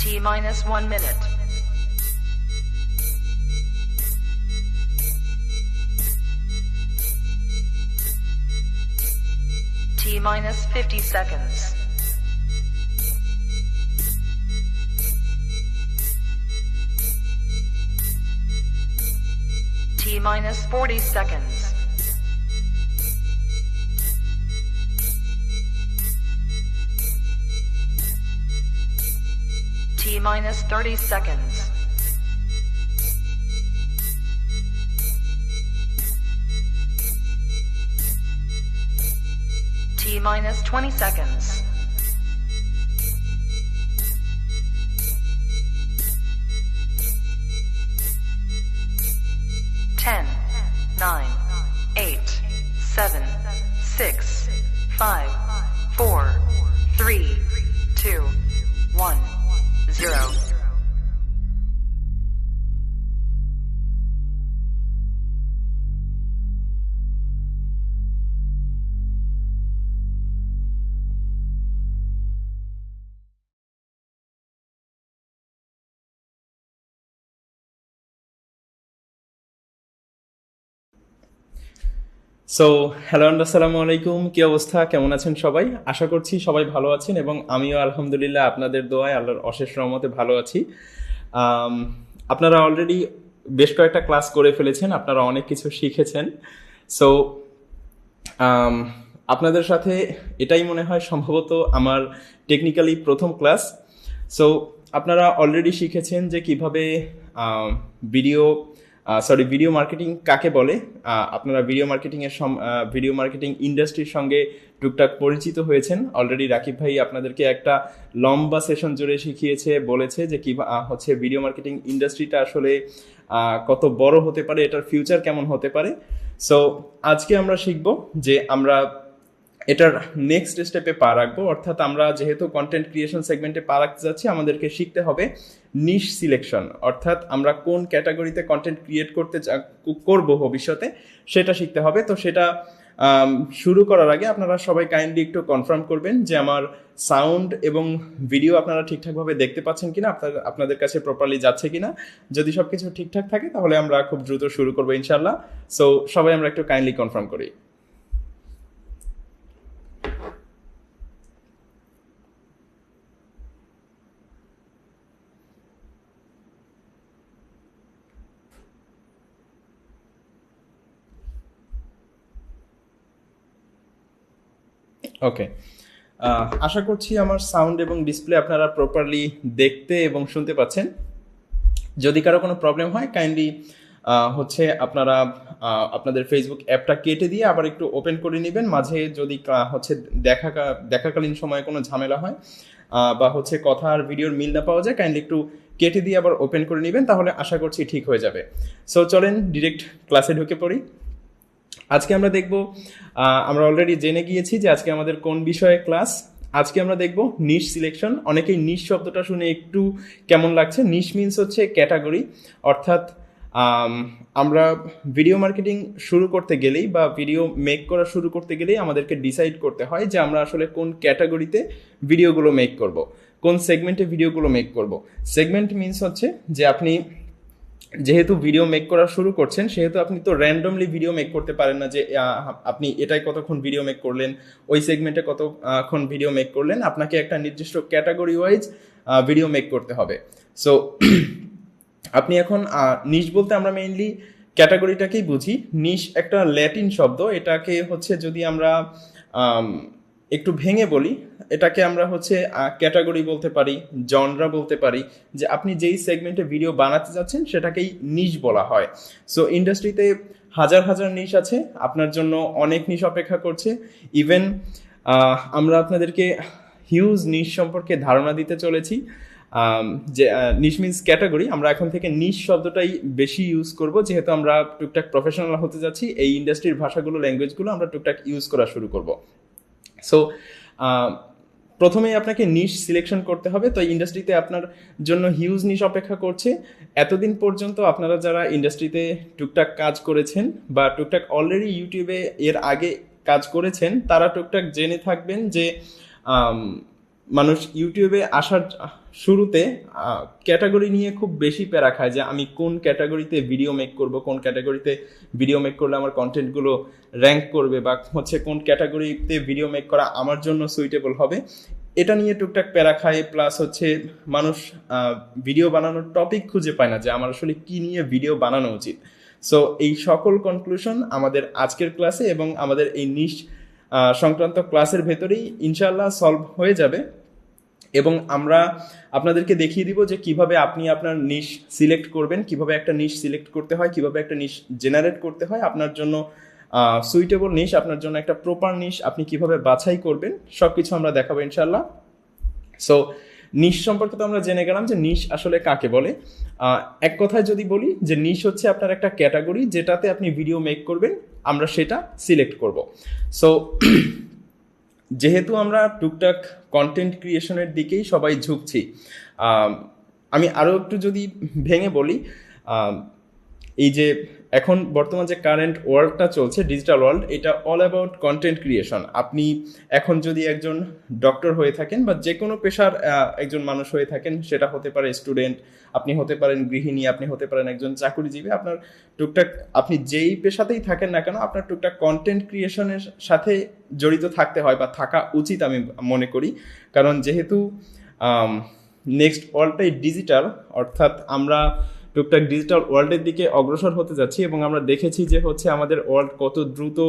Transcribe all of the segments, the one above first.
T minus 1 minute. T minus 50 seconds. T minus 40 seconds. T minus 30 seconds. T minus 20 seconds. Ten, 9, 8, 7, 6, 5, 4, 3, 2, 1, 0. Hello and আসসালামু আলাইকুম। কি অবস্থা, কেমন আছেন সবাই? আশা করছি সবাই ভালো আছেন এবং আমিও আলহামদুলিল্লাহ আপনাদের দোয়ায় আল্লাহর অশেষ রহমতে ভালো আছি। আপনারা অলরেডি বেশ কয়েকটা ক্লাস করে ফেলেছেন, আপনারা অনেক কিছু শিখেছেন। সো আপনাদের সাথে এটাই মনে হয় সম্ভবত আমার টেকনিক্যালি প্রথম ক্লাস। সো আপনারা অলরেডি শিখেছেন যে কিভাবে ভিডিও মার্কেটিং কাকে বলে। আপনারা ভিডিও মার্কেটিং ইন্ডাস্ট্রির সঙ্গে টুকটাক পরিচিত হয়েছেন অলরেডি। রাকিব ভাই আপনাদেরকে একটা লম্বা সেশন জুড়ে শিখিয়েছে, বলেছে যে কি হচ্ছে ভিডিও মার্কেটিং ইন্ডাস্ট্রিটা আসলে কত বড় হতে পারে, এটার ফিউচার কেমন হতে পারে। সো আজকে আমরা শিখবো যে আমরা এটার নেক্সট স্টেপে পা রাখবো, অর্থাৎ আমরা যেহেতু কন্টেন্ট ক্রিয়েশন সেগমেন্টে পা রাখতে যাচ্ছি, আমাদেরকে শিখতে হবে নিশ সিলেকশন, অর্থাৎ আমরা কোন ক্যাটাগরিতে কন্টেন্ট ক্রিয়েট করব ভবিষ্যতে সেটা শিখতে হবে। তো সেটা শুরু করার আগে আপনারা সবাই কাইন্ডলি একটু কনফার্ম করবেন যে আমার সাউন্ড এবং ভিডিও আপনারা ঠিকঠাকভাবে দেখতে পাচ্ছেন কিনা, আপনাদের কাছে প্রপারলি যাচ্ছে কিনা। যদি সবকিছু ঠিকঠাক থাকে তাহলে আমরা খুব দ্রুত শুরু করবো ইনশাল্লাহ। সো সবাই আমরা একটু কাইন্ডলি কনফার্ম করি। ওকে, আশা করছি আমার সাউন্ড এবং ডিসপ্লে আপনারা প্রপারলি দেখতে এবং শুনতে পাচ্ছেন। যদি কারো কোনো প্রবলেম হয় কাইন্ডলি হচ্ছে আপনারা আপনাদের ফেসবুক অ্যাপটা কেটে দিয়ে আবার একটু ওপেন করে নেবেন। মাঝে যদি হচ্ছে দেখাকালীন সময়ে কোনো ঝামেলা হয় বা হচ্ছে কথা আর ভিডিওর মিল না পাওয়া যায়, কাইন্ডলি একটু কেটে দিয়ে আবার ওপেন করে নেবেন, তাহলে আশা করছি ঠিক হয়ে যাবে। সো চলেন ডিরেক্ট ক্লাসে ঢুকে পড়ি। আজকে আমরা দেখব, আমরা অলরেডি জেনে গিয়েছি যে আজকে আমাদের কোন বিষয়ে ক্লাস। আজকে আমরা দেখব নিশ সিলেকশন। অনেকেই নিশ শব্দটা শুনে একটু কেমন লাগছে। নিশ মিনস হচ্ছে ক্যাটাগরি, অর্থাৎ আমরা ভিডিও মার্কেটিং শুরু করতে গেলেই বা ভিডিও মেক করা শুরু করতে গেলেই আমাদেরকে ডিসাইড করতে হয় যে আমরা আসলে কোন ক্যাটাগরিতে ভিডিওগুলো মেক করব, কোন সেগমেন্টে ভিডিওগুলো মেক করব। সেগমেন্ট মিনস হচ্ছে যে আপনি যেহেতু ভিডিও মেক করা শুরু করছেন, সেহেতু আপনি তো র্যান্ডমলি ভিডিও মেক করতে পারেন না যে আপনি এটাই কতক্ষণ ভিডিও মেক করলেন, ওই সেগমেন্টে কতক্ষণ ভিডিও মেক করলেন। আপনাকে একটা নির্দিষ্ট ক্যাটাগরি ওয়াইজ ভিডিও মেক করতে হবে। সো আপনি এখন নিশ বলতে আমরা মেইনলি ক্যাটাগরিটাকেই বুঝি। নিশ একটা ল্যাটিন শব্দ, এটাকে হচ্ছে যদি আমরা একটু ভেঙে বলি, এটাকে আমরা হচ্ছে ক্যাটাগরি বলতে পারি, জনরা বলতে পারি, যে আপনি যেই সেগমেন্টে ভিডিও বানাতে যাচ্ছেন সেটাকেই নিশ বলা হয়। সো ইন্ডাস্ট্রিতে হাজার হাজার নিশ আছে, আপনার জন্য অনেক নিশ অপেক্ষা করছে। ইভেন আমরা আপনাদেরকে হিউজ নিশ সম্পর্কে ধারণা দিতে চলেছি। যে নিশ মিনস ক্যাটাগরি, আমরা এখন থেকে নিশ শব্দটাই বেশি ইউজ করব, যেহেতু আমরা টুকটাক প্রফেশনাল হতে যাচ্ছি। এই ইন্ডাস্ট্রির ভাষাগুলো, ল্যাঙ্গুয়েজগুলো আমরা টুকটাক ইউজ করা শুরু করব। সো প্রথমেই আপনাকে নিশ সিলেকশন করতে হবে। তো ইন্ডাস্ট্রিতে আপনার জন্য হিউজ নিশ অপেক্ষা করছে। এতদিন পর্যন্ত আপনারা যারা ইন্ডাস্ট্রিতে টুকটাক কাজ করেছেন বা টুকটাক অলরেডি ইউটিউবে এর আগে কাজ করেছেন, তারা টুকটাক জেনে থাকবেন যে মানুষ ইউটিউবে আসার শুরুতে ক্যাটাগরি নিয়ে খুব বেশি প্যারা খায় যে আমি কোন ক্যাটাগরিতে ভিডিও মেক করব, কোন ক্যাটাগরিতে ভিডিও মেক করলে আমার কন্টেন্টগুলো র্যাঙ্ক করবে, বা হচ্ছে কোন ক্যাটাগরিতে ভিডিও মেক করা আমার জন্য সুইটেবল হবে, এটা নিয়ে টুকটাক প্যারা খায়। প্লাস হচ্ছে মানুষ ভিডিও বানানোর টপিক খুঁজে পায় না যে আমার আসলে কি নিয়ে ভিডিও বানানো উচিত। সো এই সকল কনক্লুশন আমাদের আজকের ক্লাসে এবং আমাদের এই নিশ সংক্রান্ত ক্লাসের ভেতরেই ইনশাল্লাহ সলভ হয়ে যাবে, এবং আমরা আপনাদেরকে দেখিয়ে দিব যে কিভাবে আপনি আপনার নিশ সিলেক্ট করবেন, কিভাবে একটা নিশ সিলেক্ট করতে হয়, কিভাবে একটা নিশ জেনারেট করতে হয়, আপনার জন্য সুইটেবল নিশ, আপনার জন্য একটা প্রপার নিশ আপনি কিভাবে বাছাই করবেন, সবকিছু আমরা দেখাবো ইনশাল্লাহ। সো নিশ সম্পর্কে তো আমরা জেনে গেলাম যে নিশ আসলে কাকে বলে। এক কথায় যদি বলি যে নিশ হচ্ছে আপনার একটা ক্যাটাগরি যেটাতে আপনি ভিডিও মেক করবেন, আমরা সেটা সিলেক্ট করব। সো যেহেতু আমরা টুকটাক কন্টেন্ট ক্রিয়েশনের দিকেই সবাই ঝুঁকছি, আমি আরও একটু যদি ভেঙে বলি, এই যে এখন বর্তমান যে কারেন্ট ওয়ার্ল্ডটা চলছে, ডিজিটাল ওয়ার্ল্ড, এটা অল অ্যাবাউট কন্টেন্ট ক্রিয়েশন। আপনি এখন যদি একজন ডক্টর হয়ে থাকেন বা যে কোনো পেশার একজন মানুষ হয়ে থাকেন, সেটা হতে পারে স্টুডেন্ট, আপনি হতে পারেন গৃহিণী, আপনি হতে পারেন একজন চাকুরিজীবী, আপনার টুকটাক আপনি যেই পেশাতেই থাকেন না কেন, আপনার টুকটাক কন্টেন্ট ক্রিয়েশনের সাথে জড়িত থাকতে হয় বা থাকা উচিত আমি মনে করি। কারণ যেহেতু নেক্সট ওয়ার্ল্ডটাই ডিজিটাল, অর্থাৎ আমরা টুকটাক ডিজিটাল ওয়ার্ল্ডের দিকে অগ্রসর হতে যাচ্ছি, এবং আমরা দেখেছি যে হচ্ছে আমাদের ওয়ার্ল্ড কত দ্রুত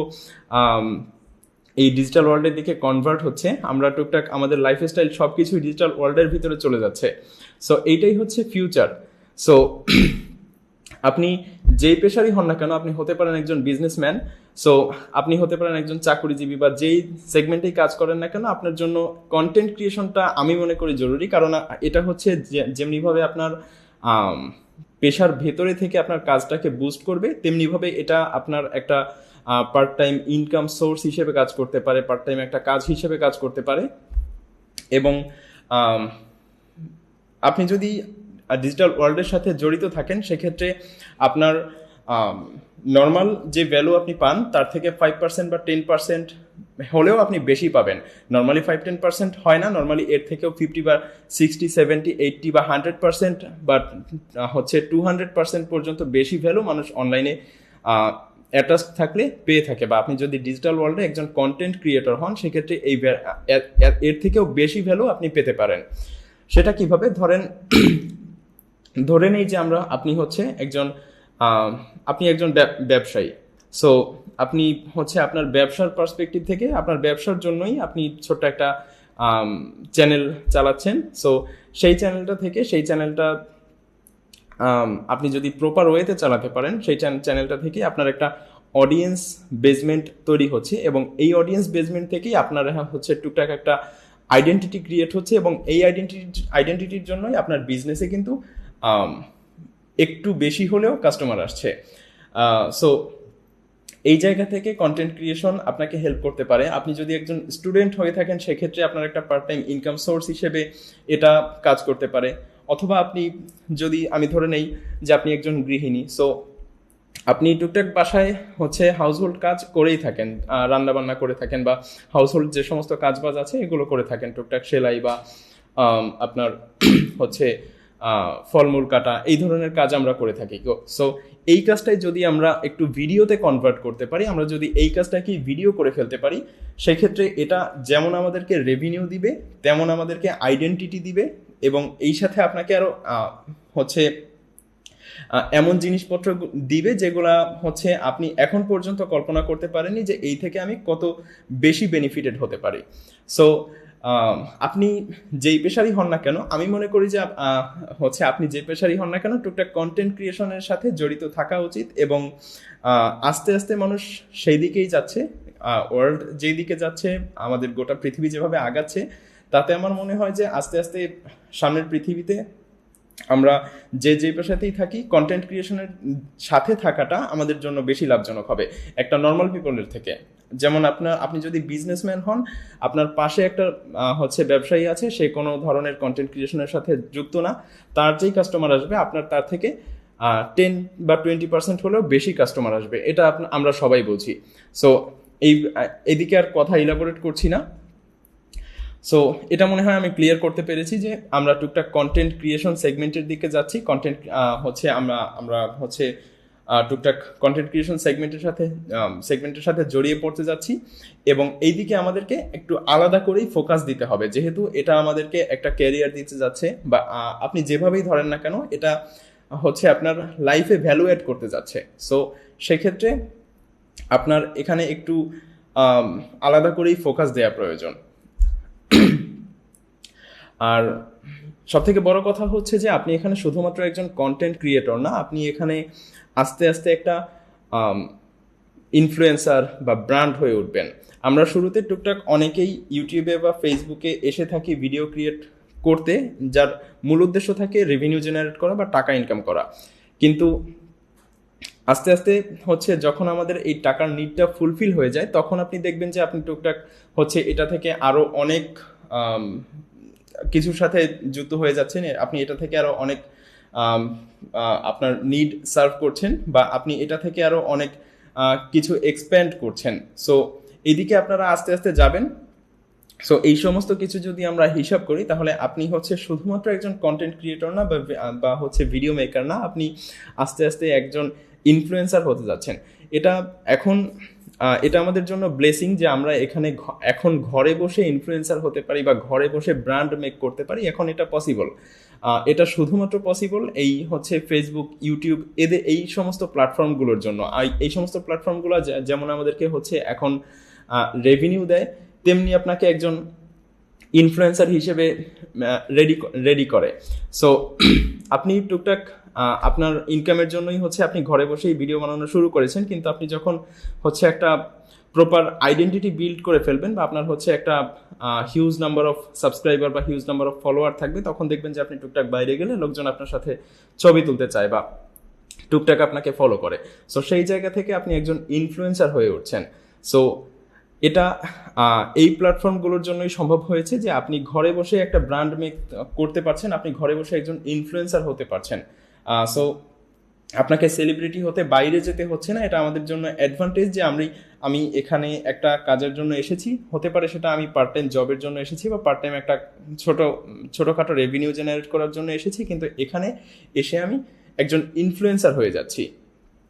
এই ডিজিটাল ওয়ার্ল্ডের দিকে কনভার্ট হচ্ছে। আমরা টুকটাক আমাদের লাইফস্টাইল সব কিছুই ডিজিটাল ওয়ার্ল্ডের ভিতরে চলে যাচ্ছে। সো এইটাই হচ্ছে ফিউচার। সো আপনি যেই পেশারই হন না কেন, আপনি হতে পারেন একজন বিজনেসম্যান, সো আপনি হতে পারেন একজন চাকরিজীবী, বা যেই সেগমেন্টেই কাজ করেন না কেন, আপনার জন্য কন্টেন্ট ক্রিয়েশনটা আমি মনে করি জরুরি। কারণ এটা হচ্ছে যেমনিভাবে আপনার পেশার ভেতরে থেকে আপনার কাজটাকে বুস্ট করবে, তেমনিভাবে এটা আপনার একটা পার্ট টাইম ইনকাম সোর্স হিসেবে কাজ করতে পারে, পার্ট টাইম একটা কাজ হিসেবে কাজ করতে পারে। এবং আপনি যদি ডিজিটাল ওয়ার্ল্ডের সাথে জড়িত থাকেন, সেক্ষেত্রে আপনার নর্মাল যে ভ্যালু আপনি পান তার থেকে 5% বা 10% হলেও আপনি বেশি পাবেন। নর্মালি 5-10% হয় না, নর্মালি এর থেকেও 50 বা 60, 70, 80 বা 100%, বা হচ্ছে 200% পর্যন্ত বেশি ভ্যালু মানুষ অনলাইনে অ্যাটাচ থাকলে পেয়ে থাকে। বা আপনি যদি ডিজিটাল ওয়ার্ল্ডে একজন কন্টেন্ট ক্রিয়েটর হন, সেক্ষেত্রে এই এর থেকেও বেশি ভ্যালু আপনি পেতে পারেন। সেটা কিভাবে? ধরে নেই যে আপনি হচ্ছে আপনি একজন ব্যবসায়ী। সো আপনি হচ্ছে আপনার ব্যবসার পার্সপেক্টিভ থেকে, আপনার ব্যবসার জন্যই আপনি ছোট্ট একটা চ্যানেল চালাচ্ছেন। সো সেই চ্যানেলটা আপনি যদি প্রপার ওয়েতে চালাতে পারেন, সেই চ্যানেলটা থেকে আপনার একটা অডিয়েন্স বেসমেন্ট তৈরি হচ্ছে, এবং এই অডিয়েন্স বেসমেন্ট থেকেই আপনার হচ্ছে টুকটাক একটা আইডেন্টিটি ক্রিয়েট হচ্ছে, এবং এই আইডেন্টিটির জন্যই আপনার বিজনেসে কিন্তু একটু বেশি হলেও কাস্টমার আসছে। সো এই জায়গা থেকে কন্টেন্ট ক্রিয়েশন আপনাকে হেল্প করতে পারে। আপনি যদি একজন স্টুডেন্ট হয়ে থাকেন, সেক্ষেত্রে আপনার একটা পার্ট টাইম ইনকাম সোর্স হিসেবে এটা কাজ করতে পারে। অথবা আপনি যদি, আমি ধরে নেই যে আপনি একজন গৃহিণী, সো আপনি টুকটাক বাসায় হচ্ছে হাউসহোল্ড কাজ করেই থাকেন, রান্না বান্না করে থাকেন, বা হাউসহোল্ড যে সমস্ত কাজবাজ আছে এগুলো করে থাকেন, টুকটাক সেলাই বা আপনার হচ্ছে ফলমূল কাটা, এই ধরনের কাজ আমরা করে থাকি। সো এই কাজটাই যদি আমরা একটু ভিডিওতে কনভার্ট করতে পারি, আমরা যদি এই কাজটাকে ভিডিও করে ফেলতে পারি, সেক্ষেত্রে এটা যেমন আমাদেরকে রেভিনিউ দিবে, তেমন আমাদেরকে আইডেন্টিটি দিবে, এবং এই সাথে আপনাকে আরো হচ্ছে এমন জিনিসপত্র দিবে যেগুলা হচ্ছে আপনি এখন পর্যন্ত কল্পনা করতে পারেননি যে এই থেকে আমি কত বেশি বেনিফিটেড হতে পারি। সো আপনি যেই পেশারই হন না কেন, আমি মনে করি যে হচ্ছে আপনি যে পেশারই হন না কেন, টুকটাক কন্টেন্ট ক্রিয়েশনের সাথে জড়িত থাকা উচিত। এবং আস্তে আস্তে মানুষ সেই দিকেই যাচ্ছে, ওয়ার্ল্ড যেই দিকে যাচ্ছে, আমাদের গোটা পৃথিবী যেভাবে আগাচ্ছে, তাতে আমার মনে হয় যে আস্তে আস্তে সামনের পৃথিবীতে আমরা যে পেশাতেই থাকি, কন্টেন্ট ক্রিয়েশনের সাথে থাকাটা আমাদের জন্য বেশি লাভজনক হবে একটা নর্মাল পিপলের থেকে। যেমন আপনি যদি বিজনেসম্যান হন, আপনার পাশে একটা হচ্ছে ব্যবসায়ী আছে, সে কোনো ধরনের কন্টেন্ট ক্রিয়েশনের সাথে যুক্ত না, তার যেই কাস্টমার আসবে আপনার তার থেকে 10 বা 20% হলেও বেশি কাস্টমার আসবে, এটা আমরা সবাই বুঝি। সো এইদিকে আর কথা ইলাবোরেট করছি না। সো এটা মনে হয় আমি ক্লিয়ার করতে পেরেছি যে আমরা টুকটাক কন্টেন্ট ক্রিয়েশন সেগমেন্টের দিকে যাচ্ছি। কন্টেন্ট হচ্ছে আমরা হচ্ছে টুকটাক কন্টেন্ট ক্রিয়েশন সেগমেন্টের সাথে জড়িয়ে পড়তে যাচ্ছি, এবং এই দিকে আমাদেরকে একটু আলাদা করেই ফোকাস দিতে হবে, যেহেতু এটা আমাদেরকে একটা ক্যারিয়ার দিতে যাচ্ছে, বা আপনি যেভাবেই ধরেন না কেন এটা হচ্ছে আপনার লাইফে ভ্যালু অ্যাড করতে যাচ্ছে। সো সেক্ষেত্রে আপনার এখানে একটু আলাদা করেই ফোকাস দেওয়া প্রয়োজন। আর সব থেকে বড় কথা হচ্ছে যে আপনি এখানে শুধুমাত্র একজন কন্টেন্ট ক্রিয়েটর না, আপনি এখানে আস্তে আস্তে একটা ইনফ্লুয়েন্সার বা ব্র্যান্ড হয়ে উঠবেন। আমরা শুরুতে টুকটাক অনেকেই ইউটিউবে বা ফেসবুকে এসে থাকি ভিডিও ক্রিয়েট করতে, যার মূল উদ্দেশ্য থাকে রেভিনিউ জেনারেট করা বা টাকা ইনকাম করা। কিন্তু আস্তে আস্তে হচ্ছে যখন আমাদের এই টাকার নিডটা ফুলফিল হয়ে যায়, তখন আপনি দেখবেন যে আপনি টুকটাক হচ্ছে এটা থেকে আরও অনেক কিছুর সাথে যুক্ত হয়ে যাচ্ছেন। আপনি এটা থেকে আরও অনেক আপনার নিড সার্ভ করছেন, বা আপনি এটা থেকে আরও অনেক কিছু এক্সপ্যান্ড করছেন। সো এইদিকে আপনারা আস্তে আস্তে যাবেন। সো এই সমস্ত কিছু যদি আমরা হিসাব করি, তাহলে আপনি হচ্ছে শুধুমাত্র একজন কন্টেন্ট ক্রিয়েটর না, বা হচ্ছে ভিডিও মেকার না, আপনি আস্তে আস্তে একজন ইনফ্লুয়েন্সার হতে যাচ্ছেন। এটা আমাদের জন্য ব্লেসিং যে আমরা এখন ঘরে বসে ইনফ্লুয়েন্সার হতে পারি বা ঘরে বসে ব্র্যান্ড মেক করতে পারি। এখন এটা পসিবল। এটা শুধুমাত্র পসিবল এই হচ্ছে ফেসবুক, ইউটিউব, এই সমস্ত প্ল্যাটফর্মগুলোর জন্য। এই সমস্ত প্ল্যাটফর্মগুলো যেমন আমাদেরকে হচ্ছে এখন রেভিনিউ দেয়, তেমনি আপনাকে একজন ইনফ্লুয়েন্সার হিসেবে রেডি করে। সো আপনি টুকটাক আপনার ইনকামের জন্যই হচ্ছে আপনি ঘরে বসেই ভিডিও বানানো শুরু করেছেন, কিন্তু আপনি যখন হচ্ছে একটা প্রপার আইডেন্টিটি বিল্ড করে ফেলবেন, বা আপনার হচ্ছে একটা হিউজ নাম্বার অফ সাবস্ক্রাইবার বা হিউজ নাম্বার অফ ফলোয়ার থাকবে, তখন দেখবেন যে আপনি টুকটাক বাইরে গেলে লোকজন আপনার সাথে ছবি তুলতে চায় বা টুকটাক আপনাকে ফলো করে। সো সেই জায়গা থেকে আপনি একজন ইনফ্লুয়েন্সার হয়ে উঠছেন। সো এটা এই প্ল্যাটফর্মগুলোর জন্যই সম্ভব হয়েছে যে আপনি ঘরে বসে একটা ব্র্যান্ড মেক করতে পারছেন, আপনি ঘরে বসে একজন ইনফ্লুয়েন্সার হতে পারছেন। সো আপনাকে সেলিব্রিটি হতে বাইরে যেতে হচ্ছে না। এটা আমাদের জন্য অ্যাডভান্টেজ যে আমি এখানে একটা কাজের জন্য এসেছি, হতে পারে সেটা আমি পার্ট টাইম জবের জন্য এসেছি, বা পার্ট টাইম একটা ছোটোখাটো রেভিনিউ জেনারেট করার জন্য এসেছি, কিন্তু এখানে এসে আমি একজন ইনফ্লুয়েন্সার হয়ে যাচ্ছি।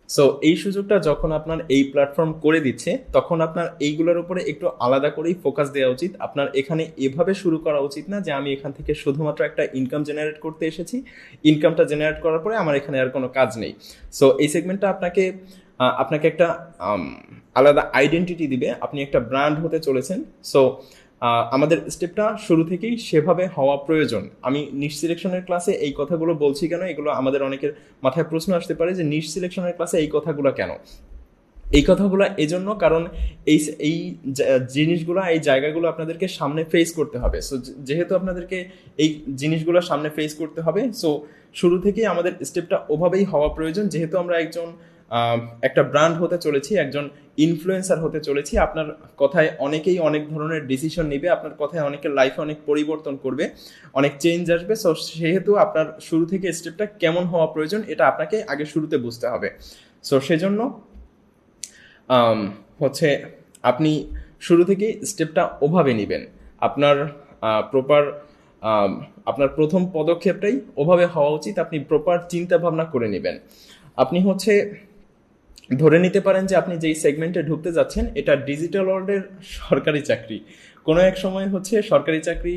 সো এই সুযোগটা যখন আপনার এই প্ল্যাটফর্ম করে দিচ্ছে, তখন আপনার এইগুলোর উপরে একটু আলাদা করেই ফোকাস দেওয়া উচিত। আপনার এখানে এভাবে শুরু করা উচিত না যে আমি এখান থেকে শুধুমাত্র একটা ইনকাম জেনারেট করতে এসেছি, ইনকামটা জেনারেট করার পরে আমার এখানে আর কোনো কাজ নেই। সো এই সেগমেন্টটা আপনাকে একটা আলাদা আইডেন্টিটি দিবে, আপনি একটা ব্র্যান্ড হতে চলেছেন। সো আমাদের স্টেপটা শুরু থেকেই সেভাবে হওয়া প্রয়োজন। আমি নিশ সিলেকশনের ক্লাসে এই কথাগুলো বলছি কেন, এগুলো আমাদের অনেকের মাথায় প্রশ্ন আসতে পারে যে নিশ সিলেকশনের ক্লাসে এই কথাগুলো কেন। এই কথাগুলো এজন্য কারণ এই জিনিসগুলো, এই জায়গাগুলো আপনাদেরকে সামনে ফেস করতে হবে। সো যেহেতু আপনাদেরকে এই জিনিসগুলো সামনে ফেস করতে হবে, সো শুরু থেকেই আমাদের স্টেপটা ওভাবেই হওয়া প্রয়োজন। যেহেতু আমরা একটা ব্র্যান্ড হতে চলেছি, একজন ইনফ্লুয়েন্সার হতে চলেছি, আপনার কথায় অনেকেই অনেক ধরনের ডিসিশন নেবে, আপনার কথায় অনেকের লাইফে অনেক পরিবর্তন করবে, অনেক চেঞ্জ আসবে। সো সেহেতু আপনার শুরু থেকে স্টেপটা কেমন হওয়া প্রয়োজন এটা আপনাকে আগে শুরুতে বুঝতে হবে। সো সেজন্য হচ্ছে আপনি শুরু থেকে স্টেপটা ওভাবে নেবেন। আপনার প্রথম পদক্ষেপটাই ওভাবে হওয়া উচিত। আপনি প্রপার চিন্তা ভাবনা করে নেবেন। আপনি হচ্ছে ধরে নিতে পারেন যে আপনি যেই সেগমেন্টে ঢুকতে যাচ্ছেন এটা ডিজিটাল ওয়ার্ল্ডের সরকারি চাকরি। কোনো এক সময় হচ্ছে সরকারি চাকরি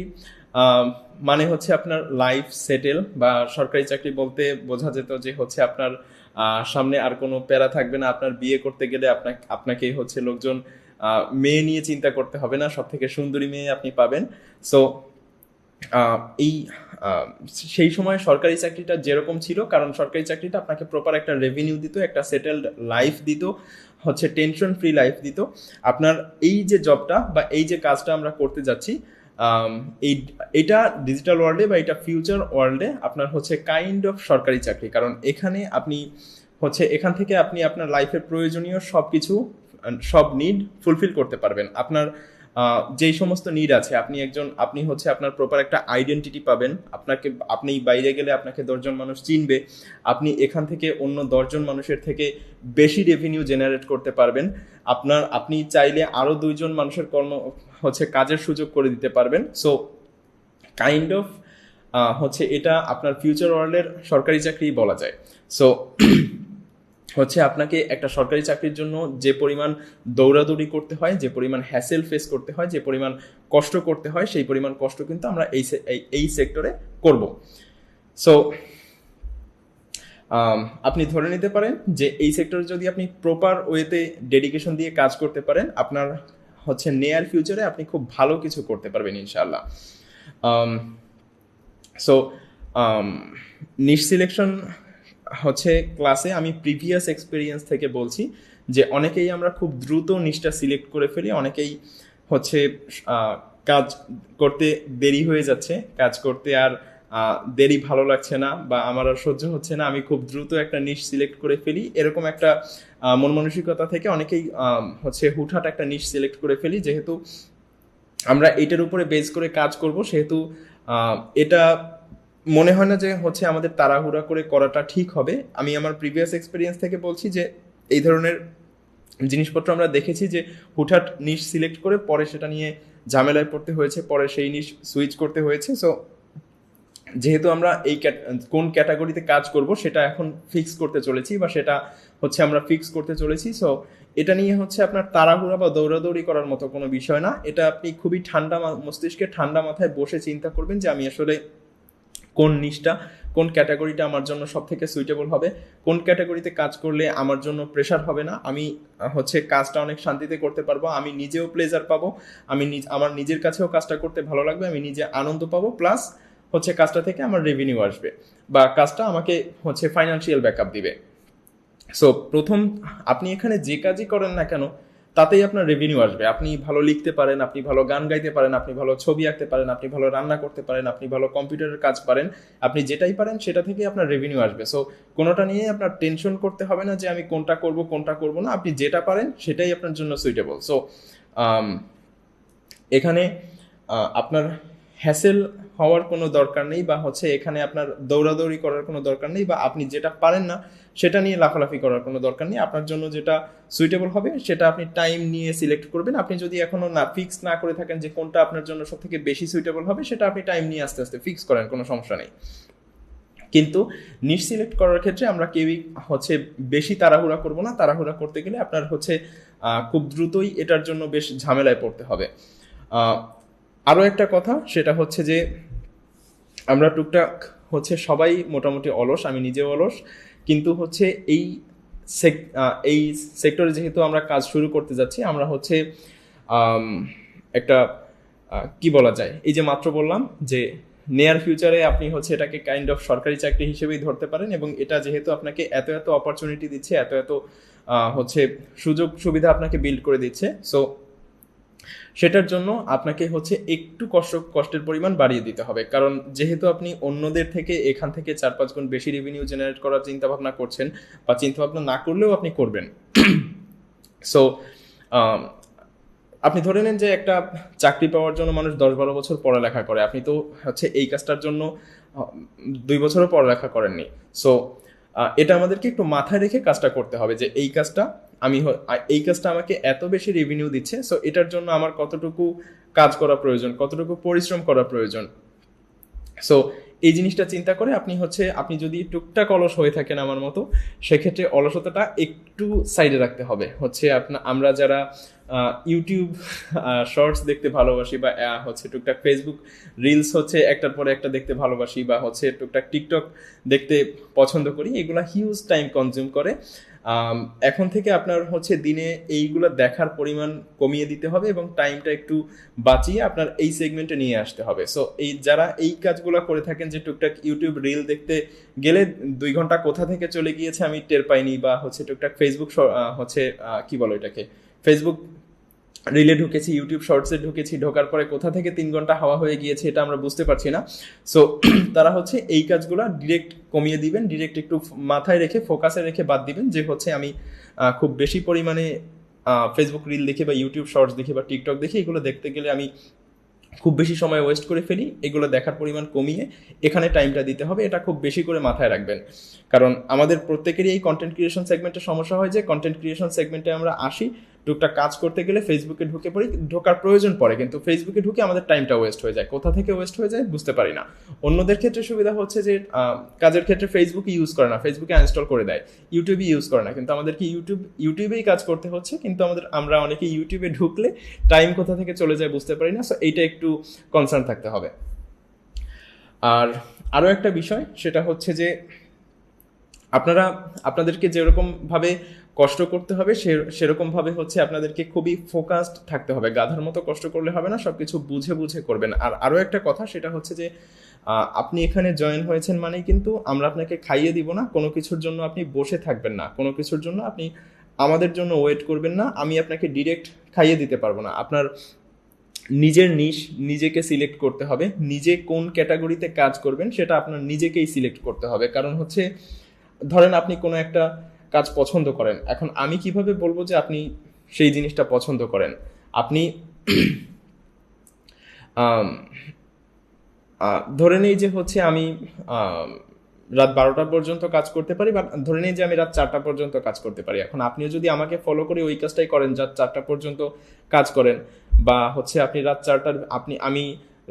মানে হচ্ছে আপনার লাইফ সেটেল, বা সরকারি চাকরি বলতে বোঝা যেত যে হচ্ছে আপনার সামনে আর কোনো প্যারা থাকবে না। আপনার বিয়ে করতে গেলে আপনাকে হচ্ছে লোকজন মেয়ে নিয়ে চিন্তা করতে হবে না, সব থেকে সুন্দরী মেয়ে আপনি পাবেন। সো সেই সময় সরকারি চাকরিটা যেরকম ছিল, কারণ সরকারি চাকরিটা আপনাকে প্রপার একটা রেভিনিউ দিত, একটা সেটেলড লাইফ দিত, হচ্ছে টেনশন ফ্রি লাইফ দিত। আপনার এই যে জবটা বা এই যে কাজটা আমরা করতে যাচ্ছি, এটা ডিজিটাল ওয়ার্ল্ডে বা এটা ফিউচার ওয়ার্ল্ডে আপনার হচ্ছে কাইন্ড অফ সরকারি চাকরি। কারণ এখান থেকে আপনি আপনার লাইফের প্রয়োজনীয় সব নিড ফুলফিল করতে পারবেন। আপনার যেই সমস্ত নিড আছে, আপনি হচ্ছে আপনার প্রপার একটা আইডেন্টিটি পাবেন, আপনি বাইরে গেলে আপনাকে 10জন মানুষ চিনবে, আপনি এখান থেকে অন্য 10জন মানুষের থেকে বেশি রেভিনিউ জেনারেট করতে পারবেন, আপনি চাইলে আরো 2জন মানুষের কাজের সুযোগ করে দিতে পারবেন। সো কাইন্ড অফ হচ্ছে এটা আপনার ফিউচার ওয়ার্ল্ডের সরকারি চাকরি বলা যায়। সো হচ্ছে আপনাকে একটা সরকারি চাকরির জন্য যে পরিমাণ দৌড়াদৌড়ি করতে হয়, যে পরিমাণ হ্যাসেল ফেস করতে হয়, যে পরিমাণ কষ্ট করতে হয়, সেই পরিমাণ কষ্ট কিন্তু আমরা এই সেক্টরে করব। সো আপনি ধরে নিতে পারেন যে এই সেক্টরে যদি আপনি প্রপার ওয়েতে ডেডিকেশন দিয়ে কাজ করতে পারেন, আপনার হচ্ছে নিয়ার ফিউচারে আপনি খুব ভালো কিছু করতে পারবেন ইনশাআল্লাহ। সো নিশ সিলেকশন হচ্ছে ক্লাসে আমি প্রিভিয়াস এক্সপিরিয়েন্স থেকে বলছি যে অনেকেই আমরা খুব দ্রুত নিশটা সিলেক্ট করে ফেলি, অনেকেই হচ্ছে কাজ করতে দেরি হয়ে যাচ্ছে, কাজ করতে আর দেরি ভালো লাগছে না বা আমার আর সহ্য হচ্ছে না, আমি খুব দ্রুত একটা নিশ সিলেক্ট করে ফেলি, এরকম একটা মন মানসিকতা থেকে অনেকেই হচ্ছে হুটহাট একটা নিশ সিলেক্ট করে ফেলি। যেহেতু আমরা এটার উপরে বেস করে কাজ করব, সেহেতু এটা মনে হয় না যে হচ্ছে আমাদের তাড়াহুড়া করে করাটা ঠিক হবে। আমি আমার প্রিভিয়াস এক্সপিরিয়েন্স থেকে বলছি যে এই ধরনের জিনিসপত্র আমরা দেখেছি যে হুটহাট নিশ সিলেক্ট করে পরে সেটা নিয়ে ঝামেলায় পড়তে হয়েছে, পরে সেই নিশ সুইচ করতে হয়েছে। সো যেহেতু আমরা কোন ক্যাটাগরিতে কাজ করব সেটা এখন ফিক্স করতে চলেছি, বা সেটা হচ্ছে আমরা ফিক্স করতে চলেছি। সো এটা নিয়ে হচ্ছে আপনার তাড়াহুড়া বা দৌড়াদৌড়ি করার মতো কোনো বিষয় না। এটা আপনি খুবই ঠান্ডা মস্তিষ্কে ঠান্ডা মাথায় বসে চিন্তা করবেন যে আমি আসলে কোন নিশটা, কোন ক্যাটাগরিটা আমার জন্য সব থেকে সুইটেবল হবে, কোন ক্যাটাগরিতে কাজ করলে আমার জন্য প্রেশার হবে না, আমি হচ্ছে কাজটা অনেক শান্তিতে করতে পারবো, আমি নিজেও প্লেজার পাবো, আমার নিজের কাছেও কাজটা করতে ভালো লাগবে, আমি নিজে আনন্দ পাবো, প্লাস হচ্ছে কাজটা থেকে আমার রেভিনিউ আসবে বা কাজটা আমাকে হচ্ছে ফাইন্যান্সিয়াল ব্যাকআপ দিবে। সো প্রথম আপনি এখানে যে কাজই করেন না কেন তাতেই আপনার রেভিনিউ আসবে। আপনি ভালো লিখতে পারেন, আপনি ভালো গান গাইতে পারেন, আপনি ভালো ছবি আঁকতে পারেন, আপনি ভালো রান্না করতে পারেন, আপনি ভালো কম্পিউটারের কাজ পারেন, আপনি যেটাই পারেন সেটা থেকে আপনার রেভিনিউ আসবে। সো কোনোটা নিয়ে আপনার টেনশন করতে হবে না যে আমি কোনটা করব না, আপনি যেটা পারেন সেটাই আপনার জন্য সুইটেবল। সো এখানে আপনার হ্যাসেল হওয়ার কোনো দরকার নেই, বা হচ্ছে এখানে আপনার দৌড়াদৌড়ি করার কোনো দরকার নেই, বা আপনি যেটা পারেন না সেটা নিয়ে লাফালাফি করার কোনো দরকার নেই। আপনার জন্য যেটা সুইটেবল হবে সেটা আপনি টাইম নিয়ে সিলেক্ট করবেন। আপনি যদি এখনো ফিক্স না করে থাকেন যে কোনটা আপনার জন্য সব থেকে বেশি সুইটেবল হবে, সেটা আপনি টাইম নিয়ে আস্তে আস্তে ফিক্স করেন, কোনো সমস্যা নেই। কিন্তু নিশ সিলেক্ট করার ক্ষেত্রে আমরা কেউই হচ্ছে বেশি তাড়াহুড়া করব না। তাড়াহুড়া করতে গেলে আপনার হচ্ছে খুব দ্রুতই এটার জন্য বেশ ঝামেলায় পড়তে হবে। আরও একটা কথা, সেটা হচ্ছে যে আমরা টুকটাক হচ্ছে সবাই মোটামুটি অলস, আমি নিজেও অলস, কিন্তু হচ্ছে এই সেক্টরে যেহেতু আমরা কাজ শুরু করতে যাচ্ছি, আমরা হচ্ছে একটা কি বলা যায়, এই যে মাত্র বললাম যে নিয়ার ফিউচারে আপনি হচ্ছে এটাকে কাইন্ড অফ সরকারি চাকরি হিসেবেই ধরতে পারেন, এবং এটা যেহেতু আপনাকে এত এত অপরচুনিটি দিচ্ছে, এত এত হচ্ছে সুযোগ সুবিধা আপনাকে বিল্ড করে দিচ্ছে, সো সেটার জন্য আপনাকে হচ্ছে একটু কষ্টের পরিমাণ বাড়িয়ে দিতে হবে। কারণ যেহেতু আপনি অন্যদের থেকে এখান থেকে 4-5 গুণ বেশি রেভিনিউ জেনারেট করার চিন্তা ভাবনা করছেন, বা চিন্তা ভাবনা না করলেও আপনি করবেন। সো আপনি ধরে নেন যে একটা চাকরি পাওয়ার জন্য মানুষ 10-12 বছর পড়ালেখা করে, আপনি তো হচ্ছে এই কাজটার জন্য 2 বছরও পড়ালেখা করেননি। সো এটা আমাদেরকে একটু মাথায় রেখে কাজটা করতে হবে যে এই কাজটা আমাকে এত বেশি রেভিনিউ দিচ্ছে, সো এটার জন্য আমার কতটুকু কাজ করা প্রয়োজন, কতটুকু পরিশ্রম করা প্রয়োজন। সো এই জিনিসটা চিন্তা করে আপনি যদি টুকটাক অলস হয়ে থাকেন আমার মতো, সেক্ষেত্রে অলসতাটা একটু সাইডে রাখতে হবে। আমরা যারা ইউটিউব শর্টস দেখতে ভালোবাসি, বা হচ্ছে টুকটাক ফেসবুক রিলস হচ্ছে একটার পরে একটা দেখতে ভালোবাসি, বা হচ্ছে টুকটাক টিকটক দেখতে পছন্দ করি, এগুলা হিউজ টাইম কনজিউম করে। এখন থেকে আপনার হচ্ছে দিনে এইগুলো দেখার পরিমাণ কমিয়ে দিতে হবে এবং টাইমটা একটু বাঁচিয়ে আপনার এই সেগমেন্টে নিয়ে আসতে হবে। সো যারা এই কাজগুলো করে থাকেন, যে টুকটাক ইউটিউব রিল দেখতে গেলে 2 ঘন্টা কোথা থেকে চলে গিয়েছে আমি টের পাইনি, বা হচ্ছে টুকটাক ফেসবুক কি বলো এটাকে, ফেসবুক রিলে ঢুকেছি, ইউটিউব শর্টসে ঢুকেছি, ঢোকার পরে কোথা থেকে 3 ঘন্টা হাওয়া হয়ে গিয়েছে এটা আমরা বুঝতে পারছি না। সো তারা হচ্ছে এই কাজগুলো ডিরেক্ট কমিয়ে দিবেন, ডিরেক্ট একটু মাথায় রেখে ফোকাসে রেখে বাদ দিবেন, যে হচ্ছে আমি খুব বেশি পরিমাণে ফেসবুক রিল দেখি বা ইউটিউব শর্টস দেখি বা টিকটক দেখি, এগুলো দেখতে গেলে আমি খুব বেশি সময় ওয়েস্ট করে ফেলি। এগুলো দেখার পরিমাণ কমিয়ে এখানে টাইমটা দিতে হবে, এটা খুব বেশি করে মাথায় রাখবেন। কারণ আমাদের প্রত্যেকেরই এই কন্টেন্ট ক্রিয়েশন সেগমেন্টে সমস্যা হয় যে কন্টেন্ট ক্রিয়েশন সেগমেন্টে আমরা আসি, টুকটাক কাজ করতে গেলে ফেসবুকে ঢুকে পড়ি, ঢোকার প্রয়োজন পড়ে, কিন্তু ফেসবুকে ঢুকে আমাদের টাইমটা ওয়েস্ট হয়ে যায়। কোথা থেকে ওয়েস্ট হয়ে যায় বুঝতে পারি না। অন্যদের ক্ষেত্রে সুবিধা হচ্ছে যে কাজের ক্ষেত্রে ফেসবুক ইউজ করে না, ফেসবুকে আনইনস্টল করে দেয়, ইউটিউবই ইউজ করে না, কিন্তু আমাদেরকে ইউটিউবেই কাজ করতে হচ্ছে, কিন্তু আমরা অনেকে ইউটিউবে ঢুকলে টাইম কোথা থেকে চলে যায় বুঝতে পারি না। সো এইটা একটু কনসার্ন থাকতে হবে। আর আরও একটা বিষয়, সেটা হচ্ছে যে আপনাদেরকে যেরকম ভাবে কষ্ট করতে হবে সেরকম ভাবে হচ্ছে আপনাদেরকে খুবই ফোকাসড থাকতে হবে। গাধার মতো কষ্ট করলে হবে না, সবকিছু বুঝে বুঝে করবেন। আর আরও একটা কথা, সেটা হচ্ছে যে আপনি এখানে জয়েন হয়েছেন মানেই কিন্তু আমরা আপনাকে খাইয়ে দিব না, কোনো কিছুর জন্য আপনি বসে থাকবেন না, কোনো কিছুর জন্য আপনি আমাদের জন্য ওয়েট করবেন না, আমি আপনাকে ডিরেক্ট খাইয়ে দিতে পারবো না। আপনার নিজের নিশ নিজেকে সিলেক্ট করতে হবে, নিজে কোন ক্যাটাগরিতে কাজ করবেন সেটা আপনার নিজেকেই সিলেক্ট করতে হবে। কারণ হচ্ছে ধরেন আপনি কোনো একটা কাজ পছন্দ করেন, এখন আমি কিভাবে বলবো যে আপনি সেই জিনিসটা পছন্দ করেন? আপনি ধরে নেই যে হচ্ছে আমি রাত 12টা পর্যন্ত কাজ করতে পারি, বা ধরে নেই যে আমি রাত 4টা পর্যন্ত কাজ করতে পারি। এখন আপনিও যদি আমাকে ফলো করে ওই কাজটাই করেন, রাত 4টা পর্যন্ত কাজ করেন, বা হচ্ছে আপনি আমি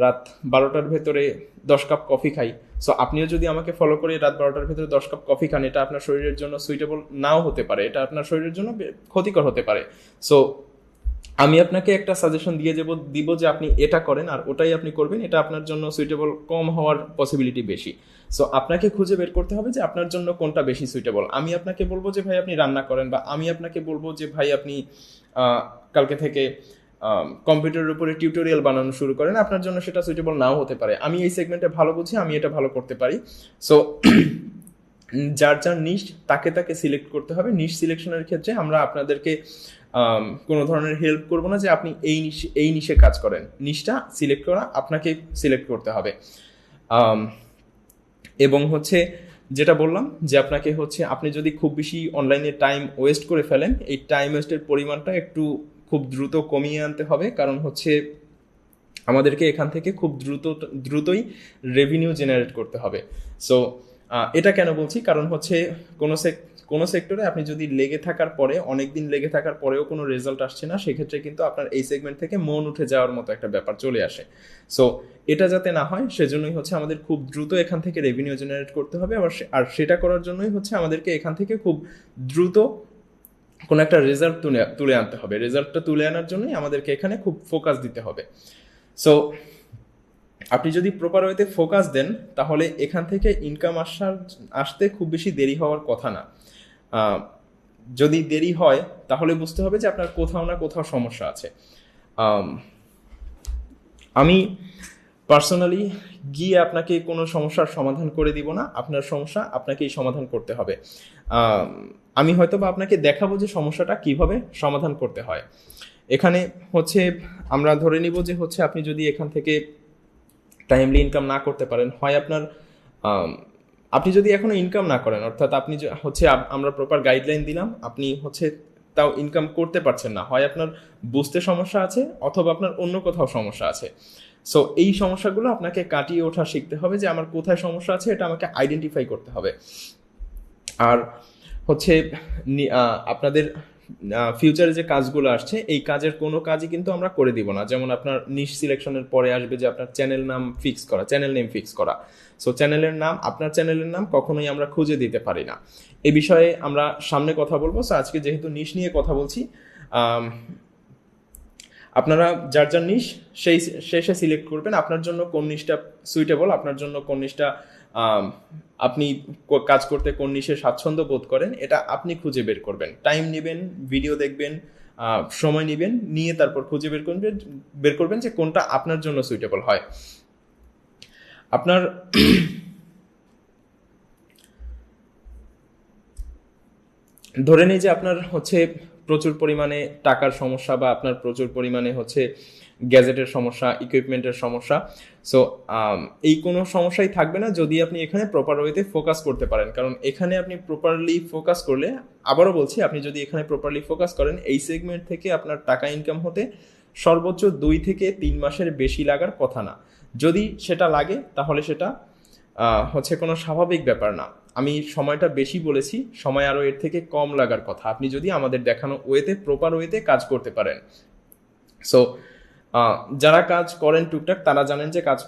রাত 12টার ভেতরে 10 কাপ কফি খাই, সো আপনিও যদি আমাকে ফলো করে রাত 12টার ভেতরে 10 কাপ কফি খান, এটা আপনার শরীরের জন্য সুইটেবল নাও হতে পারে, এটা আপনার শরীরের জন্য ক্ষতিকর হতে পারে। সো আমি আপনাকে একটা সাজেশন দিব যে আপনি এটা করেন আর ওটাই আপনি করবেন, এটা আপনার জন্য সুইটেবল কম হওয়ার পসিবিলিটি বেশি। সো আপনাকে খুঁজে বের করতে হবে যে আপনার জন্য কোনটা বেশি সুইটেবল। আমি আপনাকে বলবো যে ভাই আপনি রান্না করেন, বা আমি আপনাকে বলবো যে ভাই আপনি কালকে থেকে কম্পিউটারের উপরে টিউটোরিয়াল বানানো শুরু করেন, আপনার জন্য সেটা সুইটেবল নাও হতে পারে। আমি এই সেগমেন্টে ভালো বুঝি, আমি এটা ভালো করতে পারি। সো যার যার নিশ তাকে সিলেক্ট করতে হবে। নিশ সিলেকশনের ক্ষেত্রে আমরা আপনাদেরকে কোনো ধরনের হেল্প করবো না যে আপনি এই নিশে কাজ করেন, নিশটা সিলেক্ট করা আপনাকে সিলেক্ট করতে হবে। এবং হচ্ছে যেটা বললাম যে আপনাকে হচ্ছে আপনি যদি খুব বেশি অনলাইনে টাইম ওয়েস্ট করে ফেলেন, এই টাইম ওয়েস্টের পরিমাণটা একটু খুব দ্রুত কমিয়ে আনতে হবে। কারণ হচ্ছে আমাদেরকে এখান থেকে খুব দ্রুতই রেভিনিউ জেনারেট করতে হবে। সো এটা কেন বলছি, কারণ হচ্ছে কোনো সেক্টরে আপনি যদি লেগে থাকার পরে অনেকদিন লেগে থাকার পরেও কোনো রেজাল্ট আসছে না, সেক্ষেত্রে কিন্তু আপনার এই সেগমেন্ট থেকে মন উঠে যাওয়ার মতো একটা ব্যাপার চলে আসে। সো এটা যাতে না হয় সেজন্যই হচ্ছে আমাদের খুব দ্রুত এখান থেকে রেভিনিউ জেনারেট করতে হবে। আর সেটা করার জন্যই হচ্ছে আমাদেরকে এখান থেকে খুব দ্রুত কোনো একটা রেজাল্ট তুলে আনতে হবে। রেজাল্টটা তুলে আনার জন্যই আমাদেরকে এখানে খুব ফোকাস দিতে হবে। সো আপনি যদি প্রপার ওয়েতে ফোকাস দেন, তাহলে এখান থেকে ইনকাম আসতে খুব বেশি দেরি হওয়ার কথা না। যদি দেরি হয় তাহলে বুঝতে হবে যে আপনার কোথাও না কোথাও সমস্যা আছে। আমি পার্সোনালি গিয়ে আপনাকে কোনো সমস্যার সমাধান করে দিব না, আপনার সমস্যা আপনাকেই সমাধান করতে হবে। আমি হয়তো বা আপনাকে দেখাবো যে সমস্যাটা কিভাবে সমাধান করতে হয়। এখানে হচ্ছে আমরা ধরে নিব যে হচ্ছে আপনি যদি এখান থেকে টাইমলি ইনকাম না করতে পারেন, হয় আপনি যদি এখনো ইনকাম না করেন, অর্থাৎ আপনি হচ্ছে আমরা প্রপার গাইডলাইন দিলাম, আপনি হচ্ছে তাও ইনকাম করতে পারছেন না, হয় আপনার বুঝতে সমস্যা আছে অথবা আপনার অন্য কোথাও সমস্যা আছে। সো এই সমস্যাগুলো আপনাকে কাটিয়ে ওঠা শিখতে হবে, যে আমার কোথায় সমস্যা আছে এটা আমাকে আইডেন্টিফাই করতে হবে। আর হচ্ছে আপনাদের ফিউচারে যে কাজগুলো আসছে, এই কাজের কোনো কাজই কিন্তু আমরা করে দিব না। যেমন আপনার নিশ সিলেকশনের পরে আসবে যে আপনার চ্যানেল নেম ফিক্স করা। সো আপনার চ্যানেলের নাম কখনোই আমরা খুঁজে দিতে পারি না। এই বিষয়ে আমরা সামনে কথা বলবো। সো আজকে যেহেতু নিশ নিয়ে কথা বলছি, আপনারা যার যার নিশ শেষে সিলেক্ট করবেন আপনার জন্য কোন নিশটা সুইটেবল, আপনার জন্য কোন নিশটা আপনি কাজ করতে কোন নিশে স্বাচ্ছন্দ্য বোধ করেন, এটা আপনি খুঁজে বের করবেন। টাইম নেবেন, ভিডিও দেখবেন, সময় নেবেন, নিয়ে তারপর খুঁজে বের করবেন যে কোনটা আপনার জন্য সুইটেবল হয়। আপনার ধরে নিই যে আপনার হচ্ছে প্রচুর পরিমাণে টাকার সমস্যা, বা আপনার প্রচুর পরিমাণে হচ্ছে গ্যাজেটের সমস্যা, ইকুইপমেন্টের সমস্যা। সো এই কোনো সমস্যাই থাকবে না যদি আপনি এখানে প্রপার ওয়েতে ফোকাস করতে পারেন, কারণ এখানে আপনি প্রপারলি ফোকাস করলে, আবারও বলছি, আপনি যদি এখানে প্রপারলি ফোকাস করেন, এই সেগমেন্ট থেকে আপনার টাকা ইনকাম হতে সর্বোচ্চ 2 থেকে 3 মাসের বেশি লাগার কথা না। যদি সেটা লাগে তাহলে সেটা কোনো স্বাভাবিক ব্যাপার না। আমি সময়টা বেশি বলেছি, সময় আরও এর থেকে কম লাগার কথা, আপনি যদি আমাদের দেখানো ওয়েতে, প্রপার ওয়েতে কাজ করতে পারেন। সো যারা কাজ করেন টুকটাক তারা জানেন যে কাজ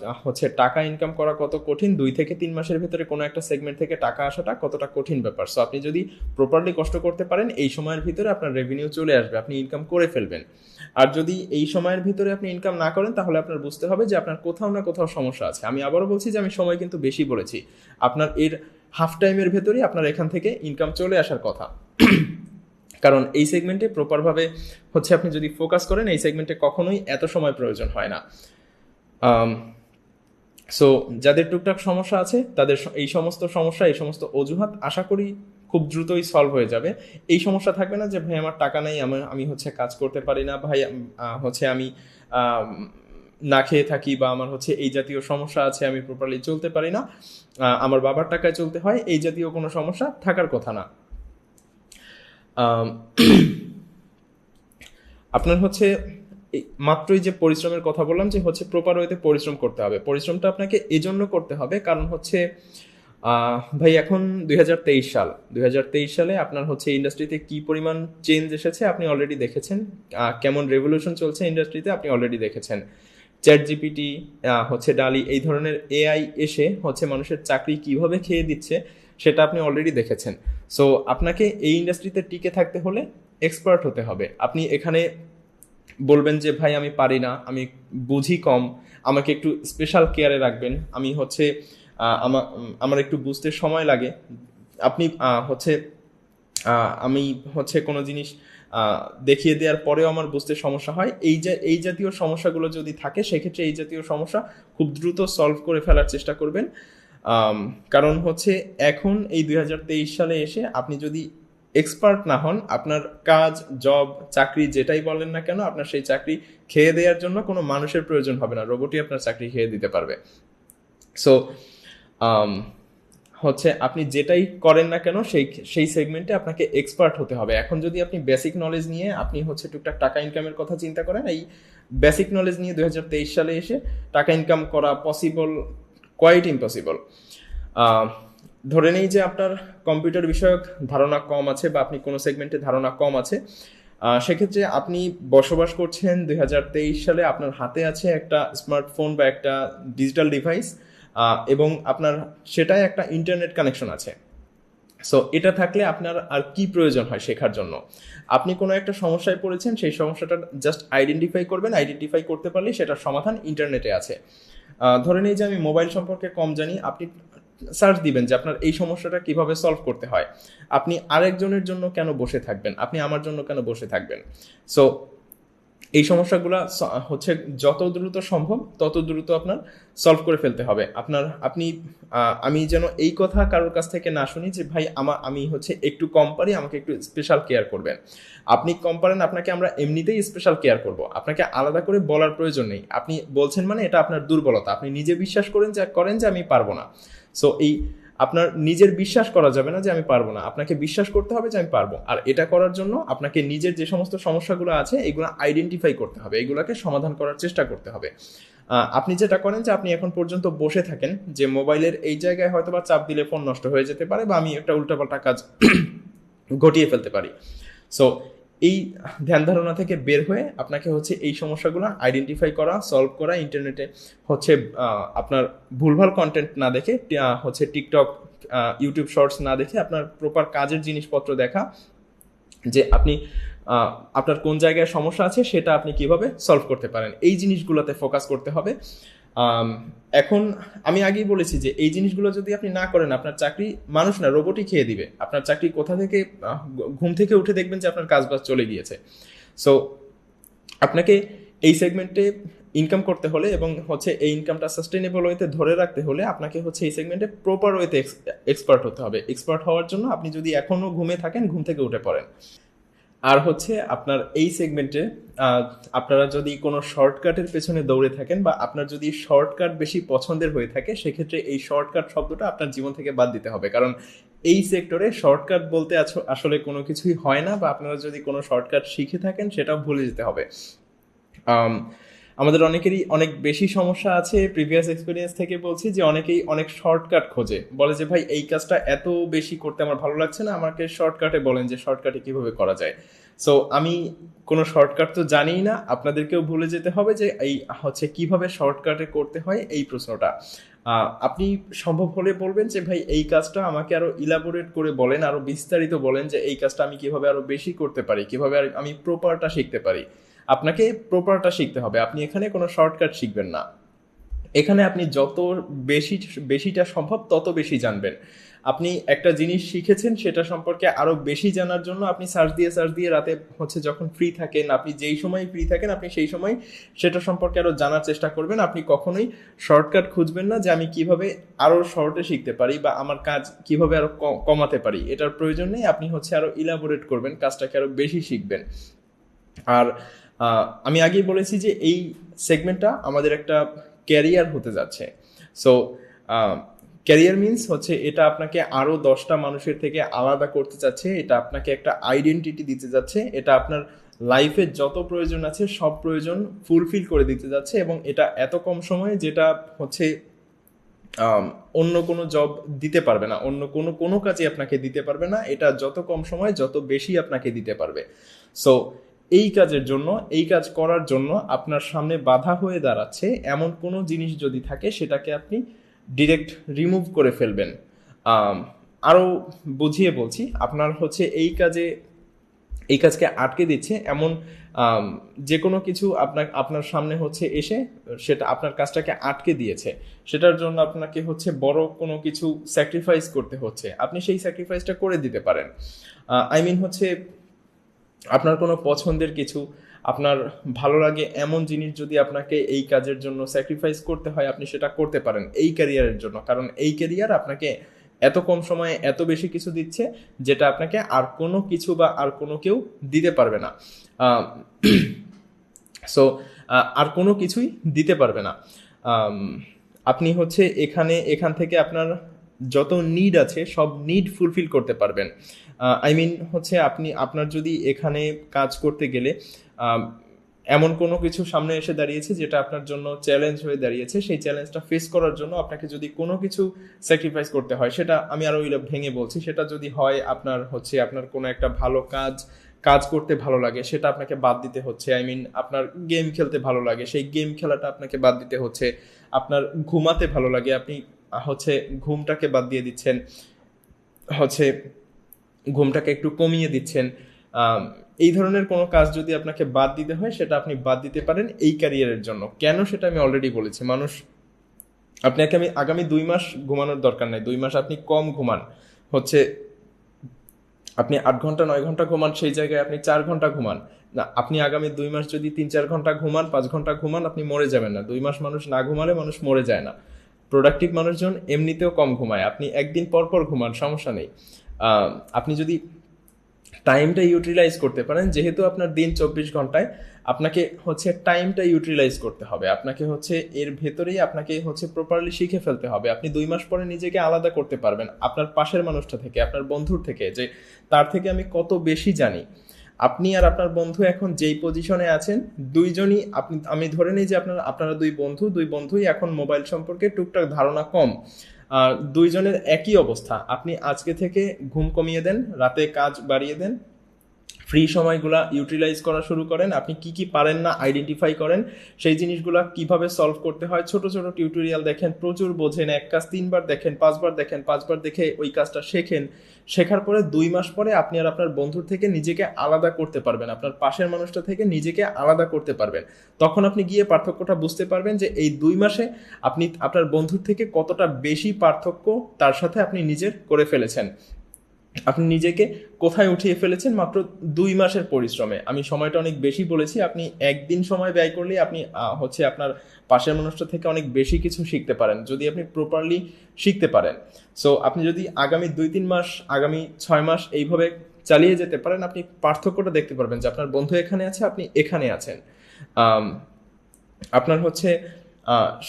টাকা ইনকাম করা কত কঠিন। 2 থেকে 3 মাসের ভিতরে কোনো একটা সেগমেন্ট থেকে টাকা আসাটা কতটা কঠিন ব্যাপার। সো আপনি যদি প্রপারলি কষ্ট করতে পারেন, এই সময়ের ভিতরে আপনার রেভিনিউ চলে আসবে, আপনি ইনকাম করে ফেলবেন। আর যদি এই সময়ের ভিতরে আপনি ইনকাম না করেন, তাহলে আপনার বুঝতে হবে যে আপনার কোথাও না কোথাও সমস্যা আছে। আমি আবারও বলছি যে আমি সময় কিন্তু বেশি বলেছি, আপনার এর হাফ টাইমের ভেতরেই আপনার এখান থেকে ইনকাম চলে আসার কথা। কারণ এই সেগমেন্টে প্রপারভাবে আপনি যদি ফোকাস করেন, এই সেগমেন্টে কখনোই এত সময় প্রয়োজন হয় না। সো যাদের টুকটাক সমস্যা আছে তাদের এই সমস্ত সমস্যা, এই সমস্ত অজুহাত আশা করি খুব দ্রুতই সলভ হয়ে যাবে। এই সমস্যা থাকবে না যে ভাই আমার টাকা নেই, আমি কাজ করতে পারি না, ভাই আমি না খেয়ে থাকি, বা আমার এই জাতীয় সমস্যা আছে, আমি প্রপারলি চলতে পারি না, আমার বাবার টাকায় চলতে হয়, এই জাতীয় কোনো সমস্যা থাকার কথা না। আপনার মাত্রই যে পরিশ্রমের কথা বললাম, যে প্রপার ওয়েতে পরিশ্রম করতে হবে। পরিশ্রমটা আপনাকে এজন্য করতে হবে কারণ ভাই এখন 2023 সাল, 2023 সালে আপনার ইন্ডাস্ট্রিতে কি পরিমাণ চেঞ্জ এসেছে আপনি অলরেডি দেখেছেন, কেমন রেভলিউশন চলছে ইন্ডাস্ট্রিতে আপনি অলরেডি দেখেছেন। চ্যাট জিপিটি, ডালি, এই ধরনের এআই এসে মানুষের চাকরি কিভাবে খেয়ে দিচ্ছে সেটা আপনি অলরেডি দেখেছেন। সো আপনাকে এই ইন্ডাস্ট্রিতে টিকে থাকতে হলে এক্সপার্ট হতে হবে। আপনি এখানে বলবেন যে ভাই আমি পারি না, আমি বুঝি কম, আমাকে একটু স্পেশাল কেয়ারে রাখবেন, আমি আমার একটু বুঝতে সময় লাগে, আপনি আমি কোনো জিনিস দেখিয়ে দেওয়ার পরেও আমার বুঝতে সমস্যা হয়, এই জাতীয় সমস্যাগুলো যদি থাকে সেক্ষেত্রে এই জাতীয় সমস্যা খুব দ্রুত সলভ করে ফেলার চেষ্টা করবেন। কারণ এখন এই 2023 সালে এসে আপনি যদি এক্সপার্ট না হন, আপনার কাজ, জব, চাকরি যেটাই বলেন না কেন, আপনার সেই চাকরি খেয়ে দেওয়ার জন্য কোনো মানুষের প্রয়োজন হবে না, রোবটই আপনার চাকরি খেয়ে দিতে পারবে। সো আপনি যেটাই করেন না কেন সেই সেগমেন্টে আপনাকে এক্সপার্ট হতে হবে। এখন যদি আপনি বেসিক নলেজ নিয়ে আপনি টুকটাক টাকা ইনকামের কথা চিন্তা করেন, এই বেসিক নলেজ নিয়ে 2023 সালে এসে টাকা ইনকাম করা পসিবল, কোয়াইট ইম্পসিবল। ধরে নেই যে আপনার কম্পিউটার বিষয়ক ধারণা কম আছে, বা আপনি কোনো সেগমেন্টে ধারণা কম আছে, সেক্ষেত্রে আপনি বসবাস করছেন 2023 সালে, আপনার হাতে আছে একটা স্মার্টফোন বা একটা ডিজিটাল ডিভাইস, এবং আপনার সেটাই একটা ইন্টারনেট কানেকশন আছে। সো এটা থাকলে আপনার আর কি প্রয়োজন হয় শেখার জন্য? আপনি কোনো একটা সমস্যায় পড়েছেন, সেই সমস্যাটা জাস্ট আইডেন্টিফাই করবেন, আইডেন্টিফাই করতে পারলে সেটার সমাধান ইন্টারনেটে আছে। ধরে নিই যে আমি মোবাইল সম্পর্কে কম জানি, আপনি সার্চ দিবেন যে আপনার এই সমস্যাটা কিভাবে সলভ করতে হয়। আপনি আরেকজনের জন্য কেন বসে থাকবেন? আপনি আমার জন্য কেন বসে থাকবেন? সো এই সমস্যাগুলো যত দ্রুত সম্ভব তত দ্রুত আপনার সলভ করে ফেলতে হবে। আমি যেন এই কথা কারোর কাছ থেকে না শুনি যে ভাই আমি একটু কম পারি, আমাকে একটু স্পেশাল কেয়ার করবেন। আপনি কম পারেন, আপনাকে আমরা এমনিতেই স্পেশাল কেয়ার করব, আপনাকে আলাদা করে বলার প্রয়োজন নেই। আপনি বলছেন মানে এটা আপনার দুর্বলতা, আপনি নিজে বিশ্বাস করেন যে আমি পারবো না। সো আপনার নিজের বিশ্বাস করা যাবে না যে আমি পারবো না, আপনাকে বিশ্বাস করতে হবে যে আমি পারবো। আর এটা করার জন্য আপনাকে নিজের যে সমস্ত সমস্যাগুলো আছে এগুলো আইডেন্টিফাই করতে হবে, এগুলোকে সমাধান করার চেষ্টা করতে হবে। আপনি যেটা করেন যে আপনি এখন পর্যন্ত বসে থাকেন যে মোবাইলের এই জায়গায় হয়তো বা চাপ দিলে ফোন নষ্ট হয়ে যেতে পারে, বা আমি একটা উল্টাপাল্টা কাজ ঘটিয়ে ফেলতে পারি। সো এই ধ্যান ধারণা থেকে বের হয়ে আপনাকে এই সমস্যাগুলো আইডেন্টিফাই করা, সলভ করা, ইন্টারনেটে আপনার ভুলভাল কন্টেন্ট না দেখে, টিকটক, ইউটিউব শর্টস না দেখে আপনার প্রপার কাজের জিনিসপত্র দেখা, যে আপনি আপনার কোন জায়গায় সমস্যা আছে সেটা আপনি কিভাবে সলভ করতে পারেন, এই জিনিসগুলোতে ফোকাস করতে হবে। এখন আমি আগেই বলেছি যে এই জিনিসগুলো যদি আপনি না করেন, আপনার চাকরি মানুষ না রোবটই খেয়ে দিবে। আপনার চাকরি কোথা থেকে, ঘুম থেকে উঠে দেখবেন যে আপনার কাজবাজ চলে গিয়েছে। সো আপনাকে এই সেগমেন্টে ইনকাম করতে হলে এবং এই ইনকামটা সাস্টেনেবল ওয়েতে ধরে রাখতে হলে আপনাকে এই সেগমেন্টে প্রপার ওয়েতে এক্সপার্ট হতে হবে। এক্সপার্ট হওয়ার জন্য আপনি যদি এখনো ঘুমে থাকেন, ঘুম থেকে উঠে পড়েন। আর হচ্ছে আপনার এই সেগমেন্টে আপনারা যদি কোনো শর্টকাটের পেছনে দৌড়ে থাকেন বা আপনার যদি শর্টকাট বেশি পছন্দের হয়ে থাকে, সেক্ষেত্রে এই শর্টকাট শব্দটা আপনার জীবন থেকে বাদ দিতে হবে। কারণ এই সেক্টরে শর্টকাট বলতে আসলে কোনো কিছুই হয় না, বা আপনারা যদি কোনো শর্টকাট শিখে থাকেন সেটাও ভুলে যেতে হবে। আমাদের অনেকেরই অনেক বেশি সমস্যা আছে, প্রিভিয়াস এক্সপিরিয়েন্স থেকে বলছি, যে অনেকেই অনেক শর্টকাট খোঁজে, বলে যে ভাই এই কাজটা এত বেশি করতে আমার ভালো লাগছে না, আমাকে শর্টকাটে বলেন যে শর্টকাটে কিভাবে করা যায়। সো আমি কোনো শর্টকাট তো জানিই না, আপনাদেরকেও ভুলে যেতে হবে যে এই হচ্ছে কিভাবে শর্টকাটে করতে হয় এই প্রশ্নটা। আপনি সম্ভব হলে বলবেন যে ভাই এই কাজটা আমাকে আরো ইলাবোরেট করে বলেন, আরো বিস্তারিত বলেন যে এই কাজটা আমি কিভাবে আরো বেশি করতে পারি, কিভাবে আমি প্রপারটা শিখতে পারি। আপনাকে প্রপারটা শিখতে হবে, আপনি এখানে কোনো শর্টকাট শিখবেন না। এখানে আপনি যত বেশিটা সম্ভব তত বেশি জানবেন। আপনি একটা জিনিস শিখেছেন সেটা সম্পর্কে আরো বেশি জানার জন্য আপনি সার্চ দিয়ে রাতে হচ্ছে যখন ফ্রি থাকেন, আপনি যেই সময় ফ্রি থাকেন আপনি সেই সময় সেটা সম্পর্কে আরো জানার চেষ্টা করবেন। আপনি কখনোই শর্টকাট খুঁজবেন না যে আমি কিভাবে আরো শর্টে শিখতে পারি বা আমার কাজ কিভাবে আরো কমাতে পারি, এটার প্রয়োজন নেই। আপনি হচ্ছে আরো ইলাবোরেট করবেন, কাজটাকে আরো বেশি শিখবেন। আর আমি আগেই বলেছি যে এই সেগমেন্টটা আমাদের একটা ক্যারিয়ার হতে যাচ্ছে। সো ক্যারিয়ার মিনস হচ্ছে এটা আপনাকে আরো 10টা মানুষের থেকে আলাদা করতে চাচ্ছে, এটা আপনাকে একটা আইডেন্টিটি দিতে যাচ্ছে, এটা আপনার লাইফে যত প্রয়োজন আছে সব প্রয়োজন ফুলফিল করে দিতে যাচ্ছে, এবং এটা এত কম সময়ে যেটা হচ্ছে অন্য কোনো জব দিতে পারবে না, অন্য কোনো কাজই আপনাকে দিতে পারবে না। এটা যত কম সময় যত বেশি আপনাকে দিতে পারবে। সো এই কাজের জন্য, এই কাজ করার জন্য আপনার সামনে বাধা হয়ে দাঁড়াচ্ছে এমন কোনো জিনিস যদি থাকে সেটাকে আপনি ডিরেক্ট রিমুভ করে ফেলবেন। আরও বুঝিয়ে বলছি, আপনার হচ্ছে এই কাজকে আটকে দিচ্ছে এমন যে কোনো কিছু আপনার সামনে হচ্ছে এসে সেটা আপনার কাজটাকে আটকে দিয়েছে, সেটার জন্য আপনাকে হচ্ছে বড় কোনো কিছু স্যাক্রিফাইস করতে হচ্ছে, আপনি সেই স্যাক্রিফাইসটা করে দিতে পারেন। আই মিন হচ্ছে আপনার কোনো পছন্দের কিছু, আপনার ভালো লাগে এমন জিনিস যদি আপনাকে এই কাজের জন্য স্যাক্রিফাইস করতে হয়, আপনি সেটা করতে পারেন এই ক্যারিয়ারের জন্য। কারণ এই ক্যারিয়ার আপনাকে এত কম সময়ে এত বেশি কিছু দিচ্ছে যেটা আপনাকে আর কোনো কিছু বা আর কোনো কেউ দিতে পারবে না। সো আর কোনো কিছুই দিতে পারবে না। আপনি হচ্ছে এখান থেকে আপনার যত নিড আছে সব নিড ফুলফিল করতে পারবেন। আই মিন হচ্ছে আপনার যদি এখানে কাজ করতে গেলে এমন কোনো কিছু সামনে এসে দাঁড়িয়েছে যেটা আপনার জন্য চ্যালেঞ্জ হয়ে দাঁড়িয়েছে, সেই চ্যালেঞ্জটা ফেস করার জন্য আপনাকে যদি কোনো কিছু স্যাক্রিফাইস করতে হয়, সেটা আমি আরো ভেঙে বলছি, সেটা যদি হয় আপনার কোনো একটা ভালো কাজ করতে ভালো লাগে সেটা আপনাকে বাদ দিতে হচ্ছে। আই মিন আপনার গেম খেলতে ভালো লাগে, সেই গেম খেলাটা আপনাকে বাদ দিতে হচ্ছে। আপনার ঘুমাতে ভালো লাগে, আপনি হচ্ছে ঘুমটাকে বাদ দিয়ে দিচ্ছেন, হচ্ছে ঘুমটাকে একটু কমিয়ে দিচ্ছেন। এই ধরনের কোনো কাজ যদি আপনাকে বাদ দিতে হয় সেটা আপনি বাদ দিতে পারেন এই ক্যারিয়ারের জন্য। কেন সেটা আমি অলরেডি বলেছি। আপনাকে আমি আগামী 2 মাস ঘুমানোর দরকার নাই, 2 মাস আপনি কম ঘুমান, হচ্ছে আপনি 8 ঘন্টা 9 ঘন্টা ঘুমান, সেই জায়গায় আপনি 4 ঘন্টা ঘুমান না। আপনি আগামী 2 মাস যদি 3-4 ঘন্টা ঘুমান, 5 ঘন্টা ঘুমান, আপনি মরে যাবেন না। 2 মাস মানুষ না ঘুমালে মানুষ মরে যায় না। প্রোডাক্টিভ মানুষজন এমনিতেও কম ঘুমায়, আপনি একদিন পর পর ঘুমান, সমস্যা নেই। আপনি যদি টাইমটা ইউটিলাইজ করতে পারেন, যেহেতু আপনার দিন 24 ঘন্টায়, আপনাকে হচ্ছে টাইমটা ইউটিলাইজ করতে হবে, আপনাকে হচ্ছে এর ভেতরেই আপনাকে হচ্ছে প্রপারলি শিখে ফেলতে হবে। আপনি 2 মাস পরে নিজেকে আলাদা করতে পারবেন আপনার পাশের মানুষটা থেকে, আপনার বন্ধুর থেকে, যে তার থেকে আমি কত বেশি জানি। আপনি আর আপনার বন্ধু এখন যেই পজিশনে আছেন, দুইজনই আমি ধরে নিই যে আপনারা দুই বন্ধুই এখন মোবাইল সম্পর্কে টুকটাক ধারণা কম। দুইজনের একই অবস্থা। আপনি আজকে থেকে ঘুম কমিয়ে দেন, রাতে কাজ বাড়িয়ে দেন, ফ্রি সময়গুলা ইউটিলাইজ করা শুরু করেন, আপনি কি পারেন না আইডেন্টিফাই করেন, সেই জিনিসগুলা কিভাবে সলভ করতে হয় ছোট ছোট টিউটোরিয়াল দেখেন, প্রচুর বোঝেন, এক কাজ 3 বার দেখেন, 5 বার দেখেন, 5 বার দেখে ওই কাজটা শেখেন। শেখার পরে 2 মাস পরে আপনি আর আপনার বন্ধুর থেকে নিজেকে আলাদা করতে পারবেন, আপনার পাশের মানুষটা থেকে নিজেকে আলাদা করতে পারবেন। তখন আপনি গিয়ে পার্থক্যটা বুঝতে পারবেন যে এই 2 মাসে আপনি আপনার বন্ধুর থেকে কতটা বেশি পার্থক্য তার সাথে আপনি নিজের করে ফেলেছেন, আপনি নিজেকে কোথায় উঠিয়ে ফেলেছেন মাত্র 2 মাসের পরিশ্রমে। আমি সময়টা অনেক বেশি বলেছি, আপনি একদিন সময় ব্যয় করলে আপনি হচ্ছে আপনার পাশের মানুষটা থেকে অনেক বেশি কিছু শিখতে পারেন, যদি আপনি প্রপারলি শিখতে পারেন। সো আপনি যদি আগামী 2-3 মাস, আগামী 6 মাস এইভাবে চালিয়ে যেতে পারেন, আপনি পার্থক্যটা দেখতে পারবেন যে আপনার বন্ধু এখানে আছে, আপনি এখানে আছেন। আপনার হচ্ছে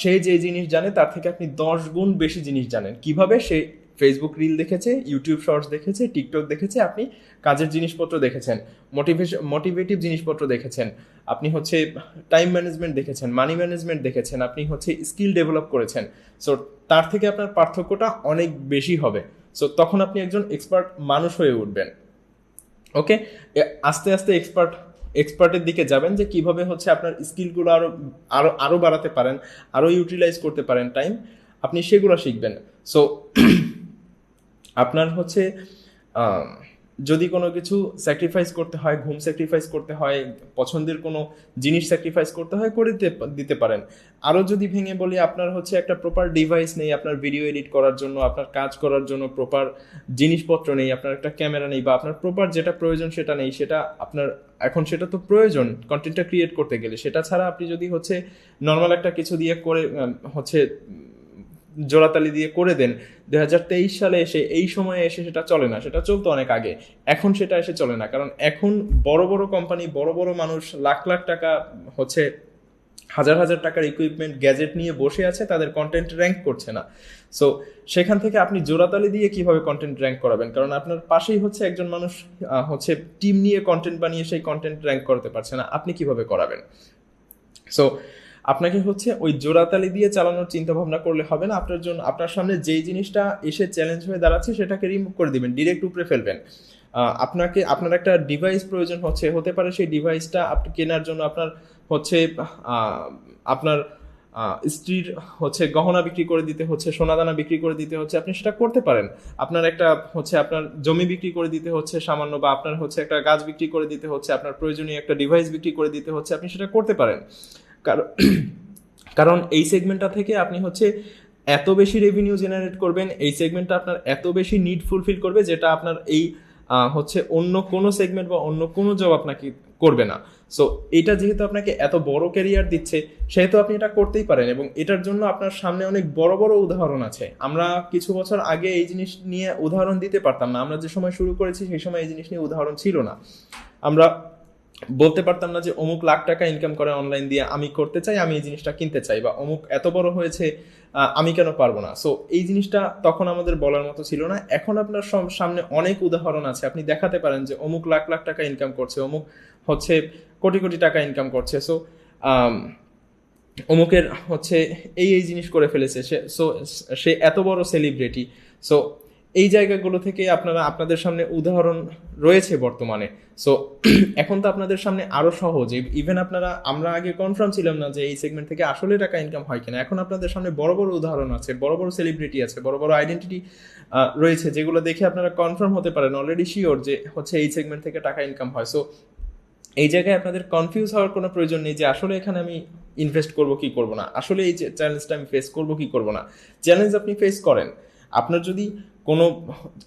সে যে জিনিস জানে তার থেকে আপনি 10 গুণ বেশি জিনিস জানেন। কিভাবে? সে ফেসবুক রিল দেখেছে, ইউটিউব শর্টস দেখেছে, টিকটক দেখেছে, আপনি কাজের জিনিসপত্র দেখেছেন, মোটিভেটিভ জিনিসপত্র দেখেছেন, আপনি হচ্ছে টাইম ম্যানেজমেন্ট দেখেছেন, মানি ম্যানেজমেন্ট দেখেছেন, আপনি হচ্ছে স্কিল ডেভেলপ করেছেন। সো তার থেকে আপনার পার্থক্যটা অনেক বেশি হবে। সো তখন আপনি একজন এক্সপার্ট মানুষ হয়ে উঠবেন। ওকে, আস্তে আস্তে এক্সপার্টের দিকে যাবেন, যে কিভাবে হচ্ছে আপনার স্কিলগুলো আরো আরো আরো বাড়াতে পারেন, আরো ইউটিলাইজ করতে পারেন টাইম, আপনি সেগুলো শিখবেন। সো আপনার হচ্ছে যদি কোনো কিছু স্যাক্রিফাইস করতে হয়, ঘুম স্যাক্রিফাইস করতে হয়, পছন্দের কোনো জিনিস স্যাক্রিফাইস করতে হয়, করে দিতে পারেন। আরও যদি ভেঙে বলি, আপনার হচ্ছে একটা প্রপার ডিভাইস নেই আপনার ভিডিও এডিট করার জন্য, আপনার কাজ করার জন্য প্রপার জিনিসপত্র নেই, আপনার একটা ক্যামেরা নেই, বা আপনার প্রপার যেটা প্রয়োজন সেটা নেই, সেটা আপনার এখন সেটা তো প্রয়োজন কন্টেন্টটা ক্রিয়েট করতে গেলে। সেটা ছাড়া আপনি যদি হচ্ছে নর্মাল একটা কিছু দিয়ে করে হচ্ছে জোড়াতালি দিয়ে করে দেন, 2023 সালে এসে এই সময়ে এসে সেটা চলে না, সেটা চলতো অনেক আগে, এখন সেটা এসে চলে না। কারণ এখন বড় বড় কোম্পানি, বড় বড় মানুষ লাখ লাখ টাকা হচ্ছে হাজার হাজার টাকার ইকুইপমেন্ট গ্যাজেট নিয়ে বসে আছে, তাদের কন্টেন্ট র্যাঙ্ক করছে না। সো সেখান থেকে আপনি জোড়াতালি দিয়ে কিভাবে কন্টেন্ট র্যাঙ্ক করাবেন? কারণ আপনার পাশেই হচ্ছে একজন মানুষ হচ্ছে টিম নিয়ে কন্টেন্ট বানিয়ে সেই কন্টেন্ট র্যাঙ্ক করতে পারছে না, আপনি কিভাবে করাবেন? সো আপনাকে হচ্ছে ওই জোড়াতালি দিয়ে চালানোর চিন্তা ভাবনা করলে হবে না। আপনার জন্য আপনার সামনে যেই জিনিসটা এসে চ্যালেঞ্জ হয়ে দাঁড়াচ্ছে সেটাকে রিমুভ করে দিবেন, ডিরেক্ট উপরে ফেলবেন। আপনার একটা ডিভাইস প্রয়োজন হতে পারে, সেই ডিভাইসটা আপনি কেনার জন্য আপনার হচ্ছে আপনার স্ত্রীর হচ্ছে গহনা বিক্রি করে দিতে হচ্ছে, সোনাদানা বিক্রি করে দিতে হচ্ছে, আপনি সেটা করতে পারেন। আপনার একটা হচ্ছে আপনার জমি বিক্রি করে দিতে হচ্ছে সামান্য, বা আপনার হচ্ছে একটা গাছ বিক্রি করে দিতে হচ্ছে, আপনার প্রয়োজনীয় একটা ডিভাইস বিক্রি করে দিতে হচ্ছে, আপনি সেটা করতে পারেন। কারণ এই সেগমেন্টটা থেকে আপনি হচ্ছে এত বেশি রেভিনিউ জেনারেট করবেন, এই সেগমেন্টটা আপনার এত বেশি নিড ফুলফিল করবে, যেটা আপনার এই হচ্ছে অন্য কোনো সেগমেন্ট বা অন্য কোনো জব আপনাকে করবে না। সো এটা যেহেতু আপনাকে এত বড় ক্যারিয়ার দিচ্ছে, সেহেতু আপনি এটা করতেই পারেন, এবং এটার জন্য আপনার সামনে অনেক বড় বড় উদাহরণ আছে। আমরা কিছু বছর আগে এই জিনিস নিয়ে উদাহরণ দিতে পারতাম না। আমরা যে সময় শুরু করেছি সেই সময় এই জিনিস নিয়ে উদাহরণ ছিল না। আমরা বলতে পারতাম না যে অমুক লাখ টাকা ইনকাম করে অনলাইন দিয়ে, আমি করতে চাই, আমি এই জিনিসটা কিনতে চাই, বা অমুক এত বড় হয়েছে আমি কেন পারবো না। সো এই জিনিসটা তখন আমাদের বলার মতো ছিল না। এখন আপনার সামনে অনেক উদাহরণ আছে, আপনি দেখাতে পারেন যে অমুক লাখ লাখ টাকা ইনকাম করছে, অমুক হচ্ছে কোটি কোটি টাকা ইনকাম করছে। সো অমুকের হচ্ছে এই জিনিস করে ফেলেছে, সে এত বড় সেলিব্রিটি। সো এই জায়গাগুলো থেকে আপনাদের সামনে উদাহরণ রয়েছে বর্তমানে। সো এখন তো আপনাদের সামনে আরো সহজ, ইভেন আমরা আগে কনফার্ম ছিলাম না যে এই সেগমেন্ট থেকে আসলে টাকা ইনকাম হয় কিনা। এখন আপনাদের সামনে বড় বড় উদাহরণ আছে, বড় বড় সেলিব্রিটি আছে, বড় বড় আইডেন্টিটি রয়েছে, যেগুলো দেখে আপনারা কনফার্ম হতে পারেন, অলরেডি শিওর যে হচ্ছে এই সেগমেন্ট থেকে টাকা ইনকাম হয়। সো এই জায়গায় আপনাদের কনফিউজ হওয়ার কোনো প্রয়োজন নেই যে আসলে এখানে আমি ইনভেস্ট করব কি করব না, আসলে এই চ্যালেঞ্জটা আমি ফেস করব কি করব না। চ্যালেঞ্জ আপনি ফেস করেন। আপনার যদি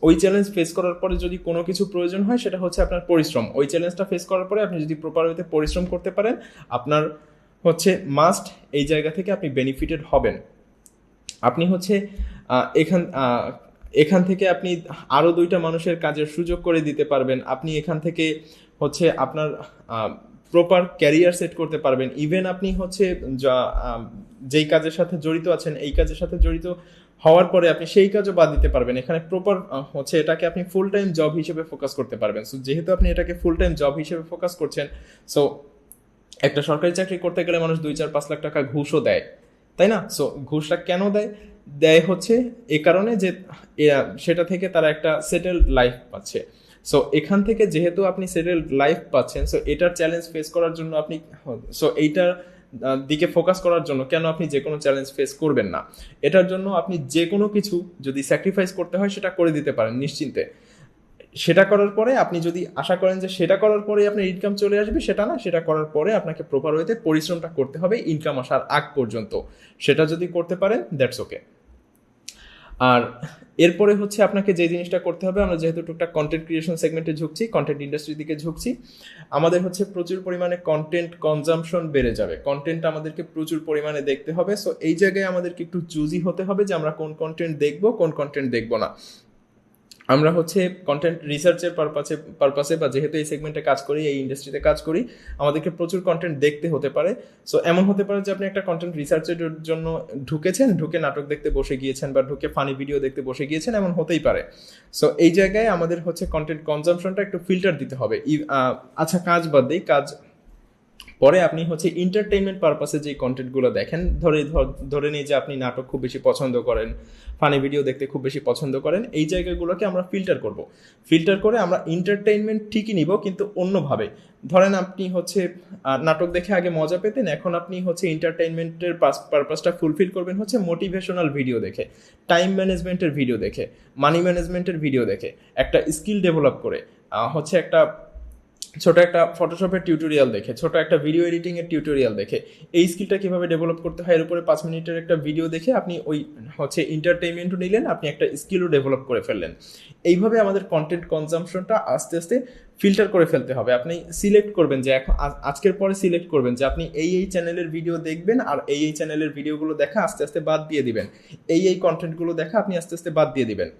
ওই চ্যালেঞ্জ ফেস করার পরে যদি কোনো কিছু প্রয়োজন হয়, সেটা হচ্ছে আপনার পরিশ্রম। ওই চ্যালেঞ্জটা ফেস করার পরে আপনি যদি প্রপার ওয়েতে পরিশ্রম করতে পারেন, আপনার হচ্ছে মাস্ট এই জায়গা থেকে আপনি বেনিফিটেড হবেন। আপনি হচ্ছে এখান থেকে আপনি আরো 2টা মানুষের কাজের সুযোগ করে দিতে পারবেন। আপনি এখান থেকে হচ্ছে আপনার প্রপার ক্যারিয়ার সেট করতে পারবেন। ইভেন আপনি হচ্ছে যেই কাজের সাথে জড়িত আছেন, এই কাজের সাথে জড়িত হওয়ার পরে আপনি সেই কাজও বাদ দিতে পারবেন। এখানে প্রপার হচ্ছে এটাকে আপনি ফুল টাইম জব হিসেবে ফোকাস করতে পারবেন। সো যেহেতু আপনি এটাকে ফুল টাইম জব হিসেবে ফোকাস করছেন, সো একটা সরকারি চাকরি করতে গেলে মানুষ 2-4-5 লাখ টাকা ঘুষও দেয়, তাই না? সো ঘুষটা কেন দেয় হচ্ছে এ কারণে যে সেটা থেকে তারা একটা সেটেলড লাইফ পাচ্ছে। সো এখান থেকে যেহেতু আপনি সেটেলড লাইফ পাচ্ছেন, সো এটার চ্যালেঞ্জ ফেস করার জন্য এইটার দিকে ফোকাস করার জন্য কেন আপনি যে কোনো চ্যালেঞ্জ ফেস করবেন না? এটার জন্য আপনি যে কোনো কিছু যদি স্যাক্রিফাইস করতে হয় সেটা করে দিতে পারেন নিশ্চিন্তে। সেটা করার পরে আপনি যদি আশা করেন যে সেটা করার পরে আপনার ইনকাম চলে আসবে, সেটা না, সেটা করার পরে আপনাকে প্রপার ওয়েতে পরিশ্রমটা করতে হবে ইনকাম আসার আগ পর্যন্ত। সেটা যদি করতে পারেন, দ্যাটস ওকে। আর এরপরে হচ্ছে আপনাকে যে জিনিসটা করতে হবে, আমরা যেহেতু টুকটাক কন্টেন্ট ক্রিয়েশন সেগমেন্টে ঝুঁকছি, কন্টেন্ট ইন্ডাস্ট্রির দিকে ঝুঁকছি, আমাদের হচ্ছে প্রচুর পরিমাণে কন্টেন্ট কনজাম্পশন বেড়ে যাবে। কন্টেন্ট আমাদেরকে প্রচুর পরিমাণে দেখতে হবে। সো এই জায়গায় আমাদেরকে একটু চুজি হতে হবে যে আমরা কোন কন্টেন্ট দেখবো, কোন কন্টেন্ট দেখবো না। আমরা হচ্ছে কন্টেন্ট রিসার্চের পারপাসে বা যেহেতু এই সেগমেন্টে কাজ করি, এই ইন্ডাস্ট্রিতে কাজ করি, আমাদেরকে প্রচুর কন্টেন্ট দেখতে হতে পারে। সো এমন হতে পারে যে আপনি একটা কন্টেন্ট রিসার্চের জন্য ঢুকে নাটক দেখতে বসে গিয়েছেন বা ঢুকে ফানি ভিডিও দেখতে বসে গিয়েছেন, এমন হতেই পারে। সো এই জায়গায় আমাদের হচ্ছে কন্টেন্ট কনজাম্পশনটা একটু ফিল্টার দিতে হবে। আচ্ছা, কাজ বাদ দিই, কাজ পরে আপনি হচ্ছে এন্টারটেইনমেন্ট পারপাসে যে কন্টেন্টগুলো দেখেন, ধরে নিই যে আপনি নাটক খুব বেশি পছন্দ করেন, ফানি ভিডিও দেখতে খুব বেশি পছন্দ করেন, এই জায়গাগুলোকে আমরা ফিল্টার করে আমরা এন্টারটেইনমেন্ট ঠিকই নিব, কিন্তু অন্যভাবে। ধরেন আপনি হচ্ছে নাটক দেখে আগে মজা পেতেন, এখন আপনি হচ্ছে এন্টারটেইনমেন্টের পারপাসটা ফুলফিল করবেন হচ্ছে মোটিভেশনাল ভিডিও দেখে, টাইম ম্যানেজমেন্টের ভিডিও দেখে, মানি ম্যানেজমেন্টের ভিডিও দেখে, একটা স্কিল ডেভেলপ করে, হচ্ছে একটা ছোট একটা ফটোশপের টিউটোরিয়াল দেখে, ছোট একটা ভিডিও এডিটিং এর টিউটোরিয়াল দেখে, এই স্কিলটা কিভাবে ডেভেলপ করতে হয় এর উপরে 5 মিনিটের একটা ভিডিও দেখে আপনি ওই হচ্ছে এন্টারটেইনমেন্টও নিলেন, আপনি একটা স্কিলও ডেভেলপ করে ফেললেন। এইভাবে আমাদের কন্টেন্ট কনজাম্পশনটা আস্তে আস্তে ফিল্টার করে ফেলতে হবে। আপনি সিলেক্ট করবেন যে এখন আজকের পরে সিলেক্ট করবেন যে আপনি এই চ্যানেলের ভিডিও দেখবেন, আর এই চ্যানেলের ভিডিওগুলো দেখা আস্তে আস্তে বাদ দিয়ে দিবেন, এই কন্টেন্টগুলো দেখা আপনি আস্তে আস্তে বাদ দিয়ে দিবেন।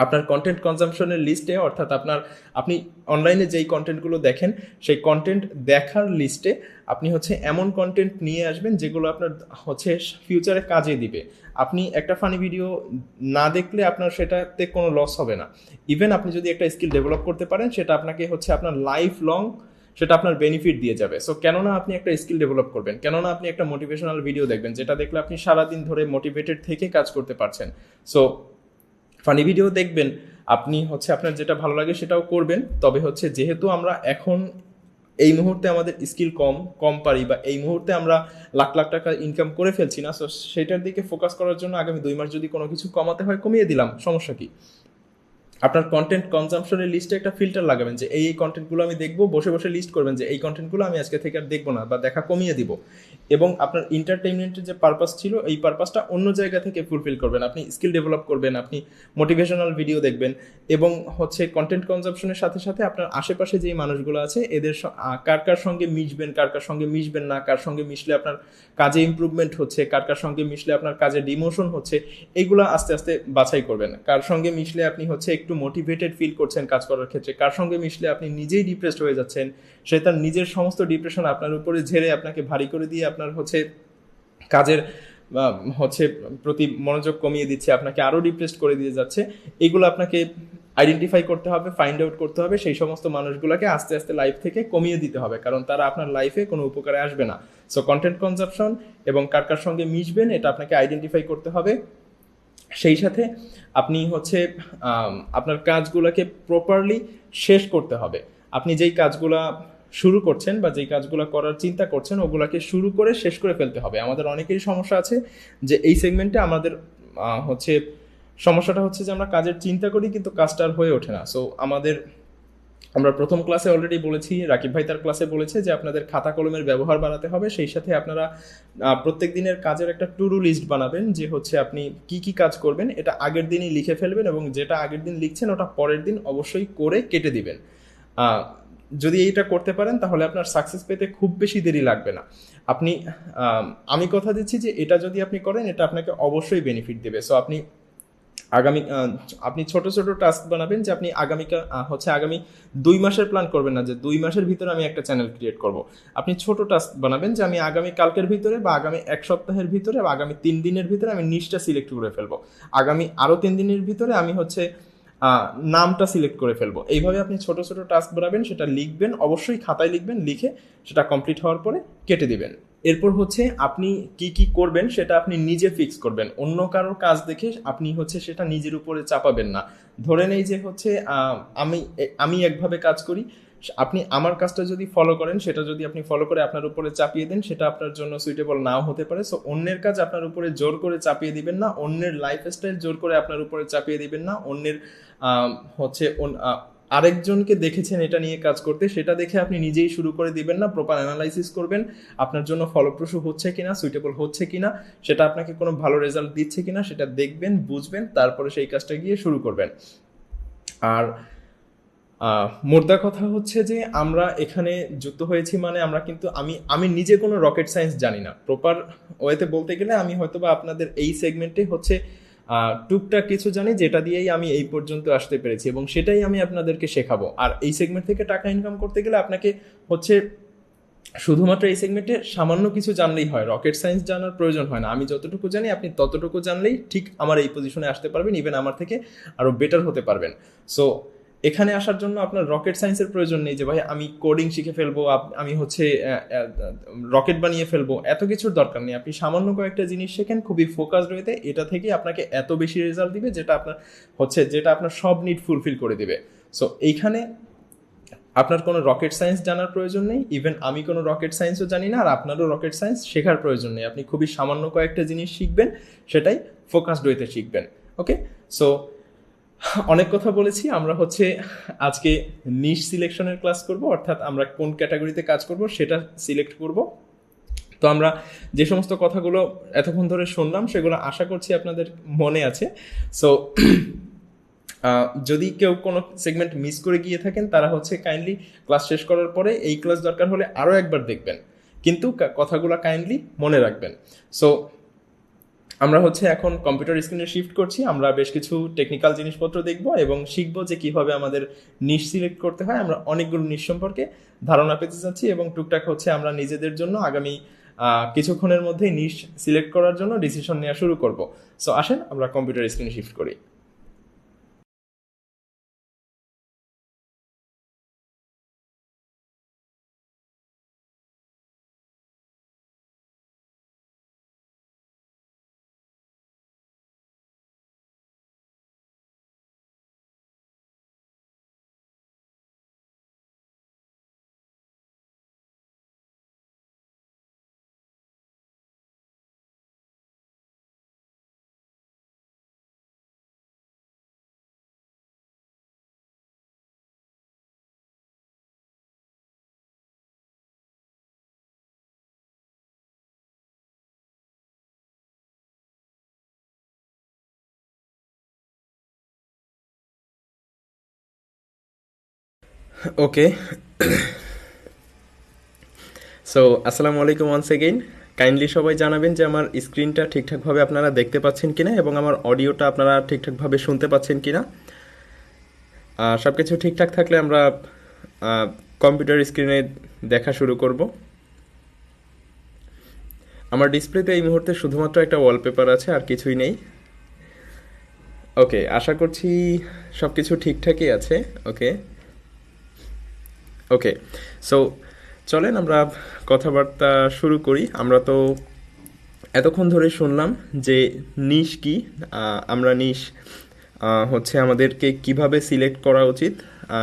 আপনার কন্টেন্ট কনজাম্পশনের লিস্টে, অর্থাৎ আপনি অনলাইনে যেই কন্টেন্টগুলো দেখেন সেই কন্টেন্ট দেখার লিস্টে আপনি হচ্ছে এমন কন্টেন্ট নিয়ে আসবেন যেগুলো আপনার হচ্ছে ফিউচারে কাজে দিবে। আপনি একটা ফানি ভিডিও না দেখলে আপনার সেটাতে কোনো লস হবে না। ইভেন আপনি যদি একটা স্কিল ডেভেলপ করতে পারেন, সেটা আপনাকে হচ্ছে আপনার লাইফ লং সেটা আপনার বেনিফিট দিয়ে যাবে। সো কেননা আপনি একটা স্কিল ডেভেলপ করবেন, কেননা আপনি একটা মোটিভেশনাল ভিডিও দেখবেন যেটা দেখলে আপনি সারাদিন ধরে মোটিভেটেড থেকে কাজ করতে পারছেন। সো ফানি ভিডিও দেখবেন, আপনি হচ্ছে আপনার যেটা ভালো লাগে সেটাও করবেন। তবে হচ্ছে যেহেতু আমরা এখন এই মুহূর্তে আমাদের স্কিল কম পারি, বা এই মুহূর্তে আমরা লাখ লাখ টাকা ইনকাম করে ফেলছি না, সো সেটার দিকে ফোকাস করার জন্য আগামী 2 মাস যদি কোনো কিছু কমাতে হয় কমিয়ে দিলাম, সমস্যা কি? আপনার কন্টেন্ট কনজাম্পশনের লিস্টে একটা ফিল্টার লাগাবেন যে এই কন্টেন্টগুলো আমি দেখবো, বসে বসে লিস্ট করবেন যে এই কন্টেন্টগুলো আমি আজকে থেকে আর দেখবো না বা দেখা কমিয়ে দিব। এবং আপনার এন্টারটেইনমেন্টের যে পারপাস ছিল এই পারপাসটা অন্য জায়গা থেকে ফুলফিল করবেন। আপনি স্কিল ডেভেলপ করবেন, আপনি মোটিভেশনাল ভিডিও দেখবেন, এবং হচ্ছে কন্টেন্ট কনজাম্পশনের সাথে সাথে আপনার আশেপাশে যেই মানুষগুলো আছে এদের কার সঙ্গে মিশবেন, কার সঙ্গে মিশবেন না, কার সঙ্গে মিশলে আপনার কাজে ইমপ্রুভমেন্ট হচ্ছে, কার সঙ্গে মিশলে আপনার কাজে ডিমোশন হচ্ছে, এইগুলো আস্তে আস্তে বাছাই করবেন। কার সঙ্গে মিশলে আপনি হচ্ছে একটু মোটিভেটেড ফিল করছেন কাজ করার ক্ষেত্রে, কার সঙ্গে মিশলে আপনি নিজেই ডিপ্রেসড হয়ে যাচ্ছেন, সে তার নিজের সমস্ত ডিপ্রেশন আপনার উপরে ঝেড়ে আপনাকে ভারী করে দিয়ে আপনার হচ্ছে কাজের হচ্ছে প্রতি মনোযোগ কমিয়ে দিচ্ছে, আপনাকে আরও ডিপ্রেসড করে দিয়ে যাচ্ছে। এইগুলো আপনাকে আইডেন্টিফাই করতে হবে, ফাইন্ড আউট করতে হবে, সেই সমস্ত মানুষগুলোকে আস্তে আস্তে লাইফ থেকে কমিয়ে দিতে হবে, কারণ তারা আপনার লাইফে কোনো উপকারে আসবে না। সো কন্টেন্ট কনজাম্পশন এবং কার সঙ্গে মিশবেন এটা আপনাকে আইডেন্টিফাই করতে হবে। সেই সাথে আপনি হচ্ছে আপনার কাজগুলোকে প্রপারলি শেষ করতে হবে। আপনি যেই কাজগুলা শুরু করছেন বা যেই কাজগুলো করার চিন্তা করছেন ওগুলাকে শুরু করে শেষ করে ফেলতে হবে। আমাদের অনেকেরই সমস্যা আছে যে এই সেগমেন্টে আমাদের হচ্ছে সমস্যাটা হচ্ছে যে আমরা কাজের চিন্তা করি কিন্তু কাজটা আর হয়ে ওঠে না। সো আমরা প্রথম ক্লাসে অলরেডি বলেছি, রাকিব ভাই তার ক্লাসে বলেছে যে আপনাদের খাতা কলমের ব্যবহার বাড়াতে হবে। সেই সাথে আপনারা প্রত্যেক দিনের কাজের একটা টু ডু লিস্ট বানাবেন, যে হচ্ছে আপনি কি কাজ করবেন এটা আগের দিনই লিখে ফেলবেন, এবং যেটা আগের দিন লিখছেন ওটা পরের দিন অবশ্যই করে কেটে দিবেন। যদি এইটা করতে পারেন তাহলে আপনার সাকসেস পেতে খুব বেশি দেরি লাগবে না। আমি কথা দিচ্ছি যে এটা যদি আপনি করেন এটা আপনাকে অবশ্যই বেনিফিট দেবে। সো আপনি ছোট ছোট টাস্ক বানাবেন, যে আপনি আগামী 2 মাসের প্ল্যান করবেন না যে 2 মাসের ভিতরে আমি একটা চ্যানেল ক্রিয়েট করব। আপনি ছোট টাস্ক বানাবেন যে আমি আগামী কালকের ভিতরে বা আগামী 1 সপ্তাহের ভিতরে বা আগামী 3 দিনের ভিতরে আমি নিশটা সিলেক্ট করে ফেলবো, আগামী আরও 3 দিনের ভিতরে আমি হচ্ছে নামটা সিলেক্ট করে ফেলবো। এইভাবে আপনি ছোট ছোট টাস্ক বানাবেন, সেটা লিখবেন, অবশ্যই খাতায় লিখবেন, লিখে সেটা কমপ্লিট হওয়ার পরে কেটে দিবেন। এরপর হচ্ছে আপনি কি করবেন সেটা আপনি নিজে ফিক্স করবেন, অন্য কারোর কাজ দেখে আপনি হচ্ছে সেটা নিজের উপরে চাপাবেন না। ধরে নেই যে হচ্ছে আমি একভাবে কাজ করি, আপনি আমার কাজটা যদি ফলো করেন, সেটা যদি আপনি ফলো করে আপনার উপরে চাপিয়ে দেন সেটা আপনার জন্য সুইটেবল নাও হতে পারে। সো অন্যের কাজ আপনার উপরে জোর করে চাপিয়ে দিবেন না, অন্যের লাইফস্টাইল জোর করে আপনার উপরে চাপিয়ে দিবেন না, অন্যের হচ্ছে আরেকজনকে দেখেছেন এটা নিয়ে কাজ করতে, সেটা দেখে আপনি নিজেই শুরু করে দিবেন না। প্রপার অ্যানালাইসিস করবেন আপনার জন্য ফলপ্রসূ হচ্ছে কিনা, সুইটেবল হচ্ছে কিনা, সেটা আপনাকে কোনো ভালো রেজাল্ট দিচ্ছে কিনা সেটা দেখবেন, বুঝবেন, তারপরে সেই কাজটা গিয়ে শুরু করবেন। আর মোদ্দা কথা হচ্ছে যে আমরা এখানে যুক্ত হয়েছি মানে আমরা কিন্তু আমি নিজে কোনো রকেট সায়েন্স জানি না। প্রপার ওয়েতে বলতে গেলে আমি হয়তোবা আপনাদের এই সেগমেন্টে হচ্ছে টুকটাক কিছু জানি যেটা দিয়েই আমি এই পর্যন্ত আসতে পেরেছি এবং সেটাই আমি আপনাদেরকে শেখাবো। আর এই সেগমেন্ট থেকে টাকা ইনকাম করতে গেলে আপনাকে হচ্ছে শুধুমাত্র এই সেগমেন্টে সামান্য কিছু জানলেই হয়, রকেট সায়েন্স জানার প্রয়োজন হয় না। আমি যতটুকু জানি আপনি ততটুকু জানলেই ঠিক আমার এই পজিশনে আসতে পারবেন, ইভেন আমার থেকে আরও বেটার হতে পারবেন। সো এখানে আসার জন্য আপনার রকেট সায়েন্সের প্রয়োজন নেই যে ভাই আমি কোডিং শিখে ফেলবো, আমি হচ্ছে রকেট বানিয়ে ফেলবো, এত কিছুর দরকার নেই। আপনি সামান্য কয়েকটা জিনিস শেখেন খুবই ফোকাসড হইতে, এটা থেকে আপনাকে এত বেশি রেজাল্ট দিবে যেটা আপনার সব নিড ফুলফিল করে দিবে। সো এইখানে আপনার কোনো রকেট সায়েন্স জানার প্রয়োজন নেই, ইভেন আমি কোনো রকেট সায়েন্সও জানি না, আর আপনারও রকেট সায়েন্স শেখার প্রয়োজন নেই। আপনি খুবই সামান্য কয়েকটা জিনিস শিখবেন, সেটাই ফোকাসড ওয়েতে শিখবেন। ওকে, সো অনেক কথা বলেছি। আমরা হচ্ছে আজকে নিশ সিলেকশনের ক্লাস করব, অর্থাৎ আমরা কোন ক্যাটাগরিতে কাজ করব সেটা সিলেক্ট করব। তো আমরা যে সমস্ত কথাগুলো এতক্ষণ ধরে শুনলাম সেগুলো আশা করছি আপনাদের মনে আছে। সো যদি কেউ কোনো সেগমেন্ট মিস করে গিয়ে থাকেন তারা হচ্ছে কাইন্ডলি ক্লাস শেষ করার পরে এই ক্লাস দরকার হলে আরও একবার দেখবেন, কিন্তু কথাগুলো কাইন্ডলি মনে রাখবেন। সো আমরা হচ্ছে এখন কম্পিউটার স্ক্রিনে শিফট করছি। আমরা বেশ কিছু টেকনিক্যাল জিনিসপত্র দেখব এবং শিখবো যে কিভাবে আমাদের নিশ সিলেক্ট করতে হয়। আমরা অনেকগুলো নিশ সম্পর্কে ধারণা পেতে যাচ্ছি এবং টুকটাক হচ্ছে আমরা নিজেদের জন্য আগামী কিছুক্ষণের মধ্যেই নিশ সিলেক্ট করার জন্য ডিসিশন নেওয়া শুরু করব। সো আসেন আমরা কম্পিউটার স্ক্রিনে শিফট করি। ওকে, সো আসসালামু আলাইকুম ওয়ান্স এগেইন। কাইন্ডলি সবাই জানাবেন যে আমার স্ক্রিনটা ঠিকঠাকভাবে আপনারা দেখতে পাচ্ছেন কিনা এবং আমার অডিওটা আপনারা ঠিকঠাকভাবে শুনতে পাচ্ছেন কিনা। সব কিছু ঠিকঠাক থাকলে আমরা কম্পিউটার স্ক্রিনে দেখা শুরু করব। আমার ডিসপ্লেতে এই মুহূর্তে শুধুমাত্র একটা ওয়ালপেপার আছে, আর কিছুই নেই। ওকে, আশা করছি সব কিছু ঠিকঠাকই আছে। ওকে ওকে, সো চলেন আমরা কথাবার্তা শুরু করি। আমরা তো এতক্ষণ ধরে শুনলাম যে নিশ কি, আমরা নিশ হচ্ছে আমাদেরকে কিভাবে সিলেক্ট করা উচিত,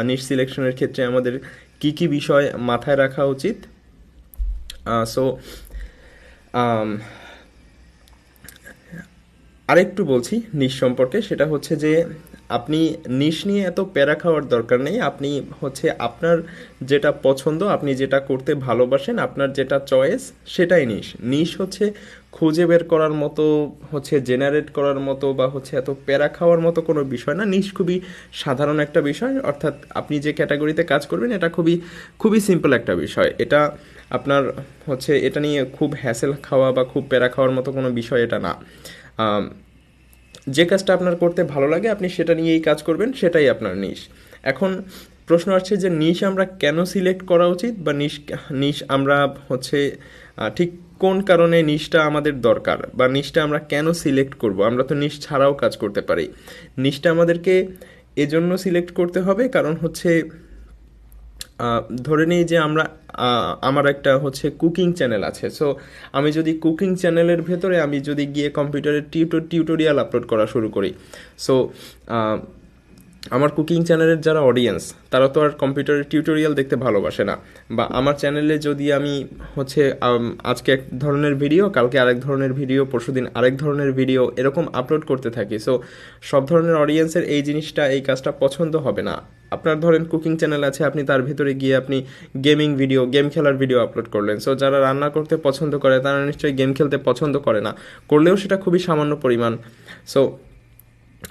নিশ সিলেকশনের ক্ষেত্রে আমাদের কি কি বিষয় মাথায় রাখা উচিত। সো আরেকটু বলছি নিশ সম্পর্কে, সেটা হচ্ছে যে আপনি নিশ নিয়ে এত প্যারা খাওয়ার দরকার নেই। আপনি হচ্ছে আপনার যেটা পছন্দ, আপনি যেটা করতে ভালোবাসেন, আপনার যেটা চয়েস, সেটাই নিশ। নিশ হচ্ছে খুঁজে বের করার মতো, হচ্ছে জেনারেট করার মতো বা হচ্ছে এত প্যারা খাওয়ার মতো কোনো বিষয় না। নিশ খুবই সাধারণ একটা বিষয়, অর্থাৎ আপনি যে ক্যাটাগরিতে কাজ করবেন এটা খুবই খুবই সিম্পল একটা বিষয়। এটা আপনার হচ্ছে এটা নিয়ে খুব হ্যাসেল খাওয়া বা খুব প্যারা খাওয়ার মতো কোনো বিষয় এটা না। যে কাজটা আপনার করতে ভালো লাগে আপনি সেটা নিয়েই কাজ করবেন, সেটাই আপনার নিশ। এখন প্রশ্ন আসছে যে নিশ আমরা কেন সিলেক্ট করা উচিত, বা নিশ আমরা হচ্ছে ঠিক কোন কারণে নিশটা আমাদের দরকার, বা নিশটা আমরা কেন সিলেক্ট করব। আমরা তো নিশ ছাড়াও কাজ করতে পারি। নিশটা আমাদেরকে এজন্য সিলেক্ট করতে হবে কারণ হচ্ছে ধরে নিই যে আমার একটা হচ্ছে কুকিং চ্যানেল আছে। সো আমি যদি কুকিং চ্যানেলের ভেতরে আমি যদি গিয়ে কম্পিউটারের টিউটোরিয়াল আপলোড করা শুরু করি, সো আমার কুকিং চ্যানেলের যারা অডিয়েন্স তারা তো আর কম্পিউটারের টিউটোরিয়াল দেখতে ভালোবাসে না। বা আমার চ্যানেলে যদি আমি হচ্ছে আজকে এক ধরনের ভিডিও, কালকে আরেক ধরনের ভিডিও, পরশুদিন আরেক ধরনের ভিডিও এরকম আপলোড করতে থাকি, সো সব ধরনের অডিয়েন্সের এই জিনিসটা, এই কাজটা পছন্দ হবে না। আপনার ধরেন কুকিং চ্যানেল আছে, আপনি তার ভিতরে গিয়ে আপনি গেমিং ভিডিও, গেম খেলার ভিডিও আপলোড করলেন। সো যারা রান্না করতে পছন্দ করে তারা নিশ্চয়ই গেম খেলতে পছন্দ করে না, করলেও সেটা খুবই সামান্য পরিমাণ। সো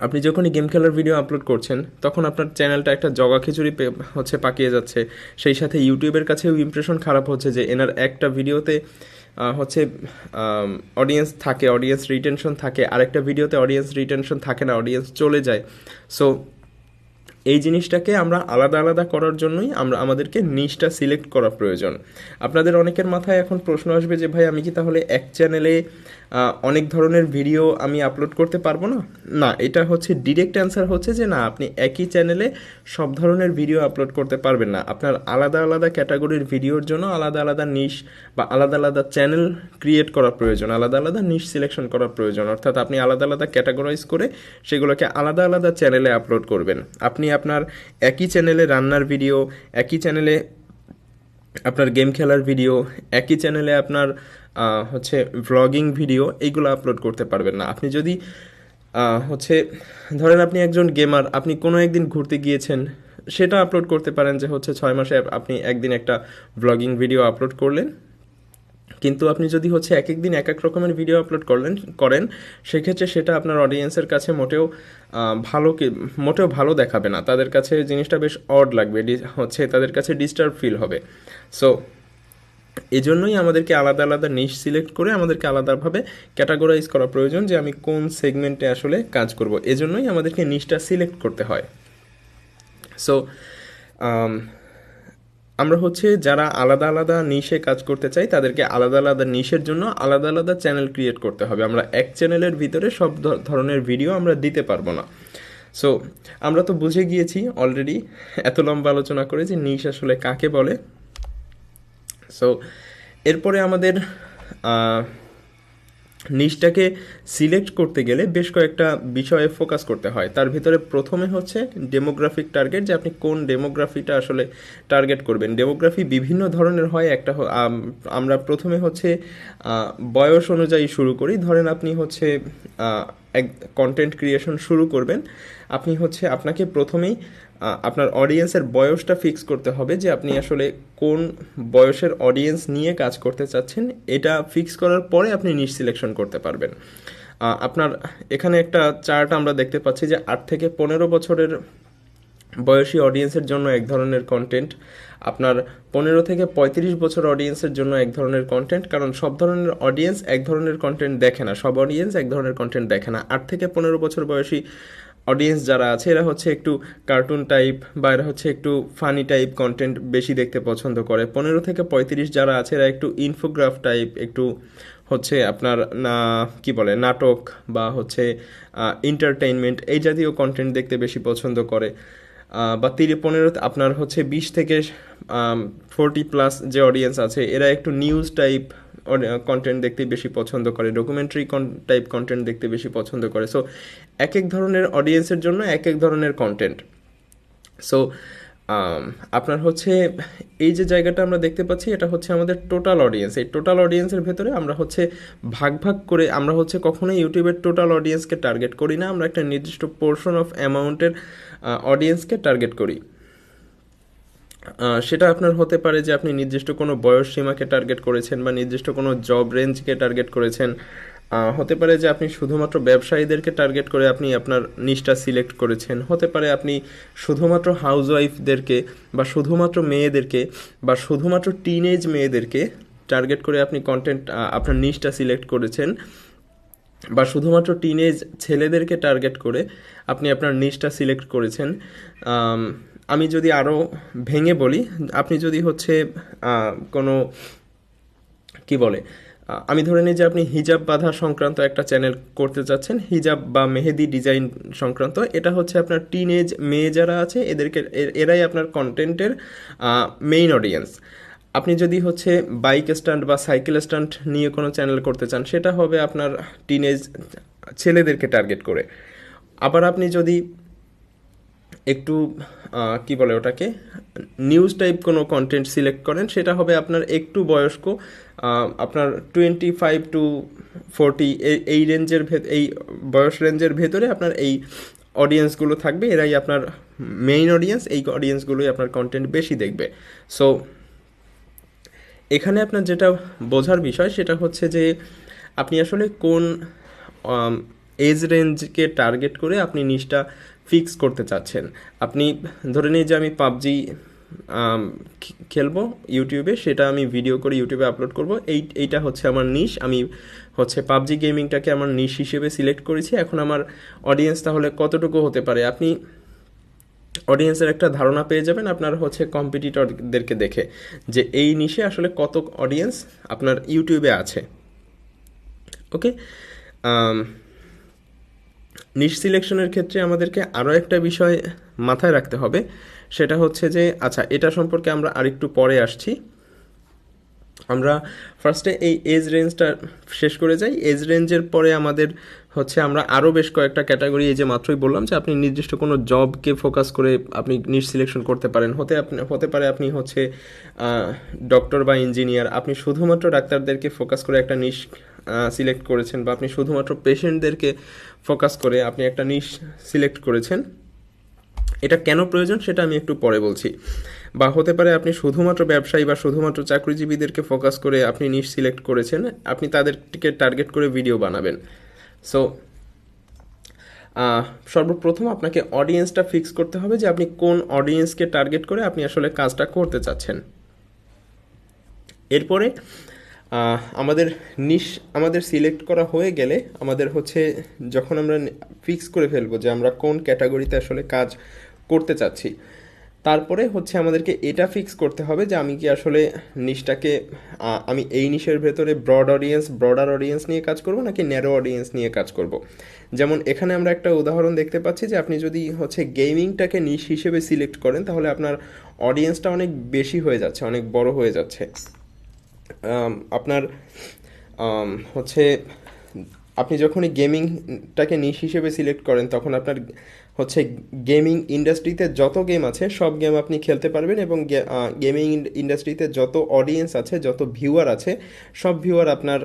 আপনি যখনই গেম খেলার ভিডিও আপলোড করছেন তখন আপনার চ্যানেলটা একটা জগা খিচুড়ি হচ্ছে পাকিয়ে যাচ্ছে। সেই সাথে ইউটিউবের কাছেও ইমপ্রেশন খারাপ হচ্ছে যে এনার একটা ভিডিওতে হচ্ছে অডিয়েন্স থাকে, অডিয়েন্স রিটেনশন থাকে, আরেকটা ভিডিওতে অডিয়েন্স রিটেনশন থাকে না, অডিয়েন্স চলে যায়। সো এই জিনিসটাকে আমরা আলাদা আলাদা করার জন্যই আমাদেরকে নিশটা সিলেক্ট করা প্রয়োজন। আপনাদের অনেকের মাথায় এখন প্রশ্ন আসবে যে ভাই আমি কি তাহলে এক চ্যানেলে অনেক ধরনের ভিডিও আমি আপলোড করতে পারবো না? না, এটা হচ্ছে ডিরেক্ট অ্যান্সার হচ্ছে যে না, আপনি একই চ্যানেলে সব ধরনের ভিডিও আপলোড করতে পারবেন না। আপনার আলাদা আলাদা ক্যাটাগরির ভিডিওর জন্য আলাদা আলাদা নিশ বা আলাদা আলাদা চ্যানেল ক্রিয়েট করা প্রয়োজন, আলাদা আলাদা নিশ সিলেকশন করা প্রয়োজন। অর্থাৎ আপনি আলাদা আলাদা ক্যাটাগরাইজ করে সেগুলোকে আলাদা আলাদা চ্যানেলে আপলোড করবেন। আপনি আপনার একই চ্যানেলে রান্নার ভিডিও, একই চ্যানেলে আপনার গেম খেলার ভিডিও, একই চ্যানেলে আপনার হচ্ছে ভ্লগিং ভিডিও, এইগুলো আপলোড করতে পারবেন না। আপনি যদি হচ্ছে ধরেন আপনি একজন গেমার, আপনি কোনো একদিন ঘুরতে গিয়েছেন, সেটা আপলোড করতে পারেন যে হচ্ছে 6 মাসে আপনি একদিন একটা ভ্লগিং ভিডিও আপলোড করলেন। কিন্তু আপনি যদি হচ্ছে এক একদিন এক এক রকমের ভিডিও আপলোড করেন সেক্ষেত্রে সেটা আপনার অডিয়েন্সের কাছে মোটেও ভালো দেখাবে না। তাদের কাছে জিনিসটা বেশ অড লাগবে, হচ্ছে তাদের কাছে ডিস্টার্ব ফিল হবে। সো এই জন্যই আমাদেরকে আলাদা আলাদা নিশ সিলেক্ট করে আমাদেরকে আলাদাভাবে ক্যাটাগরাইজ করা প্রয়োজন যে আমি কোন সেগমেন্টে আসলে কাজ করব। এজন্যই আমাদেরকে নিশটা সিলেক্ট করতে হয়। সো আমরা হচ্ছে যারা আলাদা আলাদা নিশে কাজ করতে চাই তাদেরকে আলাদা আলাদা নিশের জন্য আলাদা আলাদা চ্যানেল ক্রিয়েট করতে হবে। আমরা এক চ্যানেলের ভিতরে সব ধরনের ভিডিও আমরা দিতে পারবো না। সো আমরা তো বুঝে গিয়েছি অলরেডি এত লম্বা আলোচনা করে যে নিশ আসলে কাকে বলে। সো এরপরে আমাদের নিশটাকে সিলেক্ট করতে গেলে বেশ কয়েকটা বিষয়ে ফোকাস করতে হয়। তার ভিতরে প্রথমে হচ্ছে ডেমোগ্রাফিক টার্গেট, যে আপনি কোন ডেমোগ্রাফিটা আসলে টার্গেট করবেন। ডেমোগ্রাফি বিভিন্ন ধরনের হয়। আমরা প্রথমে হচ্ছে বয়স অনুযায়ী শুরু করি। ধরেন আপনি হচ্ছে এক কন্টেন্ট ক্রিয়েশন শুরু করবেন, আপনি হচ্ছে আপনাকে প্রথমেই আপনার অডিয়েন্সের বয়সটা ফিক্স করতে হবে যে আপনি আসলে কোন বয়সের অডিয়েন্স নিয়ে কাজ করতে চাচ্ছেন। এটা ফিক্স করার পরে আপনি নিশ সিলেকশন করতে পারবেন। আপনার এখানে একটা চার্ট আমরা দেখতে পাচ্ছি যে 8 থেকে 15 বছরের বয়সী অডিয়েন্সের জন্য এক ধরনের কন্টেন্ট, আপনার 15 থেকে 35 বছর অডিয়েন্সের জন্য এক ধরনের কন্টেন্ট। কারণ সব ধরনের অডিয়েন্স এক ধরনের কন্টেন্ট দেখে না, সব অডিয়েন্স এক ধরনের কন্টেন্ট দেখে না। 8 থেকে 15 বছর বয়সী অডিয়েন্স যারা আছে এরা হচ্ছে একটু কার্টুন টাইপ বা এরা হচ্ছে একটু ফানি টাইপ কন্টেন্ট বেশি দেখতে পছন্দ করে। 15 থেকে 35 যারা আছে এরা একটু ইনফোগ্রাফ টাইপ, একটু হচ্ছে আপনার কি বলে নাটক বা হচ্ছে এন্টারটেইনমেন্ট এই জাতীয় কন্টেন্ট দেখতে বেশি পছন্দ করে। বা 15 আপনার হচ্ছে 20 থেকে 40+ যে অডিয়েন্স আছে এরা একটু নিউজ টাইপ কন্টেন্ট দেখতে বেশি পছন্দ করে, ডকুমেন্টারি টাইপ কন্টেন্ট দেখতে বেশি পছন্দ করে। সো এক এক ধরনের অডিয়েন্সের জন্য এক এক ধরনের কন্টেন্ট। সো আপনার হচ্ছে এই যে জায়গাটা আমরা দেখতে পাচ্ছি এটা হচ্ছে আমাদের টোটাল অডিয়েন্স। এই টোটাল অডিয়েন্সের ভেতরে আমরা হচ্ছে ভাগ ভাগ করে আমরা হচ্ছে কখনোই ইউটিউবের টোটাল অডিয়েন্সকে টার্গেট করি না, আমরা একটা নির্দিষ্ট পোর্শন অফ অ্যামাউন্টের অডিয়েন্সকে টার্গেট করি। সেটা আপনার হতে পারে যে আপনি নির্দিষ্ট কোনো বয়স সীমাকে টার্গেট করেছেন বা নির্দিষ্ট কোনো জব রেঞ্জকে টার্গেট করেছেন। হতে পারে যে আপনি শুধুমাত্র ব্যবসায়ীদেরকে টার্গেট করে আপনি আপনার নিশটা সিলেক্ট করেছেন। হতে পারে আপনি শুধুমাত্র হাউসওয়াইফদেরকে বা শুধুমাত্র মেয়েদেরকে বা শুধুমাত্র টিনেজ মেয়েদেরকে টার্গেট করে আপনি কন্টেন্ট আপনার নিশটা সিলেক্ট করেছেন, বা শুধুমাত্র টিনেজ ছেলেদেরকে টার্গেট করে আপনি আপনার নিশটা সিলেক্ট করেছেন। আমি যদি আরও ভেঙে বলি, আপনি যদি হচ্ছে কোনো কি বলে আমি ধরে নিই যে আপনি হিজাব বাঁধা সংক্রান্ত একটা চ্যানেল করতে চাচ্ছেন, হিজাব বা মেহেদি ডিজাইন সংক্রান্ত। এটা হচ্ছে আপনার টিনেজ মেয়ে যারা আছে এরাই আপনার কন্টেন্টের মেইন অডিয়েন্স। আপনি যদি হচ্ছে বাইক স্ট্যান্ড বা সাইকেল স্ট্যান্ড নিয়ে কোনো চ্যানেল করতে চান সেটা হবে আপনার টিনেজ ছেলেদেরকে টার্গেট করে। আবার আপনি যদি একটু কি বলে ওটাকে নিউজ টাইপ কোনো কন্টেন্ট সিলেক্ট করেন সেটা হবে আপনার একটু বয়স্ক, আপনার 25 to 40 এই রেঞ্জের এই বয়স রেঞ্জের ভেতরে আপনার এই অডিয়েন্সগুলো থাকবে, এরাই আপনার মেইন অডিয়েন্স। এই অডিয়েন্সগুলোই আপনার কন্টেন্ট বেশি দেখবে। সো এখানে আপনার যেটা বোঝার বিষয় সেটা হচ্ছে যে আপনি আসলে কোন এজ রেঞ্জকে টার্গেট করে আপনি নিশটা ফিক্স করতে চাচ্ছেন। আপনি ধরে নিন যে আমি পাবজি খেলবো ইউটিউবে, সেটা আমি ভিডিও করে ইউটিউবে আপলোড করব। এইটা হচ্ছে আমার নিশ। আমি হচ্ছে পাবজি গেমিংটাকে আমার নিশ হিসেবে সিলেক্ট করেছি। এখন আমার অডিয়েন্স তাহলে কতটুকু হতে পারে, আপনি অডিয়েন্সের একটা ধারণা পেয়ে যাবেন আপনার হচ্ছে কম্পিটিটরদেরকে দেখে, যে এই নিশে আসলে কত অডিয়েন্স আপনার ইউটিউবে আছে। ওকে, নিশ সিলেকশনের ক্ষেত্রে আমাদেরকে আরও একটা বিষয় মাথায় রাখতে হবে, সেটা হচ্ছে যে আচ্ছা, এটা সম্পর্কে আমরা আরেকটু পরে আসছি। আমরা ফার্স্টে এই এজ রেঞ্জটা শেষ করে যাই। এজ রেঞ্জের পরে আমাদের হচ্ছে আমরা আরও বেশ কয়েকটা ক্যাটাগরি, এই যে মাত্রই বললাম যে আপনি নির্দিষ্ট কোনো জবকে ফোকাস করে আপনি নিশ সিলেকশন করতে পারেন। হতে পারে আপনি হচ্ছে ডক্টর বা ইঞ্জিনিয়ার, আপনি শুধুমাত্র ডাক্তারদেরকে ফোকাস করে একটা নিশ সিলেক্ট করেছেন, বা আপনি শুধুমাত্র পেশেন্টদেরকে ফোকাস করে আপনি একটা নিশ সিলেক্ট করেছেন। এটা কেন প্রয়োজন সেটা আমি একটু পরে বলছি। বা হতে পারে আপনি শুধুমাত্র ব্যবসায়ী বা শুধুমাত্র চাকরিজীবীদেরকে ফোকাস করে আপনি নিশ সিলেক্ট করেছেন, আপনি তাদেরকে টার্গেট করে ভিডিও বানাবেন। সো সর্বপ্রথম আপনাকে অডিয়েন্সটা ফিক্স করতে হবে যে আপনি কোন অডিয়েন্সকে টার্গেট করে আপনি আসলে কাজটা করতে চাচ্ছেন। এরপরে আমাদের সিলেক্ট করা হয়ে গেলে আমাদের হচ্ছে যখন আমরা ফিক্স করে ফেলবো যে আমরা কোন ক্যাটাগরিতে আসলে কাজ করতে চাচ্ছি, তারপরে হচ্ছে আমাদেরকে এটা ফিক্স করতে হবে যে আমি কি আসলে নিশটাকে আমি এই নিশের ভেতরে ব্রডার অডিয়েন্স নিয়ে কাজ করব নাকি ন্যারো অডিয়েন্স নিয়ে কাজ করব। যেমন এখানে আমরা একটা উদাহরণ দেখতে পাচ্ছি যে আপনি যদি হচ্ছে গেমিংটাকে নিশ হিসেবে সিলেক্ট করেন, তাহলে আপনার অডিয়েন্সটা অনেক বেশি হয়ে যাচ্ছে, অনেক বড় হয়ে যাচ্ছে। আপনার হচ্ছে আপনি যখনই গেমিংটাকে নিশ হিসেবে সিলেক্ট করেন, তখন আপনার হচ্ছে গেমিং ইন্ডাস্ট্রিতে যত গেম আছে সব গেম আপনি খেলতে পারবেন, এবং গেমিং ইন্ডাস্ট্রিতে যত অডিয়েন্স আছে, যত ভিউয়ার আছে, সব ভিউয়ার আপনার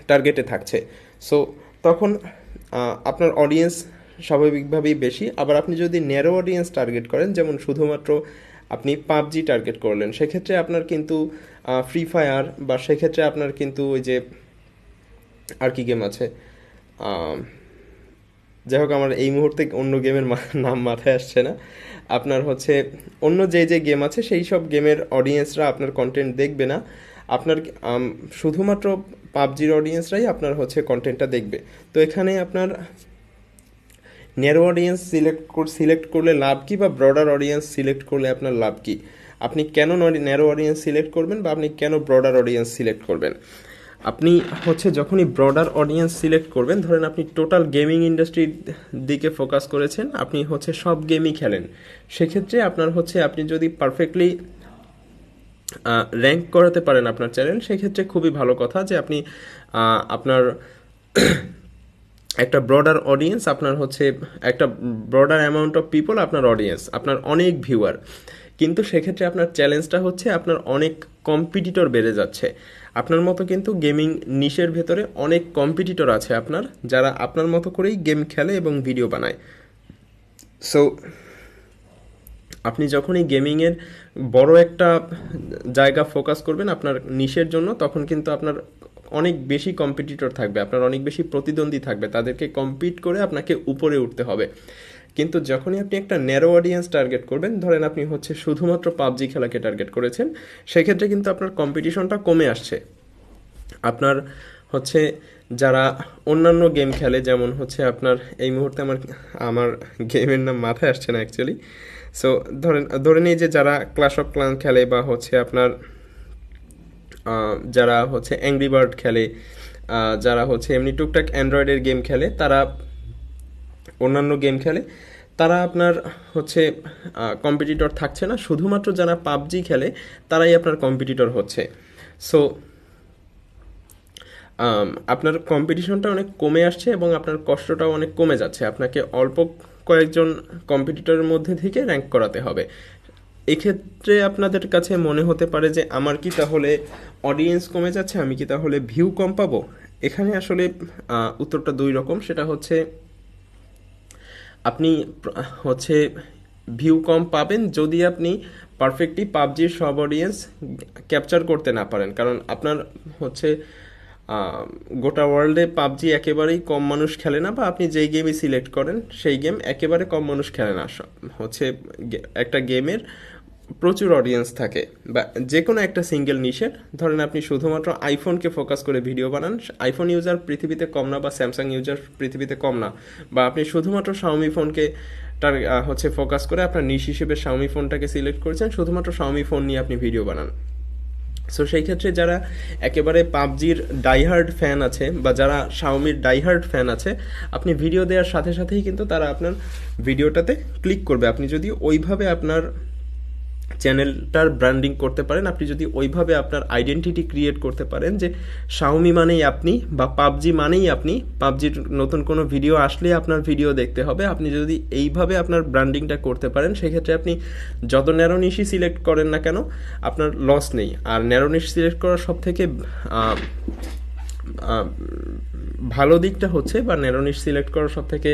টার্গেটে থাকছে। সো তখন আপনার অডিয়েন্স স্বাভাবিকভাবেই বেশি। আবার আপনি যদি ন্যারো অডিয়েন্স টার্গেট করেন, যেমন শুধুমাত্র আপনি পাবজি টার্গেট করলেন, সেক্ষেত্রে আপনার কিন্তু ফ্রি ফায়ার, বা সেক্ষেত্রে আপনার কিন্তু ওই যে আর কি গেম আছে, যাই হোক আমার এই মুহূর্তে অন্য গেমের নাম মাথায় আসছে না, আপনার হচ্ছে অন্য যে গেম আছে সেই সব গেমের অডিয়েন্সরা আপনার কন্টেন্ট দেখবে না, আপনার শুধুমাত্র পাবজির অডিয়েন্সরাই আপনার হচ্ছে কন্টেন্টটা দেখবে। তো এখানে আপনার ন্যারো অডিয়েন্স সিলেক্ট করলে লাভ কি, বা ব্রডার অডিয়েন্স সিলেক্ট করলে আপনার লাভ কি, আপনি কেন ন্যারো অডিয়েন্স সিলেক্ট করবেন, বা আপনি কেন ব্রডার অডিয়েন্স সিলেক্ট করবেন। আপনি হচ্ছে যখনই ব্রডার অডিয়েন্স সিলেক্ট করবেন, ধরেন আপনি টোটাল গেমিং ইন্ডাস্ট্রির দিকে ফোকাস করেছেন, আপনি হচ্ছে সব গেমই খেলেন, সেক্ষেত্রে আপনার হচ্ছে আপনি যদি পারফেক্টলি র্যাঙ্ক করাতে পারেন আপনার চ্যানেল, সেক্ষেত্রে খুবই ভালো কথা যে আপনি আপনার একটা ব্রডার অডিয়েন্স, আপনার হচ্ছে একটা ব্রডার অ্যামাউন্ট অফ পিপল আপনার অডিয়েন্স, আপনার অনেক ভিউয়ার। কিন্তু সেক্ষেত্রে আপনার চ্যালেঞ্জটা হচ্ছে আপনার অনেক কম্পিটিটর বেড়ে যাচ্ছে। আপনার মতো কিন্তু গেমিং নিশের ভেতরে অনেক কম্পিটিটর আছে আপনার, যারা আপনার মতো করেই গেম খেলে এবং ভিডিও বানায়। সো আপনি যখনই গেমিংয়ের বড় একটা জায়গা ফোকাস করবেন আপনার নিশের জন্য, তখন কিন্তু আপনার অনেক বেশি কম্পিটিটর থাকবে, আপনার অনেক বেশি প্রতিদ্বন্দ্বী থাকবে, তাদেরকে কম্পিট করে আপনাকে উপরে উঠতে হবে। কিন্তু যখনই আপনি একটা ন্যারো অডিয়েন্স টার্গেট করবেন, ধরেন আপনি হচ্ছে শুধুমাত্র পাবজি খেলাকে টার্গেট করেছেন, সেক্ষেত্রে কিন্তু আপনার কম্পিটিশনটা কমে আসছে। আপনার হচ্ছে যারা অন্যান্য গেম খেলে, যেমন হচ্ছে আপনার এই মুহূর্তে আমার গেমের নাম মাথায় আসছে না অ্যাকচুয়ালি। সো ধরে নিই যে যারা ক্ল্যাশ অফ ক্লান খেলে, বা হচ্ছে আপনার যারা হচ্ছে অ্যাংরি বার্ড খেলে, যারা হচ্ছে এমনি টুকটাক অ্যান্ড্রয়েডের গেম খেলে, তারা অন্যান্য গেম খেলে, তারা আপনার হচ্ছে কম্পিটিটর থাকছে না, শুধুমাত্র যারা পাবজি খেলে তারাই আপনার কম্পিটিটর হচ্ছে। সো আপনার কম্পিটিশনটা অনেক কমে আসছে এবং আপনার কষ্টটাও অনেক কমে যাচ্ছে, আপনাকে অল্প কয়েকজন কম্পিটিটরের মধ্যে থেকে র্যাঙ্ক করাতে হবে। এক্ষেত্রে আপনাদের কাছে মনে হতে পারে যে আমার কি তাহলে অডিয়েন্স কমে যাচ্ছে, আমি কি তাহলে ভিউ কম পাবো। এখানে আসলে উত্তরটা দুই রকম। সেটা হচ্ছে আপনি হচ্ছে ভিউ কম পাবেন যদি আপনি পারফেক্টলি পাবজির সব অডিয়েন্স ক্যাপচার করতে না পারেন, কারণ আপনার হচ্ছে গোটা ওয়ার্ল্ডে পাবজি একেবারেই কম মানুষ খেলে না, বা আপনি যেই গেমই সিলেক্ট করেন সেই গেম একেবারে কম মানুষ খেলে না। হচ্ছে একটা গেমের প্রচুর অডিয়েন্স থাকে, বা যে কোনো একটা সিঙ্গেল নিশের, ধরেন আপনি শুধুমাত্র আইফোনকে ফোকাস করে ভিডিও বানান, আইফোন ইউজার পৃথিবীতে কম না, বা স্যামসাং ইউজার পৃথিবীতে কম না, বা আপনি শুধুমাত্র শাওমি ফোনকে হচ্ছে ফোকাস করে আপনার নিশ হিসেবে শাওমি ফোনটাকে সিলেক্ট করেছেন, শুধুমাত্র শাওমি ফোন নিয়ে আপনি ভিডিও বানান। সো সেই ক্ষেত্রে যারা একেবারে পাবজির ডাইহার্ড ফ্যান আছে, বা যারা শাওমির ডাইহার্ড ফ্যান আছে, আপনি ভিডিও দেওয়ার সাথে সাথেই কিন্তু তারা আপনার ভিডিওটাতে ক্লিক করবে। আপনি যদি ওইভাবে আপনার চ্যানেলটার ব্র্যান্ডিং করতে পারেন, আপনি যদি ওইভাবে আপনার আইডেন্টিটি ক্রিয়েট করতে পারেন যে শাওমি মানেই আপনি, বা পাবজি মানেই আপনি, পাবজির নতুন কোনো ভিডিও আসলে আপনার ভিডিও দেখতে হবে, আপনি যদি এইভাবে আপনার ব্র্যান্ডিংটা করতে পারেন, সেক্ষেত্রে আপনি যত ন্যারো নিশই সিলেক্ট করেন না কেন আপনার লস নেই। আর ন্যারো নিশ সিলেক্ট করার সব থেকে ভালো দিকটা হচ্ছে, বা ন্যারো নিশ সিলেক্ট করার সব থেকে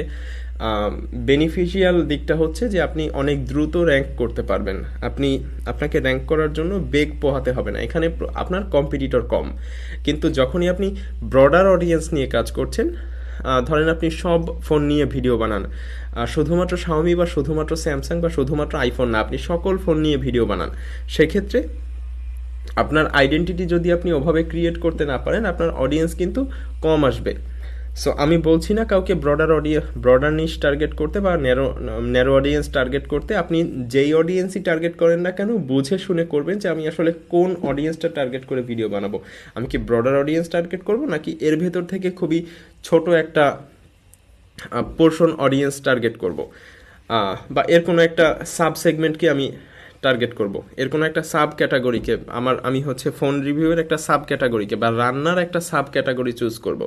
বেনিফিশিয়াল দিকটা হচ্ছে যে আপনি অনেক দ্রুত র্যাঙ্ক করতে পারবেন। আপনাকে র্যাঙ্ক করার জন্য বেগ পোহাতে হবে না, এখানে আপনার কম্পিটিটর কম। কিন্তু যখনই আপনি ব্রডার অডিয়েন্স নিয়ে কাজ করছেন, ধরেন আপনি সব ফোন নিয়ে ভিডিও বানান, শুধুমাত্র শাওমি বা শুধুমাত্র স্যামসাং বা শুধুমাত্র আইফোন না, আপনি সকল ফোন নিয়ে ভিডিও বানান, সেক্ষেত্রে আপনার আইডেন্টিটি যদি আপনি ওভাবে ক্রিয়েট করতে না পারেন, আপনার অডিয়েন্স কিন্তু কম আসবে। সো আমি বলছি না কাউকে ব্রডার নিশ টার্গেট করতে বা ন্যারো অডিয়েন্স টার্গেট করতে। আপনি যেই অডিয়েন্সই টার্গেট করেন না কেন, বুঝে শুনে করবেন যে আমি আসলে কোন অডিয়েন্সটা টার্গেট করে ভিডিও বানাবো। আমি কি ব্রডার অডিয়েন্স টার্গেট করব, নাকি এর ভেতর থেকে খুবই ছোট একটা পোর্শন অডিয়েন্স টার্গেট করব, বা এর কোনো একটা সাব সেগমেন্টকে আমি টার্গেট করব, এর কোনো একটা সাব ক্যাটাগরিকে, আমি হচ্ছে ফোন রিভিউয়ের একটা সাব ক্যাটাগরিকে বা রান্নার একটা সাব ক্যাটাগরি চুজ করব,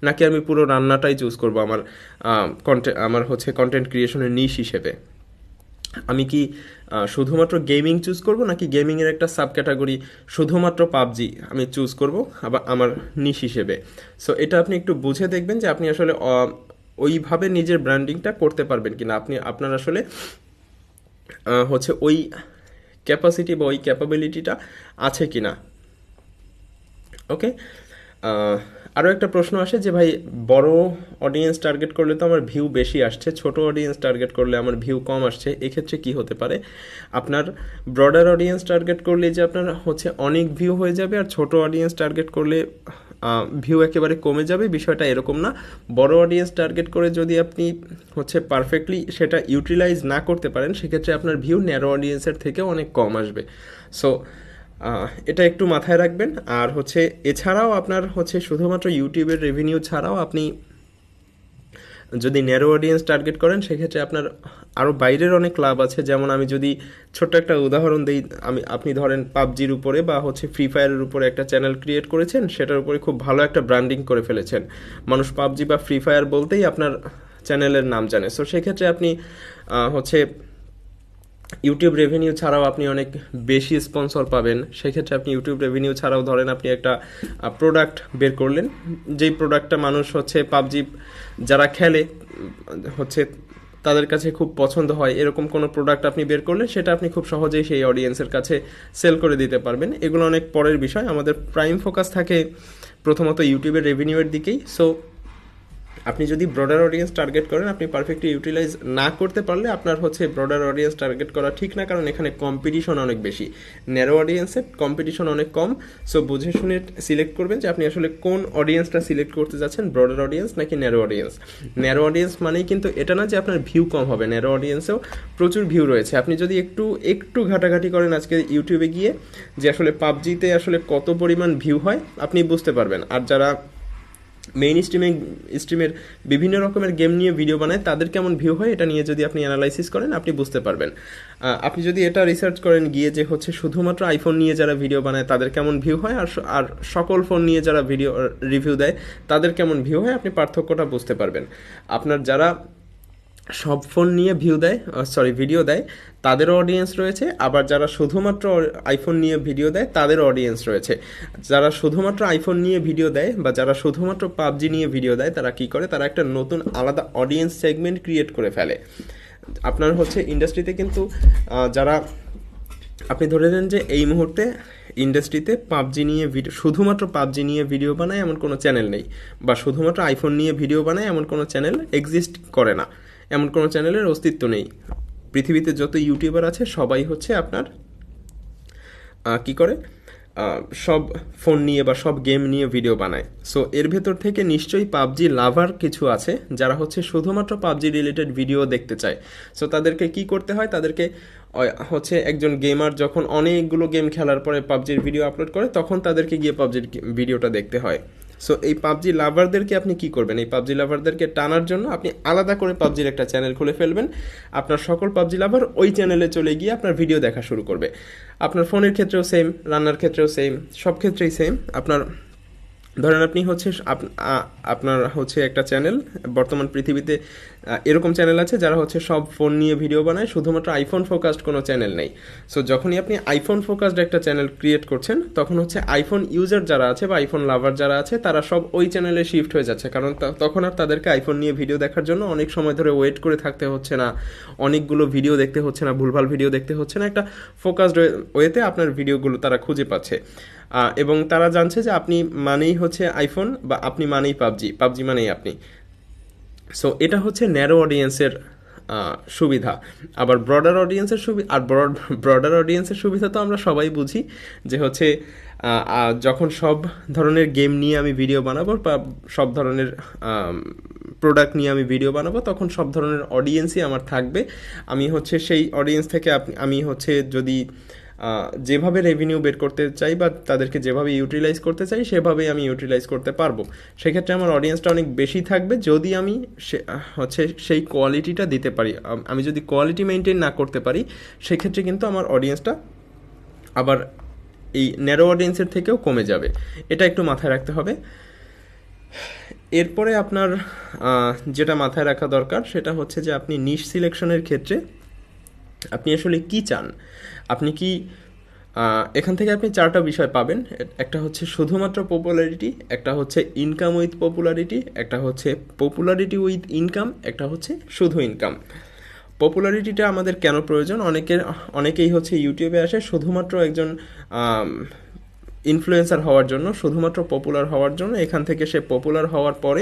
নাকি আমি পুরো রান্নাটাই চুজ করব আমার হচ্ছে কন্টেন্ট ক্রিয়েশনের নিশ হিসেবে। আমি কি শুধুমাত্র গেমিং চুজ করব, নাকি গেমিংয়ের একটা সাব ক্যাটাগরি শুধুমাত্র পাবজি আমি চুজ করব আবার আমার নিশ হিসেবে। সো এটা আপনি একটু বুঝে দেখবেন যে আপনি আসলে ওইভাবে নিজের ব্র্যান্ডিংটা করতে পারবেন কিনা, আপনার আসলে হচ্ছে ওই ক্যাপাসিটি বা ওই ক্যাপাবিলিটিটা আছে কিনা। ওকে, আরও একটা প্রশ্ন আসে যে ভাই বড় অডিয়েন্স টার্গেট করলে তো আমার ভিউ বেশি আসছে, ছোট অডিয়েন্স টার্গেট করলে আমার ভিউ কম আসছে, এক্ষেত্রে কি হতে পারে? আপনার ব্রডার অডিয়েন্স টার্গেট করলে যে আপনার হচ্ছে অনেক ভিউ হয়ে যাবে, আর ছোট অডিয়েন্স টার্গেট করলে ভিউ একেবারে কমে যাবে, বিষয়টা এরকম না। বড় অডিয়েন্স টার্গেট করে যদি আপনি হচ্ছে পারফেক্টলি সেটা ইউটিলাইজ না করতে পারেন, সেক্ষেত্রে আপনার ভিউ ন্যারো অডিয়েন্সের থেকেও অনেক কম আসবে। সো এটা একটু মাথায় রাখবেন। আর হচ্ছে এছাড়াও আপনার হচ্ছে শুধুমাত্র ইউটিউবের রেভিনিউ ছাড়াও আপনি যদি ন্যারো অডিয়েন্স টার্গেট করেন, সেক্ষেত্রে আপনার আরও বাইরের অনেক লাভ আছে। যেমন আমি যদি ছোট্ট একটা উদাহরণ দিই, আপনি ধরেন পাবজির উপরে বা হচ্ছে ফ্রি ফায়ারের উপরে একটা চ্যানেল ক্রিয়েট করেছেন, সেটার উপরে খুব ভালো একটা ব্র্যান্ডিং করে ফেলেছেন, মানুষ পাবজি বা ফ্রি ফায়ার বলতেই আপনার চ্যানেলের নাম জানে। সো সেক্ষেত্রে আপনি হচ্ছে ইউটিউব রেভিনিউ ছাড়াও আপনি অনেক বেশি স্পন্সর পাবেন। সেক্ষেত্রে আপনি ইউটিউব রেভিনিউ ছাড়াও ধরেন আপনি একটা প্রোডাক্ট বের করলেন, যেই প্রোডাক্টটা মানুষ হচ্ছে পাবজি যারা খেলে হচ্ছে তাদের কাছে খুব পছন্দ হয়, এরকম কোনো প্রোডাক্ট আপনি বের করলেন, সেটা আপনি খুব সহজেই সেই অডিয়েন্সের কাছে সেল করে দিতে পারবেন। এগুলো অনেক পরের বিষয়, আমাদের প্রাইম ফোকাস থাকে প্রথমত ইউটিউবের রেভিনিউয়ের দিকেই। সো আপনি যদি ব্রডার অডিয়েন্স টার্গেট করেন, আপনি পারফেক্টলি ইউটিলাইজ না করতে পারলে আপনার হচ্ছে ব্রডার অডিয়েন্স টার্গেট করা ঠিক না, কারণ এখানে কম্পিটিশন অনেক বেশি, ন্যারো অডিয়েন্সের কম্পিটিশন অনেক কম। সো বুঝে শুনে সিলেক্ট করবেন যে আপনি আসলে কোন অডিয়েন্সটা সিলেক্ট করতে যাচ্ছেন, ব্রডার অডিয়েন্স নাকি ন্যারো অডিয়েন্স। ন্যারো অডিয়েন্স মানেই কিন্তু এটা না যে আপনার ভিউ কম হবে, ন্যারো অডিয়েন্সেও প্রচুর ভিউ রয়েছে। আপনি যদি একটু ঘাটাঘাটি করেন আজকে ইউটিউবে গিয়ে যে আসলে পাবজিতে আসলে কত পরিমাণ ভিউ হয়, আপনি বুঝতে পারবেন। আর যারা মেইন স্ট্রিমের বিভিন্ন রকমের গেম নিয়ে ভিডিও বানায়, তাদের কেমন ভিউ হয়, এটা নিয়ে যদি আপনি অ্যানালাইসিস করেন, আপনি বুঝতে পারবেন। আপনি যদি এটা রিসার্চ করেন গিয়ে যে হচ্ছে শুধুমাত্র আইফোন নিয়ে যারা ভিডিও বানায় তাদের কেমন ভিউ হয়, আর সকল ফোন নিয়ে যারা ভিডিও রিভিউ দেয় তাদের কেমন ভিউ হয়, আপনি পার্থক্যটা বুঝতে পারবেন। আপনার যারা সব ফোন নিয়ে ভিডিও দেয় তাদেরও অডিয়েন্স রয়েছে, আবার যারা শুধুমাত্র আইফোন নিয়ে ভিডিও দেয় তাদেরও অডিয়েন্স রয়েছে। যারা শুধুমাত্র আইফোন নিয়ে ভিডিও দেয় বা যারা শুধুমাত্র পাবজি নিয়ে ভিডিও দেয়, তারা কি করে, তারা একটা নতুন আলাদা অডিয়েন্স সেগমেন্ট ক্রিয়েট করে ফেলে। আপনার হচ্ছে ইন্ডাস্ট্রিতে কিন্তু যারা আপনি ধরে নেন যে এই মুহূর্তে ইন্ডাস্ট্রিতে শুধুমাত্র পাবজি নিয়ে ভিডিও বানায় এমন কোনো চ্যানেল নেই, বা শুধুমাত্র আইফোন নিয়ে ভিডিও বানায় এমন কোনো চ্যানেল এক্সিস্ট করে না, এমন কোনো চ্যানেলের অস্তিত্ব নেই। পৃথিবীতে যত ইউটিউবার আছে সবাই হচ্ছে আপনার কি করে সব ফোন নিয়ে বা সব গেম নিয়ে ভিডিও বানায়। সো এর ভেতর থেকে নিশ্চয়ই পাবজি লাভার কিছু আছে যারা হচ্ছে শুধুমাত্র পাবজি রিলেটেড ভিডিও দেখতে চায়। সো তাদেরকে কি করতে হয়, তাদেরকে হচ্ছে একজন গেমার যখন অনেকগুলো গেম খেলার পরে পাবজির ভিডিও আপলোড করে তখন তাদেরকে গিয়ে পাবজির ভিডিওটা দেখতে হয়। সো এই পাবজি লাভারদেরকে আপনি কি করবেন, এই পাবজি লাভারদেরকে টানার জন্য আপনি আলাদা করে পাবজির একটা চ্যানেল খুলে ফেলবেন। আপনার সকল পাবজি লাভার ওই চ্যানেলে চলে গিয়ে আপনার ভিডিও দেখা শুরু করবে। আপনার ফোনের ক্ষেত্রেও সেম, রান্নার ক্ষেত্রেও সেম, সব ক্ষেত্রেই সেম। আপনার ধরেন আপনি হচ্ছে আপনার হচ্ছে একটা চ্যানেল, বর্তমান পৃথিবীতে এরকম চ্যানেল আছে যারা হচ্ছে সব ফোন নিয়ে ভিডিও বানায়, শুধুমাত্র আইফোন ফোকাসড কোনো চ্যানেল নেই। সো যখনই আপনি আইফোন ফোকাসড একটা চ্যানেল ক্রিয়েট করছেন তখন হচ্ছে আইফোন ইউজার যারা আছে বা আইফোন লাভার যারা আছে তারা সব ওই চ্যানেলে শিফট হয়ে যাচ্ছে, কারণ তখন আর তাদেরকে আইফোন নিয়ে ভিডিও দেখার জন্য অনেক সময় ধরে ওয়েট করে থাকতে হচ্ছে না, অনেকগুলো ভিডিও দেখতে হচ্ছে না, ভুলভাল ভিডিও দেখতে হচ্ছে না, একটা ফোকাসড ওয়েতে আপনার ভিডিওগুলো তারা খুঁজে পাচ্ছে। এবং তারা জানছে যে আপনি মানেই হচ্ছে আইফোন বা আপনি মানেই পাবজি মানেই আপনি। সো এটা হচ্ছে ন্যারো অডিয়েন্সের সুবিধা। আবার ব্রডার অডিয়েন্সের ব্রডার অডিয়েন্সের সুবিধা তো আমরা সবাই বুঝি যে হচ্ছে যখন সব ধরনের গেম নিয়ে আমি ভিডিও বানাবো বা সব ধরনের প্রোডাক্ট নিয়ে আমি ভিডিও বানাবো তখন সব ধরনের অডিয়েন্সই আমার থাকবে। আমি হচ্ছে সেই অডিয়েন্স থেকে আমি হচ্ছে যদি যেভাবে রেভিনিউ বের করতে চাই বা তাদেরকে যেভাবে ইউটিলাইজ করতে চাই সেভাবেই আমি ইউটিলাইজ করতে পারবো। সেক্ষেত্রে আমার অডিয়েন্সটা অনেক বেশি থাকবে যদি আমি হচ্ছে সেই কোয়ালিটিটা দিতে পারি। আমি যদি কোয়ালিটি মেনটেন না করতে পারি সেক্ষেত্রে কিন্তু আমার অডিয়েন্সটা আবার এই ন্যারো অডিয়েন্সের থেকেও কমে যাবে, এটা একটু মাথায় রাখতে হবে। এরপরে আপনার যেটা মাথায় রাখা দরকার সেটা হচ্ছে যে আপনি নিশ সিলেকশনের ক্ষেত্রে আপনি আসলে কি চান। আপনি কি এখান থেকে আপনি 4টা বিষয় পাবেন। একটা হচ্ছে শুধুমাত্র পপুলারিটি, একটা হচ্ছে ইনকাম উইথ পপুলারিটি, একটা হচ্ছে পপুলারিটি উইথ ইনকাম, একটা হচ্ছে শুধু ইনকাম। পপুলারিটিটা আমাদের কেন প্রয়োজন, অনেকেই হচ্ছে ইউটিউবে আসে শুধুমাত্র একজন ইনফ্লুয়েন্সার হওয়ার জন্য, শুধুমাত্র পপুলার হওয়ার জন্য। এখান থেকে সে পপুলার হওয়ার পরে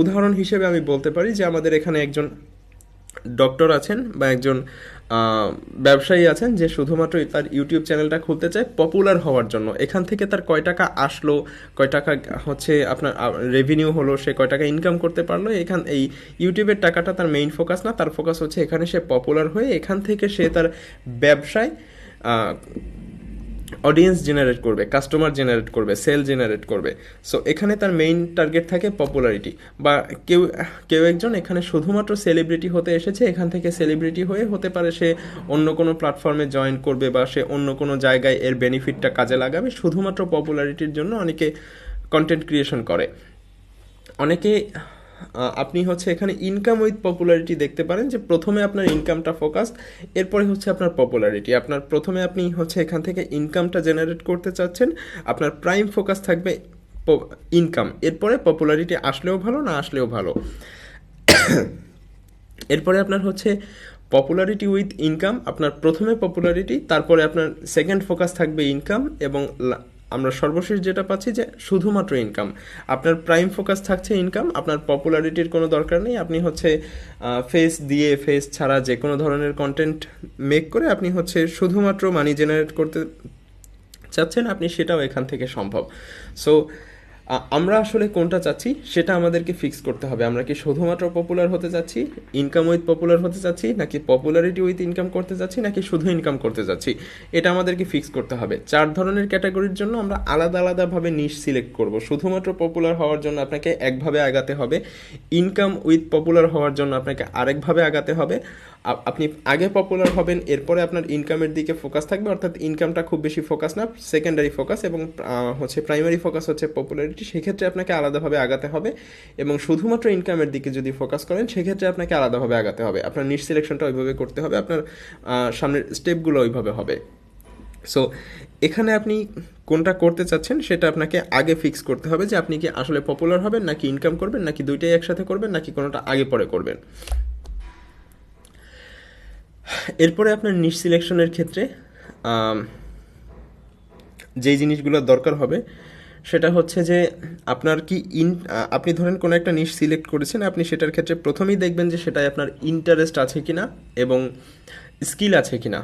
উদাহরণ হিসেবে আমি বলতে পারি যে আমাদের এখানে একজন ডক্টর আছেন বা একজন ব্যবসায়ী আছেন যে শুধুমাত্র তার ইউটিউব চ্যানেলটা খুলতে চায় পপুলার হওয়ার জন্য। এখান থেকে তার কয় টাকা আসলো, কয় টাকা হচ্ছে আপনার রেভিনিউ হলো, সে কয় টাকা ইনকাম করতে পারলো, এই ইউটিউবের টাকাটা তার মেইন ফোকাস না। তার ফোকাস হচ্ছে এখানে সে পপুলার হয়ে এখান থেকে সে তার ব্যবসায় অডিয়েন্স জেনারেট করবে, কাস্টমার জেনারেট করবে, সেল জেনারেট করবে। সো এখানে তার মেইন টার্গেট থাকে পপুলারিটি। বা কেউ একজন এখানে শুধুমাত্র সেলিব্রিটি হতে এসেছে, এখান থেকে সেলিব্রিটি হয়ে হতে পারে সে অন্য কোনো প্ল্যাটফর্মে জয়েন করবে বা সে অন্য কোনো জায়গায় এর বেনিফিটটা কাজে লাগাবে। শুধুমাত্র পপুলারিটির জন্য অনেকে কন্টেন্ট ক্রিয়েশন করে। অনেকে আপনি হচ্ছে এখানে ইনকাম উইথ পপুলারিটি দেখতে পারেন যে প্রথমে আপনার ইনকামটা ফোকাস, এরপরে হচ্ছে আপনার পপুলারিটি। প্রথমে আপনি হচ্ছে এখান থেকে ইনকামটা জেনারেট করতে চাচ্ছেন, আপনার প্রাইম ফোকাস থাকবে ইনকাম, এরপরে পপুলারিটি আসলেও ভালো না আসলেও ভালো। এরপরে আপনার হচ্ছে পপুলারিটি উইথ ইনকাম, আপনার প্রথমে পপুলারিটি, তারপরে আপনার সেকেন্ড ফোকাস থাকবে ইনকাম, এবং আমরা সর্বশেষ যেটা পাচ্ছি যে শুধুমাত্র ইনকাম। আপনার প্রাইম ফোকাস থাকছে ইনকাম, আপনার পপুলারিটির কোনো দরকার নেই। আপনি হচ্ছে ফেস দিয়ে ফেস ছাড়া যে কোনো ধরনের কন্টেন্ট মেক করে আপনি হচ্ছে শুধুমাত্র মানি জেনারেট করতে চাচ্ছেন, আপনি সেটাও এখান থেকে সম্ভব। সো আমরা আসলে কোনটা চাচ্ছি সেটা আমাদেরকে ফিক্স করতে হবে। আমরা কি শুধুমাত্র পপুলার হতে চাচ্ছি, ইনকাম উইথ পপুলার হতে চাচ্ছি, নাকি পপুলারিটি উইথ ইনকাম করতে চাচ্ছি, নাকি শুধু ইনকাম করতে চাচ্ছি, এটা আমাদেরকে ফিক্স করতে হবে। 4 ধরনের ক্যাটাগরির জন্য আমরা আলাদা আলাদাভাবে নিশ সিলেক্ট করব। শুধুমাত্র পপুলার হওয়ার জন্য আপনাকে একভাবে আগাতে হবে, ইনকাম উইথ পপুলার হওয়ার জন্য আপনাকে আরেকভাবে আগাতে হবে। আপনি আগে পপুলার হবেন, এরপরে আপনার ইনকামের দিকে ফোকাস থাকবে, অর্থাৎ ইনকামটা খুব বেশি ফোকাস না, সেকেন্ডারি ফোকাস, এবং হচ্ছে প্রাইমারি ফোকাস হচ্ছে পপুলারিটি। সেক্ষেত্রে আপনাকে আলাদাভাবে আগাতে হবে। এবং শুধুমাত্র ইনকামের দিকে যদি ফোকাস করেন সেক্ষেত্রে আপনাকে আলাদাভাবে আগাতে হবে। আপনার নিশ সিলেকশনটা ওইভাবে করতে হবে, আপনার সামনের স্টেপগুলো ওইভাবে হবে। সো এখানে আপনি কোনটা করতে চাচ্ছেন সেটা আপনাকে আগে ফিক্স করতে হবে যে আপনি কি আসলে পপুলার হবেন, নাকি ইনকাম করবেন, নাকি দুইটাই একসাথে করবেন, নাকি কোনোটা আগে পরে করবেন। এরপরে আপনার নিশ সিলেকশনের ক্ষেত্রে যেই জিনিসগুলো দরকার হবে সেটা হচ্ছে যে আপনার কি আপনি ধরেন কোনো একটা নিশ সিলেক্ট করেছেন, আপনি সেটার ক্ষেত্রে প্রথমেই দেখবেন যে সেটাই আপনার ইন্টারেস্ট আছে কিনা, এবং স্কিল আছে কিনা।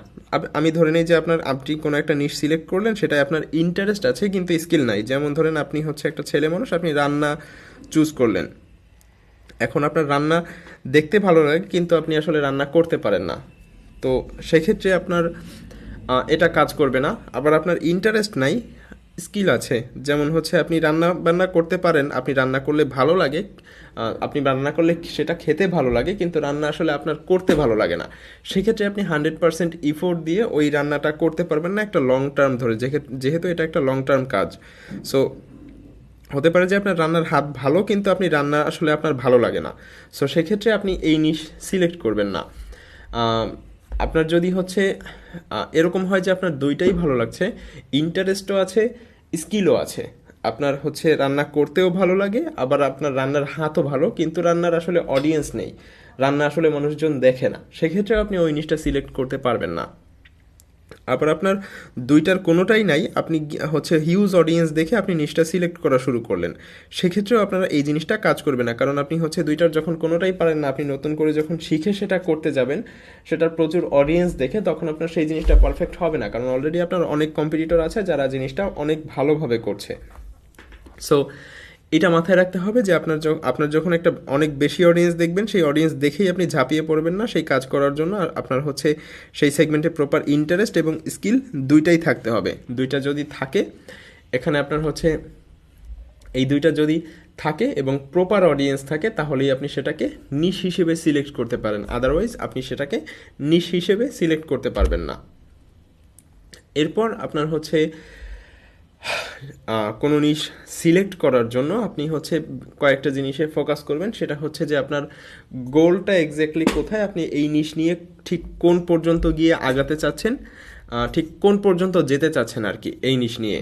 আমি ধরে নিই যে আপনি কোনো একটা নিশ সিলেক্ট করলেন, সেটাই আপনার ইন্টারেস্ট আছে কিন্তু স্কিল নাই। যেমন ধরেন আপনি হচ্ছে একটা ছেলে মানুষ, আপনি রান্না চুজ করলেন, এখন আপনার রান্না দেখতে ভালো লাগে কিন্তু আপনি আসলে রান্না করতে পারেন না, তো সেক্ষেত্রে আপনার এটা কাজ করবে না। আবার আপনার ইন্টারেস্ট নাই, স্কিল আছে, যেমন হচ্ছে আপনি রান্না বান্না করতে পারেন, আপনি রান্না করলে ভালো লাগে, আপনি রান্না করলে সেটা খেতে ভালো লাগে কিন্তু রান্না আসলে আপনার করতে ভালো লাগে না, সেক্ষেত্রে আপনি 100% ইফোর্ট দিয়ে ওই রান্নাটা করতে পারবেন না একটা লং টার্ম ধরে, যেহেতু এটা একটা লং টার্ম কাজ। সো হতে পারে যে আপনার রান্নার হাত ভালো কিন্তু আপনি রান্না আসলে আপনার ভালো লাগে না, সো সেক্ষেত্রে আপনি এই নিশ সিলেক্ট করবেন না। আপনার যদি হচ্ছে এরকম হয় যে আপনার দুইটাই ভালো লাগছে, ইন্টারেস্টও আছে, স্কিলও আছে, আপনার হচ্ছে রান্না করতেও ভালো লাগে, আবার আপনার রান্নার হাতও ভালো কিন্তু রান্নার আসলে অডিয়েন্স নেই, রান্না আসলে মানুষজন দেখে না, সেক্ষেত্রে আপনি ওই জিনিসটা সিলেক্ট করতে পারবেন না। আবার আপনার দুইটার কোনোটাই নাই, আপনি হচ্ছে হিউজ অডিয়েন্স দেখে আপনি নিশটা সিলেক্ট করা শুরু করলেন, সেক্ষেত্রেও আপনারা এই জিনিসটা কাজ করবে না, কারণ আপনি হচ্ছে দুইটার যখন কোনোটাই পারেন না, আপনি নতুন করে যখন শিখে সেটা করতে যাবেন, সেটার প্রচুর অডিয়েন্স দেখে তখন আপনার সেই জিনিসটা পারফেক্ট হবে না, কারণ অলরেডি আপনার অনেক কম্পিটিটর আছে যারা জিনিসটা অনেক ভালোভাবে করছে। সো এটা মাথায় রাখতে হবে যে আপনার যখন একটা অনেক বেশি অডিয়েন্স দেখবেন, সেই অডিয়েন্স দেখেই আপনি ঝাঁপিয়ে পড়বেন না সেই কাজ করার জন্য, আর আপনার হচ্ছে সেই সেগমেন্টে প্রপার ইন্টারেস্ট এবং স্কিল দুইটাই থাকতে হবে। দুইটা যদি থাকে, এখানে আপনার হচ্ছে এই দুইটা যদি থাকে এবং প্রপার অডিয়েন্স থাকে, তাহলেই আপনি সেটাকে নিশ হিসেবে সিলেক্ট করতে পারেন, আদারওয়াইজ আপনি সেটাকে নিশ হিসেবে সিলেক্ট করতে পারবেন না। এরপর আপনার হচ্ছে কোনো নিশ সিলেক্ট করার জন্য আপনি হচ্ছে কয়েকটা জিনিসে ফোকাস করবেন, সেটা হচ্ছে যে আপনার গোলটা এক্স্যাক্টলি কোথায়, আপনি এই নিশ নিয়ে ঠিক কোন পর্যন্ত গিয়ে আগাতে চাচ্ছেন, ঠিক কোন পর্যন্ত যেতে চাচ্ছেন আর কি এই নিশ নিয়ে।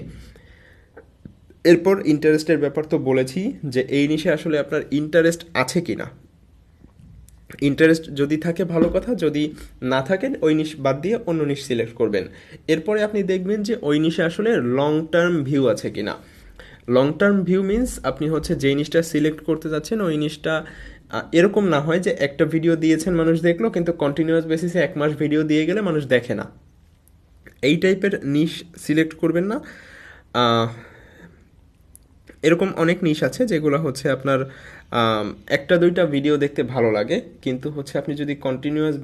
এরপর ইন্টারেস্টের ব্যাপার তো বলেছি যে এই নিশে আসলে আপনার ইন্টারেস্ট আছে কি না, ইন্টারেস্ট যদি থাকে ভালো কথা, যদি না থাকেন ওই নিশ বাদ দিয়ে অন্য নিশ সিলেক্ট করবেন। এরপরে আপনি দেখবেন যে ওই নিশে আসলে লং টার্ম ভিউ আছে কিনা। লং টার্ম ভিউ মিন্স আপনি হচ্ছে যেই নিশটা সিলেক্ট করতে যাচ্ছেন ওই নিশটা এরকম না হয় যে একটা ভিডিও দিয়েছেন মানুষ দেখলো কিন্তু কন্টিনিউয়াস বেসিসে 1 মাস ভিডিও দিয়ে গেলে মানুষ দেখে না, এই টাইপের নিশ সিলেক্ট করবেন না। এরকম অনেক নিশ আছে যেগুলো হচ্ছে আপনার একটা দুইটা ভিডিও দেখতে ভালো লাগে কিন্তু হচ্ছে আপনি যদি কন্টিনিউয়াস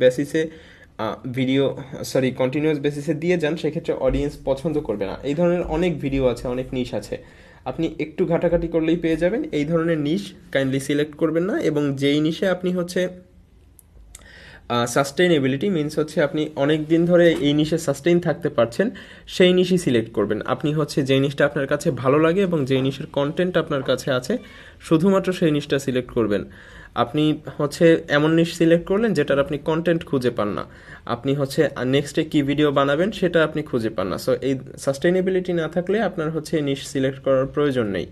বেসিসে দিয়ে যান, সেক্ষেত্রে অডিয়েন্স পছন্দ করবে না। এই ধরনের অনেক ভিডিও আছে, অনেক নিশ আছে, আপনি একটু ঘাটাঘাটি করলেই পেয়ে যাবেন। এই ধরনের নিশ কাইন্ডলি সিলেক্ট করবেন না, এবং যেই নিশে আপনি হচ্ছে সাস্টেইনেবিলিটি মিনস হচ্ছে আপনি অনেক দিন ধরে এই নিশে সাস্টেইন থাকতে পারছেন, সেই নিশই সিলেক্ট করবেন। আপনি হচ্ছে যেই নিশটা আপনার কাছে ভালো লাগে এবং যেই নিশের কন্টেন্ট আপনার কাছে আছে শুধুমাত্র সেই নিশটা সিলেক্ট করবেন। আপনি হচ্ছে এমন নিশ সিলেক্ট করলেন যেটার আপনি কন্টেন্ট খুঁজে পান না, আপনি হচ্ছে নেক্সটে কী ভিডিও বানাবেন সেটা আপনি খুঁজে পান না। সো এই সাস্টেইনেবিলিটি না থাকলে আপনার হচ্ছে নিশ সিলেক্ট করার প্রয়োজন নেই।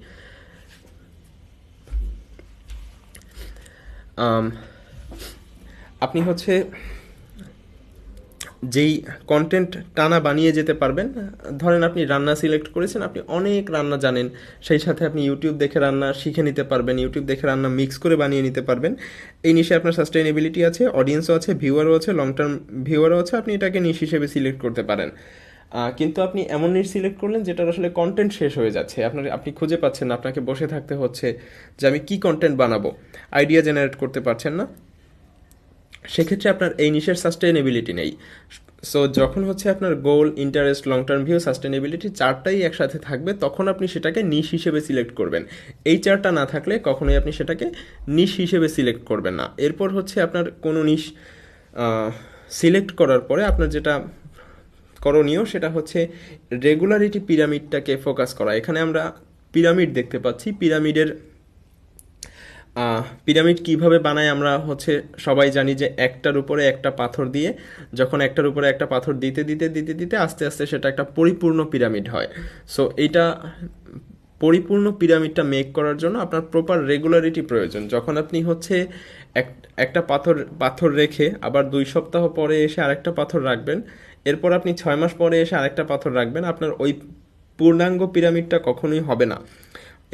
আপনি হচ্ছে যেই কন্টেন্ট টানা বানিয়ে যেতে পারবেন, ধরেন আপনি রান্না সিলেক্ট করেছেন, আপনি অনেক রান্না জানেন, সেই সাথে আপনি ইউটিউব দেখে রান্না শিখে নিতে পারবেন, ইউটিউব দেখে রান্না মিক্স করে বানিয়ে নিতে পারবেন। এই নিশে আপনার সাস্টেইনেবিলিটি আছে, অডিয়েন্সও আছে, ভিউয়ারও আছে, লং টার্ম ভিউয়ারও আছে, আপনি এটাকে নিশ হিসেবে সিলেক্ট করতে পারেন। কিন্তু আপনি এমন নিশ সিলেক্ট করলেন যেটার আসলে কন্টেন্ট শেষ হয়ে যাচ্ছে, আপনি খুঁজে পাচ্ছেন না, আপনাকে বসে থাকতে হচ্ছে যে আমি কি কন্টেন্ট বানাবো, আইডিয়া জেনারেট করতে পারছেন না, সেক্ষেত্রে আপনার এই নিশের সাস্টেইনেবিলিটি নেই। সো যখন হচ্ছে আপনার goal, interest, long term view, sustainability চারটাই একসাথে থাকবে, তখন আপনি সেটাকে নিশ হিসেবে সিলেক্ট করবেন। এই চারটা না থাকলে কখনোই আপনি সেটাকে নিশ হিসেবে সিলেক্ট করবেন না। এরপর হচ্ছে আপনার কোনো নিশ সিলেক্ট করার পরে আপনার যেটা করণীয় সেটা হচ্ছে রেগুলারিটি পিরামিডটাকে ফোকাস করা। এখানে আমরা পিরামিড দেখতে পাচ্ছি, পিরামিড কিভাবে বানায় আমরা হচ্ছে সবাই জানি যে একটার উপরে একটা পাথর দিয়ে, যখন একটার উপরে একটা পাথর দিতে দিতে দিতে দিতে আস্তে আস্তে সেটা একটা পরিপূর্ণ পিরামিড হয়। সো এইটা পরিপূর্ণ পিরামিডটা মেক করার জন্য আপনার প্রপার রেগুলারিটি প্রয়োজন। যখন আপনি হচ্ছে একটা পাথর রেখে আবার 2 সপ্তাহ পরে এসে আরেকটা পাথর রাখবেন, এরপর আপনি 6 মাস পরে এসে আরেকটা পাথর রাখবেন, আপনার ওই পূর্ণাঙ্গ পিরামিডটা কখনোই হবে না।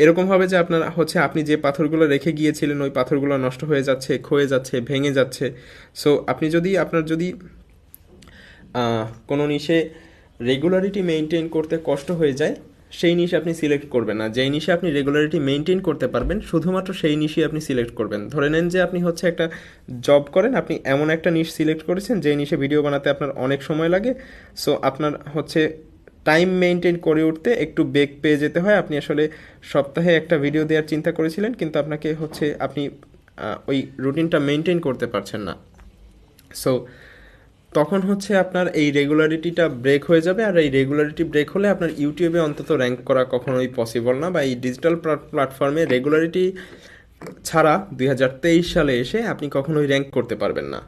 এরকম হবে যে আপনার হচ্ছে আপনি যে পাথরগুলো রেখে গিয়েছিলেন ওই পাথরগুলো নষ্ট হয়ে যাচ্ছে, ক্ষয়ে যাচ্ছে, ভেঙে যাচ্ছে। সো আপনার যদি কোনো নিশে রেগুলারিটি মেনটেন করতে কষ্ট হয়ে যায়, সেই নিশে আপনি সিলেক্ট করবেন না। যেই নিশে আপনি রেগুলারিটি মেনটেন করতে পারবেন শুধুমাত্র সেই নিশই আপনি সিলেক্ট করবেন। ধরে নেন যে আপনি হচ্ছে একটা জব করেন, আপনি এমন একটা নিশ সিলেক্ট করেছেন যেই নিশে ভিডিও বানাতে আপনার অনেক সময় লাগে, সো আপনার হচ্ছে টাইম মেনটেন করে উঠতে একটু বেগ পেয়ে যেতে হয়। আপনি আসলে সপ্তাহে একটা ভিডিও দেওয়ার চিন্তা করেছিলেন, কিন্তু আপনাকে হচ্ছে আপনি ওই রুটিনটা মেনটেন করতে পারছেন না। সো তখন হচ্ছে আপনার এই রেগুলারিটিটা ব্রেক হয়ে যাবে, আর এই রেগুলারিটি ব্রেক হলে আপনার ইউটিউবে অন্তত র্যাঙ্ক করা কখনোই পসিবল না, বা এই ডিজিটাল প্ল্যাটফর্মে রেগুলারিটি ছাড়া 2023 সালে এসে আপনি কখনোই র্যাঙ্ক করতে পারবেন না।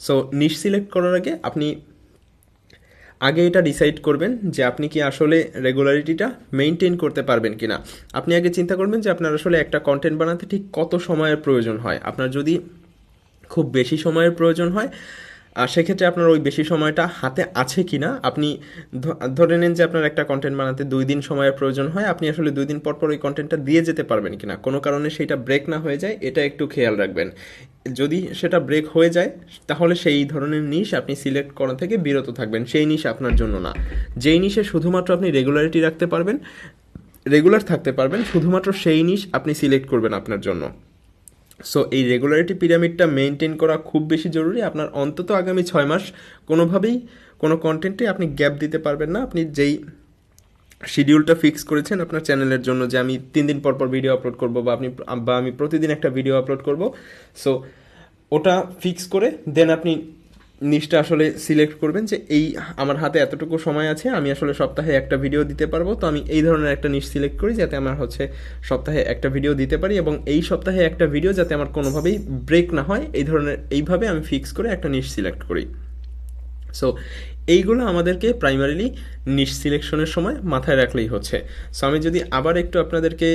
সো নিশ সিলেক্ট করার আগে আপনি আগে এটা ডিসাইড করবেন যে আপনি কি আসলে রেগুলারিটিটা মেনটেন করতে পারবেন কিনা। আপনি আগে চিন্তা করবেন যে আপনার আসলে একটা কন্টেন্ট বানাতে ঠিক কত সময়ের প্রয়োজন হয়। আপনার যদি খুব বেশি সময়ের প্রয়োজন হয়, সেক্ষেত্রে আপনার ওই বেশি সময়টা হাতে আছে কি না। আপনি ধরে নেন যে আপনার একটা কন্টেন্ট বানাতে 2 দিন সময়ের প্রয়োজন হয়, আপনি আসলে 2 দিন পর পর ওই কন্টেন্টটা দিয়ে যেতে পারবেন কিনা, কোনো কারণে সেটা ব্রেক না হয়ে যায়, এটা একটু খেয়াল রাখবেন। যদি সেটা ব্রেক হয়ে যায় তাহলে সেই ধরনের নিশ আপনি সিলেক্ট করা থেকে বিরত থাকবেন, সেই নিশ আপনার জন্য না। যেই নিশে শুধুমাত্র আপনি রেগুলারিটি রাখতে পারবেন, রেগুলার থাকতে পারবেন, শুধুমাত্র সেই নিশ আপনি সিলেক্ট করবেন আপনার জন্য। সো এই রেগুলারিটি পিরামিডটা মেনটেন করা খুব বেশি জরুরি। আপনার অন্তত আগামী 6 মাস কোনোভাবেই কোনো কন্টেন্টে আপনি গ্যাপ দিতে পারবেন না। আপনি যেই শিডিউলটা ফিক্স করেছেন আপনার চ্যানেলের জন্য, যে আমি 3 দিন পর পর ভিডিও আপলোড করব, বা আমি প্রতিদিন একটা ভিডিও আপলোড করব, সো ওটা ফিক্স করে দেন আপনি নিশটা আসলে সিলেক্ট করবেন যে এই আমার হাতে এতটুকু সময় আছে, আমি আসলে সপ্তাহে একটা ভিডিও দিতে পারবো, তো আমি এই ধরনের একটা নিশ সিলেক্ট করি যাতে আমার হচ্ছে সপ্তাহে একটা ভিডিও দিতে পারি, এবং এই সপ্তাহে একটা ভিডিও যাতে আমার কোনোভাবেই ব্রেক না হয়, এইভাবে আমি ফিক্স করে একটা নিশ সিলেক্ট করি। সো এইগুলো আমাদেরকে প্রাইমারিলি নিশ সিলেকশনের সময় মাথায় রাখলেই হচ্ছে। সো আমি যদি আবার একটু আপনাদেরকে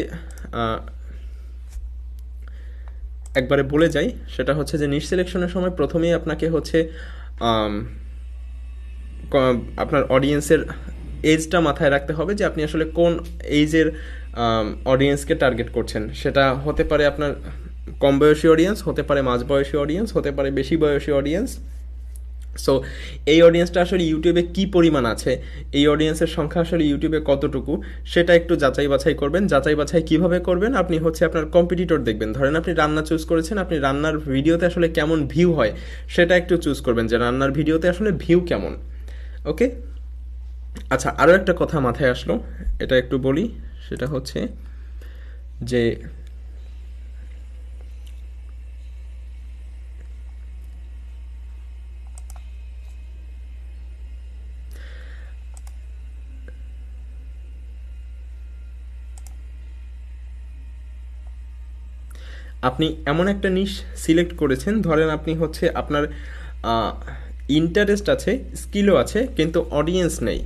একবারে বলে যাই, সেটা হচ্ছে যে নিশ সিলেকশনের সময় প্রথমেই আপনাকে হচ্ছে আপনার অডিয়েন্সের এজটা মাথায় রাখতে হবে, যে আপনি আসলে কোন এইজের অডিয়েন্সকে টার্গেট করছেন। সেটা হতে পারে আপনার কম বয়সী অডিয়েন্স, হতে পারে মাঝবয়সী অডিয়েন্স, হতে পারে বেশি বয়সী অডিয়েন্স। সো এই অডিয়েন্সটা আসলে ইউটিউবে কি পরিমাণ আছে, এই অডিয়েন্সের সংখ্যা আসলে ইউটিউবে কতটুকু, সেটা একটু যাচাই বাছাই করবেন। যাচাই বাছাই কিভাবে করবেন, আপনি হচ্ছে আপনার কম্পিটিটর দেখবেন। ধরেন আপনি রান্না চুজ করেছেন, আপনি রান্নার ভিডিওতে আসলে কেমন ভিউ হয় সেটা একটু চুজ করবেন, যে রান্নার ভিডিওতে আসলে ভিউ কেমন। ওকে, আচ্ছা, আরও একটা কথা মাথায় আসলো, এটা একটু বলি। সেটা হচ্ছে যে আপনি এমন একটা নিশ সিলেক্ট করেছেন, ধরেন আপনি হচ্ছে আপনার ইন্টারেস্ট আছে, স্কিলও আছে, কিন্তু অডিয়েন্স নেই।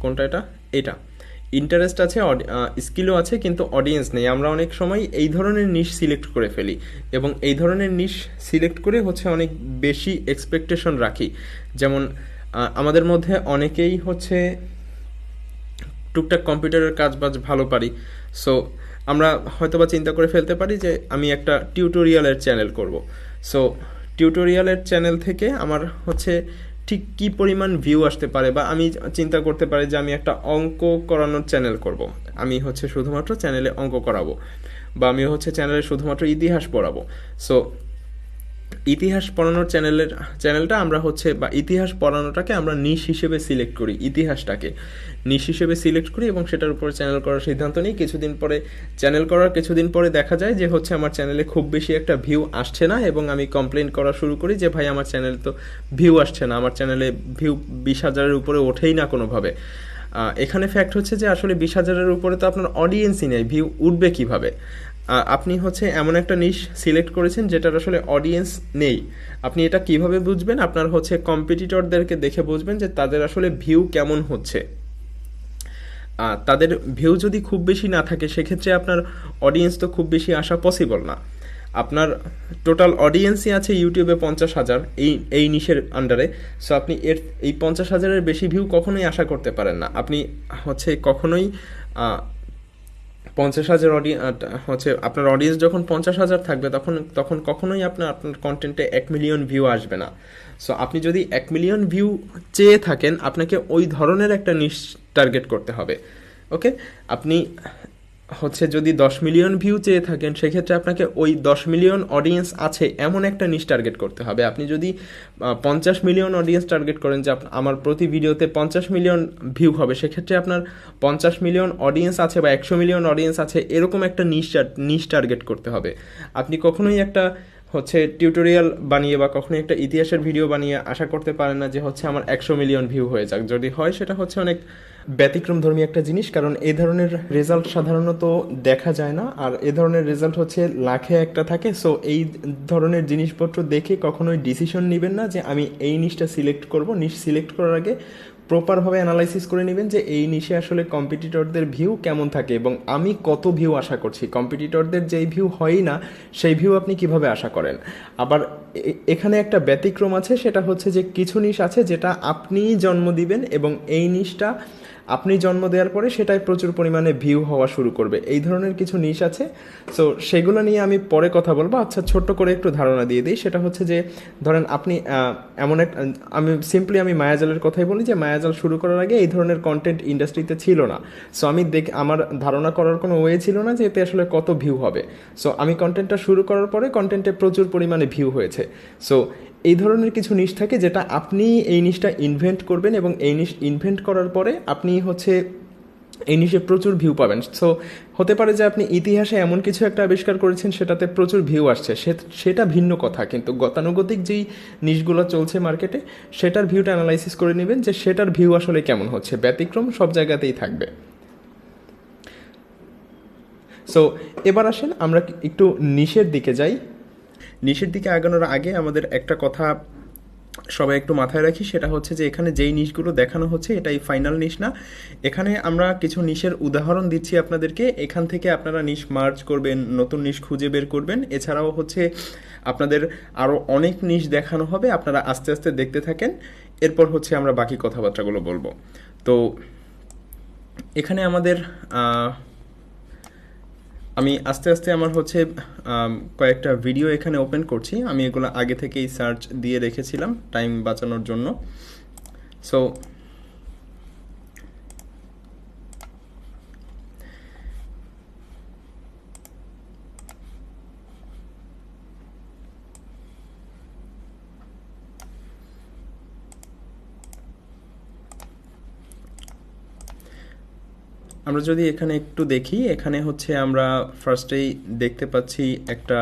কোনটা? এটা ইন্টারেস্ট আছে, স্কিলও আছে, কিন্তু অডিয়েন্স নেই। আমরা অনেক সময় এই ধরনের নিশ সিলেক্ট করে ফেলি, এবং এই ধরনের নিশ সিলেক্ট করে হচ্ছে অনেক বেশি এক্সপেকটেশন রাখি। যেমন আমাদের মধ্যে অনেকেই হচ্ছে টুকটাক কম্পিউটারের কাজ বাজ ভালো পারি, সো আমরা হয়তোবা চিন্তা করে ফেলতে পারি যে আমি একটা টিউটোরিয়ালের চ্যানেল করব। সো টিউটোরিয়ালের চ্যানেল থেকে আমার হচ্ছে ঠিক কী পরিমাণ ভিউ আসতে পারে, বা আমি চিন্তা করতে পারি যে আমি একটা অঙ্ক করানোর চ্যানেল করব, আমি হচ্ছে শুধুমাত্র চ্যানেলে অঙ্ক করাবো, বা আমি হচ্ছে চ্যানেলে শুধুমাত্র ইতিহাস পড়াবো। সো ইতিহাস পড়ানোর চ্যানেলটা আমরা হচ্ছে, বা ইতিহাস পড়ানোটাকে আমরা নিশ হিসেবে সিলেক্ট করি, ইতিহাসটাকে নিশ হিসেবে সিলেক্ট করি, এবং সেটার উপরে চ্যানেল করার সিদ্ধান্ত নিই। চ্যানেল করার কিছুদিন পরে দেখা যায় যে হচ্ছে আমার চ্যানেলে খুব বেশি একটা ভিউ আসছে না, এবং আমি কমপ্লেন করা শুরু করি যে ভাই আমার চ্যানেলে তো ভিউ আসছে না, আমার চ্যানেলে ভিউ 20,000-এর উপরে ওঠেই না কোনোভাবে। এখানে ফ্যাক্ট হচ্ছে যে আসলে 20,000-এর উপরে তো আপনার অডিয়েন্সই নেই, ভিউ উঠবে কিভাবে? আপনি হচ্ছে এমন একটা নিশ সিলেক্ট করেছেন যেটার আসলে অডিয়েন্স নেই। আপনি এটা কিভাবে বুঝবেন? আপনার হচ্ছে কম্পিটিটরদেরকে দেখে বুঝবেন যে তাদের আসলে ভিউ কেমন হচ্ছে। তাদের ভিউ যদি খুব বেশি না থাকে, সেক্ষেত্রে আপনার অডিয়েন্স তো খুব বেশি আসা পসিবল না। আপনার টোটাল অডিয়েন্সই আছে ইউটিউবে 50,000 এই নিশের আন্ডারে। সো আপনি এই 50,000-এর বেশি ভিউ কখনোই আশা করতে পারেন না। আপনি হচ্ছে কখনোই 50,000 হচ্ছে আপনার অডিয়েন্স যখন 50,000 থাকবে তখন কখনোই আপনার কন্টেন্টে 1 মিলিয়ন ভিউ আসবে না। সো আপনি যদি 1 মিলিয়ন ভিউ চেয়ে থাকেন, আপনাকে ওই ধরনের একটা নিশ টার্গেট করতে হবে। ওকে, আপনি হচ্ছে যদি 10 মিলিয়ন ভিউ চেয়ে থাকেন, সেক্ষেত্রে আপনাকে ওই 10 মিলিয়ন অডিয়েন্স আছে এমন একটা নিশ টার্গেট করতে হবে। আপনি যদি 50 মিলিয়ন অডিয়েন্স টার্গেট করেন যে আমার প্রতি ভিডিওতে 50 মিলিয়ন ভিউ হবে, সেক্ষেত্রে আপনার 50 মিলিয়ন অডিয়েন্স আছে বা 100 মিলিয়ন অডিয়েন্স আছে এরকম একটা নিশ টার্গেট করতে হবে। আপনি কখনোই একটা হচ্ছে টিউটোরিয়াল বানিয়ে বা কখনোই একটা ইতিহাসের ভিডিও বানিয়ে আশা করতে পারেন না যে হচ্ছে আমার 100 মিলিয়ন ভিউ হয়ে যাক। যদি হয় সেটা হচ্ছে অনেক ব্যতিক্রমধর্মী একটা জিনিস, কারণ এই ধরনের রেজাল্ট সাধারণত দেখা যায় না, আর এ ধরনের রেজাল্ট হচ্ছে লাখে একটা থাকে। সো এই ধরনের জিনিসপত্র দেখে কখনোই ডিসিশন নেবেন না যে আমি এই নিশটা সিলেক্ট করব। নিশ সিলেক্ট করার আগে প্রপারভাবে অ্যানালাইসিস করে নেবেন যে এই নিশে আসলে কম্পিটিটরদের ভিউ কেমন থাকে এবং আমি কত ভিউ আশা করছি। কম্পিটিটরদের যেই ভিউ হয়ই না সেই ভিউ আপনি কিভাবে আশা করেন। আবার এখানে একটা ব্যতিক্রম আছে, সেটা হচ্ছে যে কিছু নিশ আছে যেটা আপনিই জন্ম দিবেন এবং এই নিশটা আপনি জন্ম দেওয়ার পরে সেটাই প্রচুর পরিমাণে ভিউ হওয়া শুরু করবে। এই ধরনের কিছু নিশ আছে। সো সেগুলো নিয়ে আমি পরে কথা বলবো। আচ্ছা, ছোট্ট করে একটু ধারণা দিয়ে দিই। সেটা হচ্ছে যে ধরেন আপনি এমন এক, আমি মায়াজালের কথাই বলি যে মায়াজাল শুরু করার আগে এই ধরনের কন্টেন্ট ইন্ডাস্ট্রিতে ছিল না। সো আমি আমার ধারণা করার কোনো ওয়ে ছিল না যে এতে আসলে কত ভিউ হবে। সো আমি কন্টেন্টটা শুরু করার পরে কন্টেন্টে প্রচুর পরিমাণে ভিউ হয়েছে। সো এই ধরনের কিছু নিশ থাকে যেটা আপনি এই নিশটা ইনভেন্ট করবেন এবং এই নিশ ইনভেন্ট করার পরে আপনি হচ্ছে এই নিশে প্রচুর ভিউ পাবেন। সো হতে পারে যে আপনি ইতিহাসে এমন কিছু একটা আবিষ্কার করেছেন সেটাতে প্রচুর ভিউ আসছে, সেটা ভিন্ন কথা। কিন্তু গতানুগতিক যেই নিশগুলো চলছে মার্কেটে সেটার ভিউটা অ্যানালাইসিস করে নেবেন যে সেটার ভিউ আসলে কেমন হচ্ছে। ব্যতিক্রম সব জায়গাতেই থাকবে। সো এবার আসেন আমরা একটু নিশের দিকে যাই। নিশের দিকে আগানোর আগে আমাদের একটা কথা সবাই একটু মাথায় রাখি, সেটা হচ্ছে যে এখানে যেই নিশগুলো দেখানো হচ্ছে এটাই ফাইনাল নিশ না। এখানে আমরা কিছু নিশের উদাহরণ দিচ্ছি আপনাদেরকে। এখান থেকে আপনারা নিশ মার্জ করবেন, নতুন নিশ খুঁজে বের করবেন। এছাড়াও হচ্ছে আপনাদের আরও অনেক নিশ দেখানো হবে, আপনারা আস্তে আস্তে দেখতে থাকেন। এরপর হচ্ছে আমরা বাকি কথাবার্তাগুলো বলবো। তো এখানে আমাদের আমি আস্তে আস্তে আমার হচ্ছে কয়েকটা ভিডিও এখানে ওপেন করছি। আমি এগুলো আগে থেকেই সার্চ দিয়ে রেখেছিলাম টাইম বাঁচানোর জন্য। সো আমরা যদি এখানে একটু দেখি, এখানে হচ্ছে আমরা ফার্স্টেই দেখতে পাচ্ছি একটা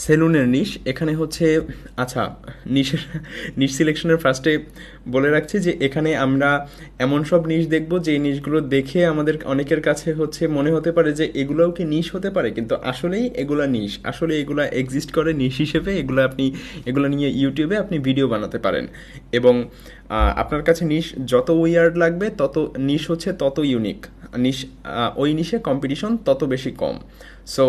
সেলুনের নিশ। এখানে হচ্ছে আচ্ছা, নিশ সিলেকশনের ফার্স্টে বলে রাখছি যে এখানে আমরা এমন সব নিশ দেখব যে নিশগুলো দেখে আমাদের অনেকের কাছে হচ্ছে মনে হতে পারে যে এগুলোও কি নিশ হতে পারে, কিন্তু আসলেই এগুলা নিশ, আসলে এগুলা এক্সিস্ট করে নিশ হিসেবে। এগুলো নিয়ে ইউটিউবে আপনি ভিডিও বানাতে পারেন এবং আপনার কাছে নিশ যত উইয়ার্ড লাগবে তত নিশ হচ্ছে তত ইউনিক নিশ, ওই নিশে কম্পিটিশন তত বেশি কম। সো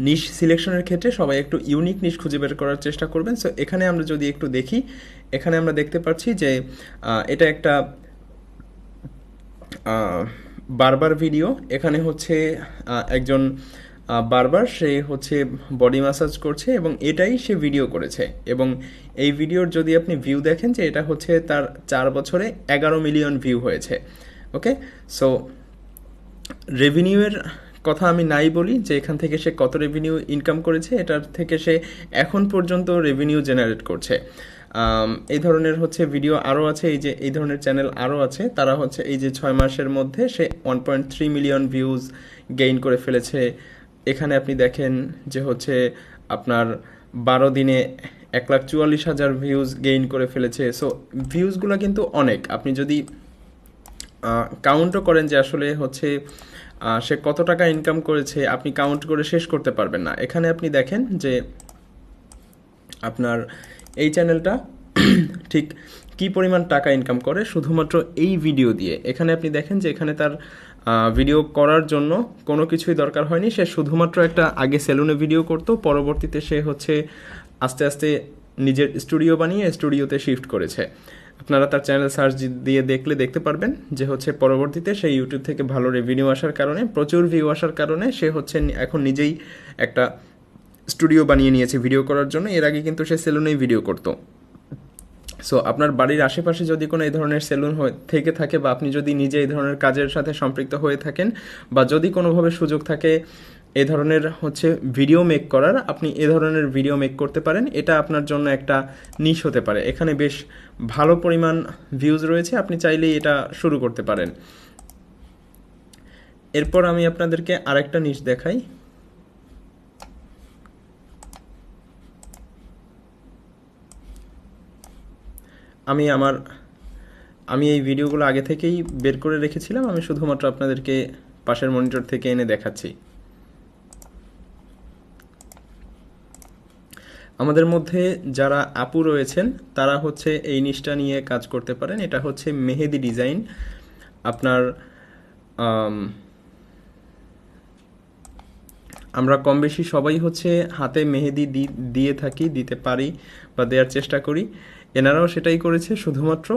নিশ সিলেকশনের ক্ষেত্রে সবাই একটু ইউনিক নিশ খুঁজে বের করার চেষ্টা করবেন। সো এখানে আমরা যদি একটু দেখি, এখানে আমরা দেখতে পাচ্ছি যে এটা একটা বারবার ভিডিও। এখানে হচ্ছে একজন বারবার সে হচ্ছে বডি ম্যাসাজ করছে এবং এটাই সে ভিডিও করেছে। এবং এই ভিডিওর যদি আপনি ভিউ দেখেন যে এটা হচ্ছে তার 4 বছরে 11 মিলিয়ন ভিউ হয়েছে। ওকে, সো রেভিনিউয়ের কথা আমি নাই বলি যে এখান থেকে সে কত রেভিনিউ ইনকাম করেছে, এটার থেকে সে এখন পর্যন্ত রেভিনিউ জেনারেট করছে। এই ধরনের হচ্ছে ভিডিও আরও আছে, এই ধরনের চ্যানেল আরও আছে। তারা হচ্ছে এই যে 6 মাসের মধ্যে সে 1.3 মিলিয়ন ভিউজ গেইন করে ফেলেছে। এখানে আপনি দেখেন যে হচ্ছে আপনার 12 দিনে 1,44,000 ভিউজ গেইন করে ফেলেছে। সো ভিউজগুলো কিন্তু অনেক। আপনি যদি কাউন্টও করেন যে আসলে হচ্ছে সে কত টাকা ইনকাম করেছে, আপনি কাউন্ট করে শেষ করতে পারবেন না। এখানে আপনি দেখেন যে আপনার এই চ্যানেলটা ঠিক কি পরিমাণ টাকা ইনকাম করে শুধুমাত্র এই ভিডিও দিয়ে। এখানে আপনি দেখেন যে এখানে তার ভিডিও করার জন্য কোনো কিছুই দরকার হয়নি। সে শুধুমাত্র একটা আগে সেলুনে ভিডিও করতো, পরবর্তীতে সে হচ্ছে আস্তে আস্তে নিজের স্টুডিও বানিয়ে স্টুডিওতে শিফট করেছে। আপনারা তার চ্যানেল সার্চ দিয়ে দেখলে দেখতে পারবেন যে হচ্ছে পরবর্তীতে সেই ইউটিউব থেকে ভালো রেভিনিউ আসার কারণে, প্রচুর ভিউ আসার কারণে সে হচ্ছে এখন নিজেই একটা স্টুডিও বানিয়ে নিয়েছে ভিডিও করার জন্য। এর আগে কিন্তু সে সেলুনেই ভিডিও করতো। সো আপনার বাড়ির আশেপাশে যদি কোনো এই ধরনের সেলুন থেকে থাকে, বা আপনি যদি নিজে এই ধরনের কাজের সাথে সম্পৃক্ত হয়ে থাকেন, বা যদি কোনোভাবে সুযোগ থাকে এ ধরনের হচ্ছে ভিডিও মেক করার, আপনি এ ধরনের ভিডিও মেক করতে পারেন। এটা আপনার জন্য একটা নিশ হতে পারে। এখানে বেশ ভালো পরিমাণ ভিউজ রয়েছে, আপনি চাইলেই এটা শুরু করতে পারেন। এরপর আমি আপনাদেরকে আরেকটা নিশ দেখাই। আমি এই ভিডিওগুলো আগে থেকেই বের করে রেখেছিলাম, আমি শুধুমাত্র আপনাদেরকে পাশের মনিটর থেকে এনে দেখাচ্ছি। আমাদের মধ্যে যারা আপু রয়েছেন তারা হচ্ছে এই নিশটা নিয়ে কাজ করতে পারেন। এটা হচ্ছে মেহেদি ডিজাইন। আপনার আমরা কম বেশি সবাই হচ্ছে হাতে মেহেদি দিয়ে থাকি, দিতে পারি বা দেওয়ার চেষ্টা করি। এনারাও সেটাই করেছে, শুধুমাত্র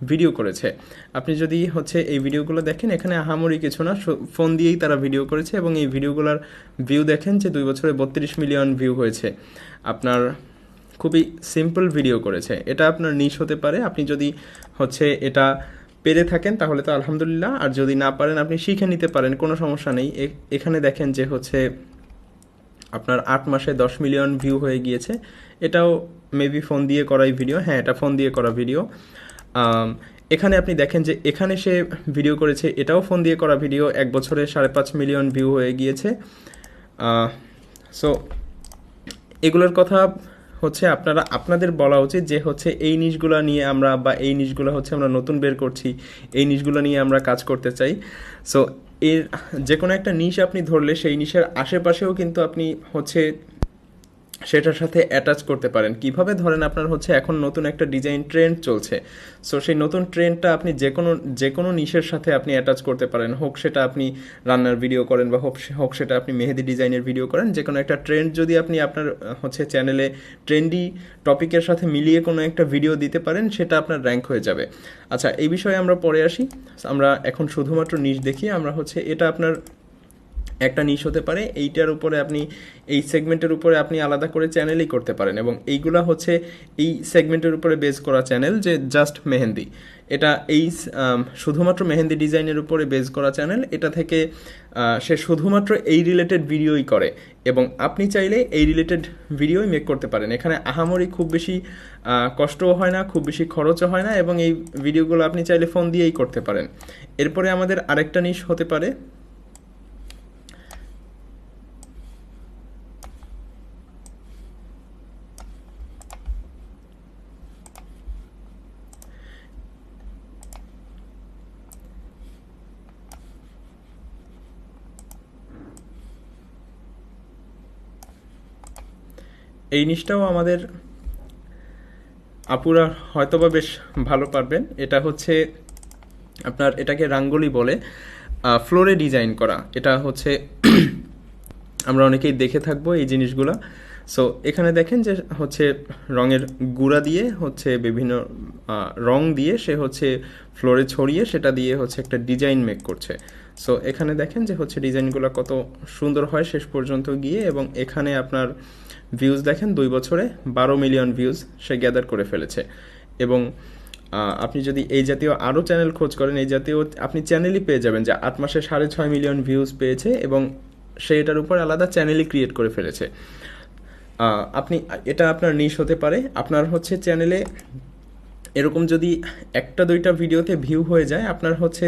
ভিডিও করেছে। আপনি যদি হচ্ছে এই ভিডিওগুলো দেখেন, এখানে আহামরি কিছু না, ফোন দিয়েই তারা ভিডিও করেছে এবং এই ভিডিওগুলোর ভিউ দেখেন যে 2 বছরে 32 মিলিয়ন ভিউ হয়েছে। আপনার খুবই সিম্পল ভিডিও করেছে। এটা আপনার নিশ হতে পারে। আপনি যদি হচ্ছে এটা পেরে থাকেন তাহলে তো আলহামদুলিল্লাহ, আর যদি না পারেন আপনি শিখে নিতে পারেন, কোনো সমস্যা নেই। এখানে দেখেন যে হচ্ছে আপনার 8 মাসে 10 মিলিয়ন ভিউ হয়ে গিয়েছে। এটাও মেবি ফোন দিয়ে করাই ভিডিও। হ্যাঁ, এটা ফোন দিয়ে করা ভিডিও। এখানে আপনি দেখেন যে এখানে সে ভিডিও করেছে, এটাও ফোন দিয়ে করা ভিডিও। 1 বছরে 5.5 মিলিয়ন ভিউ হয়ে গিয়েছে। সো এগুলোর কথা হচ্ছে আপনাদের বলা উচিত যে হচ্ছে এই নিশগুলো নিয়ে আমরা, বা এই নিশগুলো হচ্ছে আমরা নতুন বের করছি, এই নিশগুলো নিয়ে আমরা কাজ করতে চাই। সো এর যে কোনো একটা নিশ আপনি ধরলে সেই নিশের আশেপাশেও কিন্তু আপনি হচ্ছে সেটার সাথে অ্যাটাচ করতে পারেন। কিভাবে? ধরেন আপনার হচ্ছে এখন নতুন একটা ডিজাইন ট্রেন্ড চলছে, সো সেই নতুন ট্রেন্ডটা আপনি যে কোনো নিশের সাথে আপনি অ্যাটাচ করতে পারেন। হোক সেটা আপনি রান্নার ভিডিও করেন, বা হোক সেটা আপনি মেহেদি ডিজাইনের ভিডিও করেন। যে কোনো একটা ট্রেন্ড যদি আপনি আপনার হচ্ছে চ্যানেলে ট্রেন্ডি টপিকের সাথে মিলিয়ে কোনো একটা ভিডিও দিতে পারেন, সেটা আপনার র্যাঙ্ক হয়ে যাবে। আচ্ছা, এই বিষয়ে আমরা পরে আসি। আমরা এখন শুধুমাত্র নিশ দেখি। আমরা হচ্ছে এটা আপনার একটা নিশ হতে পারে। এইটার উপরে আপনি, এই সেগমেন্টের উপরে আপনি আলাদা করে চ্যানেলই করতে পারেন, এবং এইগুলা হচ্ছে এই সেগমেন্টের উপরে বেস করা চ্যানেল, যে জাস্ট মেহেন্দি। এটা এই শুধুমাত্র মেহেন্দি ডিজাইনের উপরে বেস করা চ্যানেল। এটা থেকে সে শুধুমাত্র এই রিলেটেড ভিডিওই করে, এবং আপনি চাইলে এই রিলেটেড ভিডিওই মেক করতে পারেন। এখানে আহামরি খুব বেশি কষ্টও হয় না, খুব বেশি খরচও হয় না, এবং এই ভিডিওগুলো আপনি চাইলে ফোন দিয়েই করতে পারেন। এরপরে আমাদের আরেকটা নিশ হতে পারে এই নিশটাও আমাদের আপুরা হয়তোবা বেশ ভালো পারবেন। এটা হচ্ছে আপনার, এটাকে রাঙ্গোলি বলে, ফ্লোরে ডিজাইন করা। এটা হচ্ছে আমরা অনেকেই দেখে থাকবো এই জিনিসগুলো। সো এখানে দেখেন যে হচ্ছে রঙের গুঁড়া দিয়ে হচ্ছে বিভিন্ন রং দিয়ে সে হচ্ছে ফ্লোরে ছড়িয়ে সেটা দিয়ে হচ্ছে একটা ডিজাইন মেক করছে। সো এখানে দেখেন যে হচ্ছে ডিজাইনগুলো কত সুন্দর হয় শেষ পর্যন্ত গিয়ে, এবং এখানে আপনার ভিউজ দেখেন 2 বছরে 12 মিলিয়ন ভিউজ সে গ্যাদার করে ফেলেছে। এবং আপনি যদি এই জাতীয় আরও চ্যানেল খোঁজ করেন, এই জাতীয় আপনি চ্যানেলই পেয়ে যাবেন যে 8 মাসে 6.5 মিলিয়ন ভিউজ পেয়েছে, এবং সে এটার উপর আলাদা চ্যানেলই ক্রিয়েট করে ফেলেছে। আপনি, এটা আপনার নিশ হতে পারে। আপনার হচ্ছে চ্যানেলে এরকম যদি 1-2টা ভিডিওতে ভিউ হয়ে যায়, আপনার হচ্ছে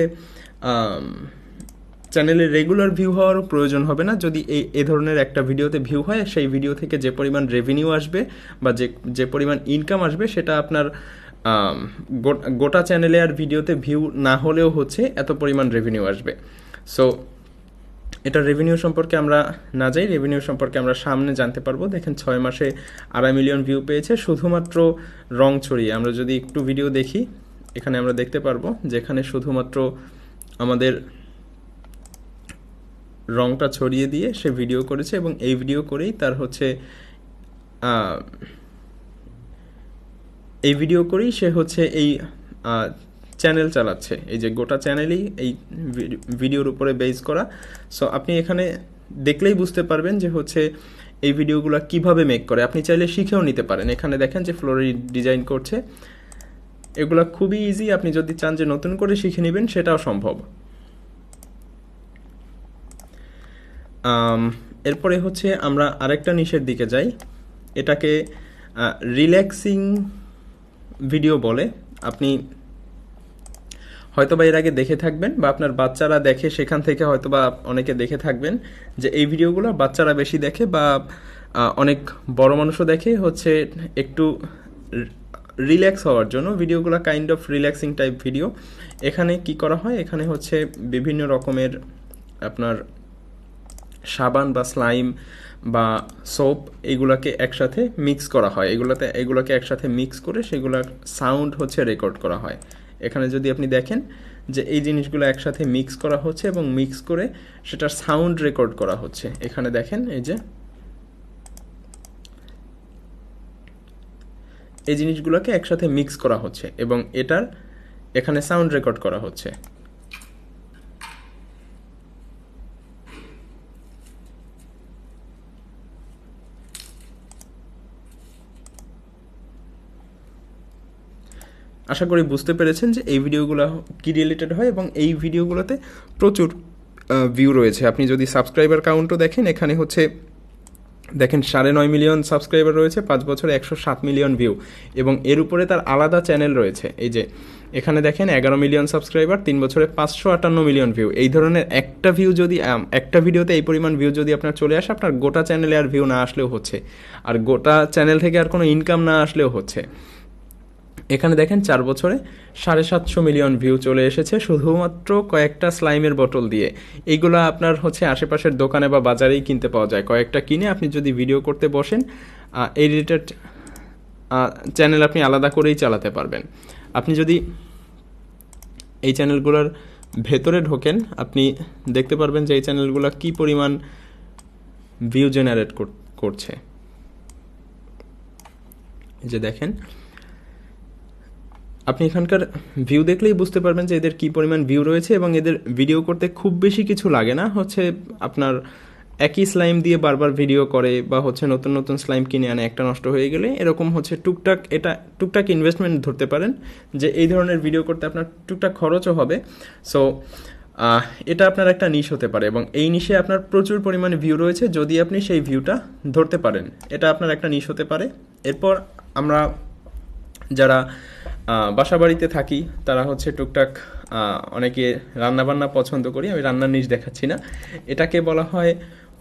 চ্যানেলে রেগুলার ভিউ হওয়ারও প্রয়োজন হবে না। যদি এই ধরনের একটা ভিডিওতে ভিউ হয়, সেই ভিডিও থেকে যে পরিমাণ রেভিনিউ আসবে বা যে পরিমাণ ইনকাম আসবে, সেটা আপনার গোটা চ্যানেলে আর ভিডিওতে ভিউ না হলেও হচ্ছে এত পরিমাণ রেভিনিউ আসবে। সো এটা রেভিনিউ সম্পর্কে আমরা না যাই, রেভিনিউ সম্পর্কে আমরা সামনে জানতে পারবো। দেখেন 6 মাসে 2.5 মিলিয়ন ভিউ পেয়েছে শুধুমাত্র রং ছড়িয়ে। আমরা যদি একটু ভিডিও দেখি, এখানে আমরা দেখতে পারবো যেখানে শুধুমাত্র আমাদের রংটা ছড়িয়ে দিয়ে সে ভিডিও করেছে, এবং এই ভিডিও করেই তার হচ্ছে এই ভিডিও করেই সে হচ্ছে এই চ্যানেল চালাচ্ছে, এই যে গোটা চ্যানেলই এই ভিডিওর উপরে বেস করা। সো আপনি এখানে দেখলেই বুঝতে পারবেন যে হচ্ছে এই ভিডিওগুলো কিভাবে মেক করে। আপনি চাইলে শিখেও নিতে পারেন। এখানে দেখেন যে ফ্লোরে ডিজাইন করছে, এগুলো খুবই ইজি। আপনি যদি চান যে নতুন করে শিখে নেবেন সেটাও সম্ভব। এরপরে হচ্ছে আমরা আরেকটা নিশের দিকে যাই, এটাকে রিল্যাক্সিং ভিডিও বলে। আপনি হয়তোবা এর আগে দেখে থাকবেন বা আপনার বাচ্চারা দেখে, সেখান থেকে হয়তোবা অনেকে দেখে থাকবেন যে এই ভিডিওগুলো বাচ্চারা বেশি দেখে বা অনেক বড় মানুষও দেখে, হচ্ছে একটু রিল্যাক্স হওয়ার জন্য। ভিডিওগুলো kind of relaxing type video. এখানে কি করা হয়, এখানে হচ্ছে বিভিন্ন রকমের আপনার সাবান বা স্লাইম বা সোপ এগুলাকে একসাথে মিক্স করা হয়। এগুলোকে একসাথে মিক্স করে সেগুলোর সাউন্ড হচ্ছে রেকর্ড করা হয়। এখানে যদি আপনি দেখেন যে এই জিনিসগুলো একসাথে মিক্স করা হচ্ছে এবং মিক্স করে সেটার সাউন্ড রেকর্ড করা হচ্ছে। এখানে দেখেন এই জিনিসগুলোকে একসাথে মিক্স করা হচ্ছে এবং এটার এখানে সাউন্ড রেকর্ড করা হচ্ছে। আশা করি বুঝতে পেরেছেন যে এই ভিডিওগুলো কি রিলেটেড হয় এবং এই ভিডিওগুলোতে প্রচুর ভিউ রয়েছে। আপনি যদি সাবস্ক্রাইবার কাউন্টও দেখেন, এখানে হচ্ছে দেখেন 9.5 মিলিয়ন সাবস্ক্রাইবার রয়েছে, 5 বছরে 107 মিলিয়ন ভিউ এবং এর উপরে তার আলাদা চ্যানেল রয়েছে। এই যে এখানে দেখেন 11 মিলিয়ন সাবস্ক্রাইবার, 3 বছরে 558 মিলিয়ন ভিউ। এই ধরনের একটা ভিডিওতে এই পরিমাণ ভিউ যদি আপনার চলে আসে, আপনার গোটা চ্যানেলে আর ভিউ না আসলেও হচ্ছে, আর গোটা চ্যানেল থেকে আর কোনো ইনকাম না আসলেও হচ্ছে। এখানে দেখেন 4 বছরে 750 মিলিয়ন ভিউ চলে এসেছে শুধুমাত্র কয়েকটা স্লাইমের বোতল দিয়ে। এইগুলো আপনার হচ্ছে আশেপাশের দোকানে বা বাজারেই কিনতে পাওয়া যায়। কয়েকটা কিনে আপনি যদি ভিডিও করতে বসেন, এই রিলেটেড চ্যানেল আপনি আলাদা করেই চালাতে পারবেন। আপনি যদি এই চ্যানেলগুলোর ভেতরে ঢোকেন, আপনি দেখতে পারবেন যে এই চ্যানেলগুলো কি পরিমাণ ভিউ জেনারেট করছে। যে দেখেন, আপনি এখানকার ভিউ দেখলেই বুঝতে পারবেন যে এদের কি পরিমাণ ভিউ রয়েছে এবং এদের ভিডিও করতে খুব বেশি কিছু লাগে না। হচ্ছে আপনার একই স্লাইম দিয়ে বারবার ভিডিও করে বা হচ্ছে নতুন নতুন স্লাইম কিনে আনে, একটা নষ্ট হয়ে গেলে এরকম হচ্ছে টুকটাক ইনভেস্টমেন্ট ধরতে পারেন যে এই ধরনের ভিডিও করতে আপনার টুকটাক খরচও হবে। সো এটা আপনার একটা নিশ হতে পারে এবং এই নিশে আপনার প্রচুর পরিমাণে ভিউ রয়েছে যদি আপনি সেই ভিউটা ধরতে পারেন। এটা আপনার একটা নিশ হতে পারে। এরপর আমরা যারা বাসা বাড়িতে থাকি তারা হচ্ছে টুকটাক অনেকে রান্নাবান্না পছন্দ করি, আমি রান্নার নিশ দেখাচ্ছি না, এটাকে বলা হয়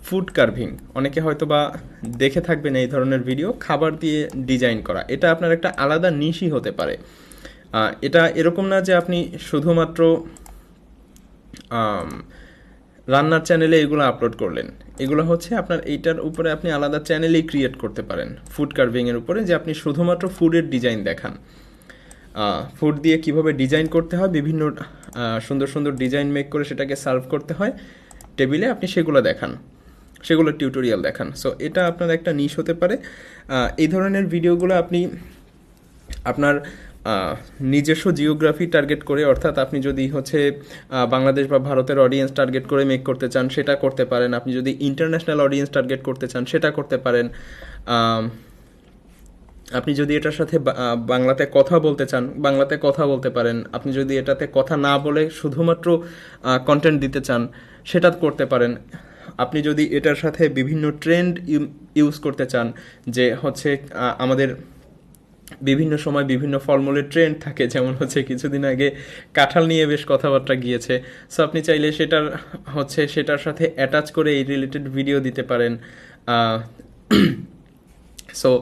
ফুড কার্ভিং। অনেকে হয়তো বা দেখে থাকবেন এই ধরনের ভিডিও, খাবার দিয়ে ডিজাইন করা। এটা আপনার একটা আলাদা নিশই হতে পারে। এটা এরকম না যে আপনি শুধুমাত্র রান্নার চ্যানেলে এগুলো আপলোড করলেন। এগুলো হচ্ছে আপনার এইটার উপরে আপনি আলাদা চ্যানেলই ক্রিয়েট করতে পারেন ফুড কার্ভিংয়ের উপরে, যে আপনি শুধুমাত্র ফুডের ডিজাইন দেখান। ফুড দিয়ে কিভাবে ডিজাইন করতে হয়, বিভিন্ন সুন্দর সুন্দর ডিজাইন মেক করে সেটাকে সার্ভ করতে হয় টেবিলে, আপনি সেগুলো দেখান, সেগুলো টিউটোরিয়াল দেখান। সো এটা আপনার একটা নিশ হতে পারে। এই ধরনের ভিডিওগুলো আপনি আপনার নিজস্ব জিওগ্রাফি টার্গেট করে, অর্থাৎ আপনি যদি হচ্ছে বাংলাদেশ বা ভারতের অডিয়েন্স টার্গেট করে মেক করতে চান সেটা করতে পারেন। আপনি যদি ইন্টারন্যাশনাল অডিয়েন্স টার্গেট করতে চান সেটা করতে পারেন। আপনি যদি এটার সাথে বাংলাতে কথা বলতে চান বাংলাতে কথা বলতে পারেন। আপনি যদি এটাতে কথা না বলে শুধুমাত্র কন্টেন্ট দিতে চান সেটা করতে পারেন। আপনি যদি এটার সাথে বিভিন্ন ট্রেন্ড ইউজ করতে চান, যে হচ্ছে আমাদের বিভিন্ন সময় বিভিন্ন ফলমূলের ট্রেন্ড থাকে, যেমন হচ্ছে কিছুদিন আগে কাঁঠাল নিয়ে বেশ কথাবার্তা গিয়েছে। সো আপনি চাইলে সেটার সাথে অ্যাটাচ করে এই রিলেটেড ভিডিও দিতে পারেন। সো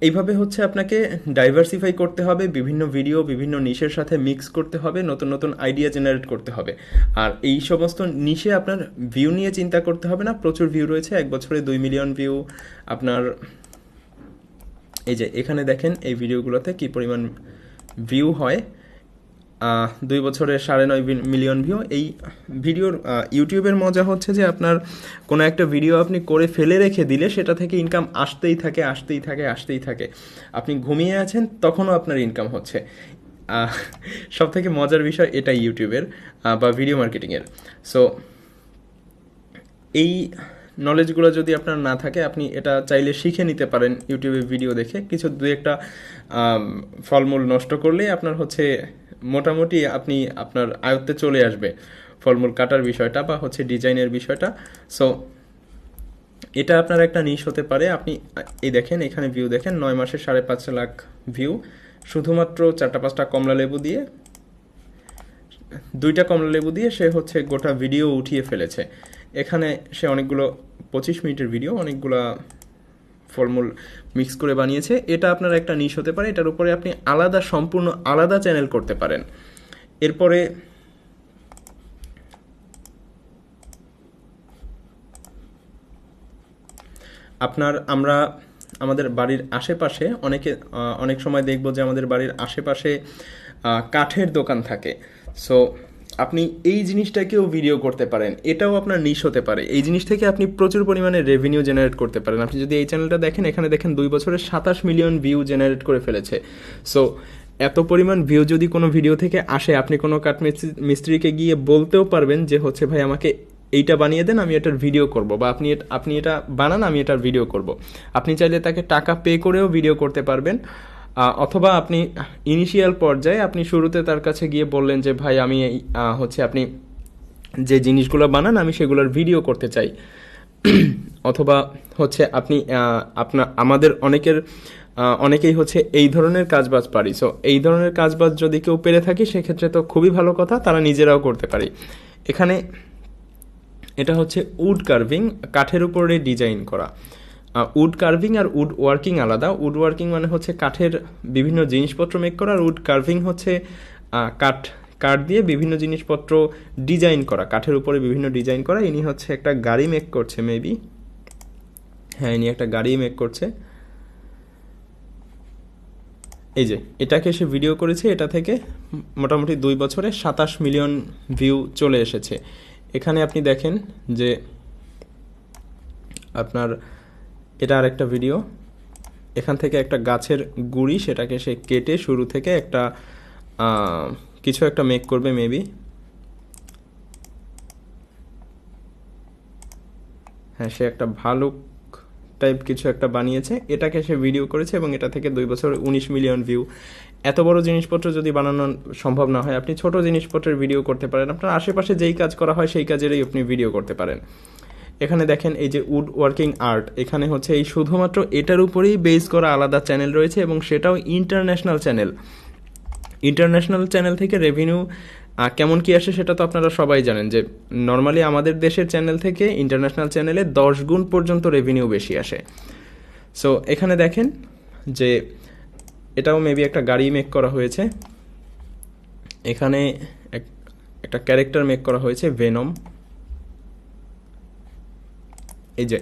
এইভাবে হচ্ছে আপনাকে ডাইভার্সিফাই করতে হবে, বিভিন্ন ভিডিও বিভিন্ন নিশের সাথে মিক্স করতে হবে, নতুন নতুন আইডিয়া জেনারেট করতে হবে। আর এই সমস্ত নিশে আপনার ভিউ নিয়ে চিন্তা করতে হবে না, প্রচুর ভিউ রয়েছে, 1 বছরে 2 মিলিয়ন ভিউ আপনার। এই যে এখানে দেখেন এই ভিডিওগুলোতে কি পরিমাণ ভিউ হয়, 2 বছরে 9.5 মিলিয়ন ভিউ। এই ভিডিওর ইউটিউবের মজা হচ্ছে যে আপনার কোনো একটা ভিডিও আপনি করে ফেলে রেখে দিলে সেটা থেকে ইনকাম আসতেই থাকে। আপনি ঘুমিয়ে আছেন তখনও আপনার ইনকাম হচ্ছে। সব থেকে মজার বিষয় এটাই ইউটিউবের বা ভিডিও মার্কেটিংয়ের। সো এই নলেজগুলো যদি আপনার না থাকে, আপনি এটা চাইলে শিখে নিতে পারেন ইউটিউবে ভিডিও দেখে। কিছু 2-1টা ফলমূল নষ্ট করলেই আপনার হচ্ছে মোটামুটি আপনি আপনার আয়ত্তে চলে আসবে ফলমূল কাটার বিষয়টা বা হচ্ছে ডিজাইনের বিষয়টা। সো এটা আপনার একটা নিশ হতে পারে। আপনি এই দেখেন, এখানে ভিউ দেখেন, 9 মাসে 5.5 লাখ ভিউ, শুধুমাত্র 4-5টা কমলা লেবু দিয়ে, 2টা কমলা লেবু দিয়ে সে হচ্ছে গোটা ভিডিও উঠিয়ে ফেলেছে। এখানে সে অনেকগুলো 25 মিনিটের ভিডিও অনেকগুলা ফলমূল মিক্স করে বানিয়েছে। এটা আপনার একটা নিশ হতে পারে। এটার উপরে আপনি সম্পূর্ণ আলাদা চ্যানেল করতে পারেন। এরপরে আমরা আমাদের বাড়ির আশেপাশে অনেক সময় দেখব যে আমাদের বাড়ির আশেপাশে কাঠের দোকান থাকে। সো আপনি এই জিনিসটাকেও ভিডিও করতে পারেন, এটাও আপনার নিশ হতে পারে। এই জিনিস থেকে আপনি প্রচুর পরিমাণে রেভিনিউ জেনারেট করতে পারেন। আপনি যদি এই চ্যানেলটা দেখেন, এখানে দেখেন 2 বছরে 27 মিলিয়ন ভিউ জেনারেট করে ফেলেছে। সো এত পরিমাণ ভিউ যদি কোনো ভিডিও থেকে আসে, আপনি কোনো কাঠ মিস্ত্রিকে গিয়ে বলতেও পারবেন যে হচ্ছে ভাই আমাকে এইটা বানিয়ে দেন, আমি এটার ভিডিও করব, বা আপনি এটা বানান, আমি এটার ভিডিও করব। আপনি চাইলে তাকে টাকা পে করেও ভিডিও করতে পারবেন। অথবা আপনি ইনিশিয়াল পর্যায়ে আপনি শুরুতে তার কাছে গিয়ে বললেন যে ভাই আমি হচ্ছে আপনি যে জিনিসগুলো বানান আমি সেগুলোর ভিডিও করতে চাই। অথবা হচ্ছে আপনি আমাদের অনেকেই হচ্ছে এই ধরনের কাজবাজ পারি। সো এই ধরনের কাজবাজ যদি কেউ পেরে থাকি সেক্ষেত্রে তো খুবই ভালো কথা, তারা নিজেরাও করতে পারি। এখানে এটা হচ্ছে উড কার্ভিং, কাঠের উপরে ডিজাইন করা। উড কার্ভিং আর উড ওয়ার্কিং আলাদা। উড ওয়ার্কিং মানে হচ্ছে কাঠের বিভিন্ন জিনিসপত্র মেক করা, আর উড কার্ভিং হচ্ছে কাঠ দিয়ে বিভিন্ন জিনিসপত্র ডিজাইন করা, কাঠের উপরে বিভিন্ন ডিজাইন করা। ইনি হচ্ছে একটা গাড়ি মেক করছে মেবি, হ্যাঁ ইনি একটা গাড়ি মেক করছে। এই যে এটাকে সে ভিডিও করেছে, এটা থেকে মোটামুটি 2 বছরে 27 মিলিয়ন ভিউ চলে এসেছে। এখানে আপনি দেখেন যে আপনার এটা আর একটা ভিডিও, এখান থেকে একটা গাছের গুড়ি সেটাকে সে কেটে শুরু থেকে একটা কিছু একটা মেক করবে মেবি, হ্যাঁ সে একটা ভালুক টাইপ কিছু একটা বানিয়েছে, এটাকে সে ভিডিও করেছে এবং এটা থেকে 2 বছরে 19 মিলিয়ন ভিউ। এত বড় জিনিসপত্র যদি বানানো সম্ভব না হয়, আপনি ছোট জিনিসপত্রের ভিডিও করতে পারেন। আপনার আশেপাশে যেই কাজ করা হয় সেই কাজেরই আপনি ভিডিও করতে পারেন। এখানে দেখেন এই যে উড ওয়ার্কিং আর্ট, এখানে হচ্ছে এই শুধুমাত্র এটার উপরেই বেস করা আলাদা চ্যানেল রয়েছে এবং সেটাও ইন্টারন্যাশনাল চ্যানেল। ইন্টারন্যাশনাল চ্যানেল থেকে রেভিনিউ কেমন কি আসে সেটা তো আপনারা সবাই জানেন যে নর্মালি আমাদের দেশের চ্যানেল থেকে ইন্টারন্যাশনাল চ্যানেলে 10 গুণ পর্যন্ত রেভিনিউ বেশি আসে। সো এখানে দেখেন যে এটাও মেবি একটা গাড়ি মেক করা হয়েছে। এখানে একটা ক্যারেক্টার মেক করা হয়েছে ভেনম। এই যে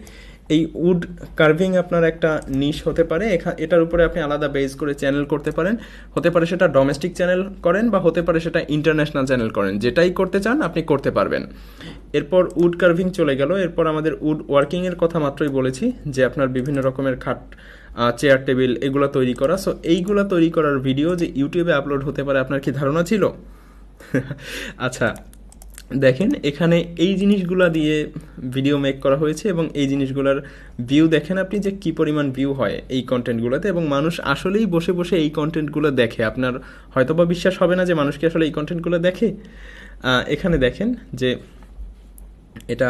এই উড কার্ভিং আপনার একটা নিশ হতে পারে। এটার উপরে আপনি আলাদা বেস করে চ্যানেল করতে পারেন। হতে পারে সেটা ডোমেস্টিক চ্যানেল করেন বা হতে পারে সেটা ইন্টারন্যাশনাল চ্যানেল করেন, যেটাই করতে চান আপনি করতে পারবেন। এরপর উড কার্ভিং চলে গেল। এরপর আমাদের উড ওয়ার্কিংয়ের কথা মাত্রই বলেছি যে আপনার বিভিন্ন রকমের খাট, চেয়ার, টেবিল এগুলো তৈরি করা। সো এইগুলো তৈরি করার ভিডিও যে ইউটিউবে আপলোড হতে পারে আপনার কি ধারণা ছিল? আচ্ছা দেখেন এখানে এই জিনিসগুলো দিয়ে ভিডিও মেক করা হয়েছে এবং এই জিনিসগুলোর ভিউ দেখেন আপনি যে কি পরিমাণ ভিউ হয় এই কন্টেন্টগুলোতে, এবং মানুষ আসলেই বসে বসে এই কন্টেন্টগুলো দেখে। আপনার হয়তোবা বিশ্বাস হবে না যে মানুষ কি আসলে এই কন্টেন্টগুলো দেখে। এখানে দেখেন যে এটা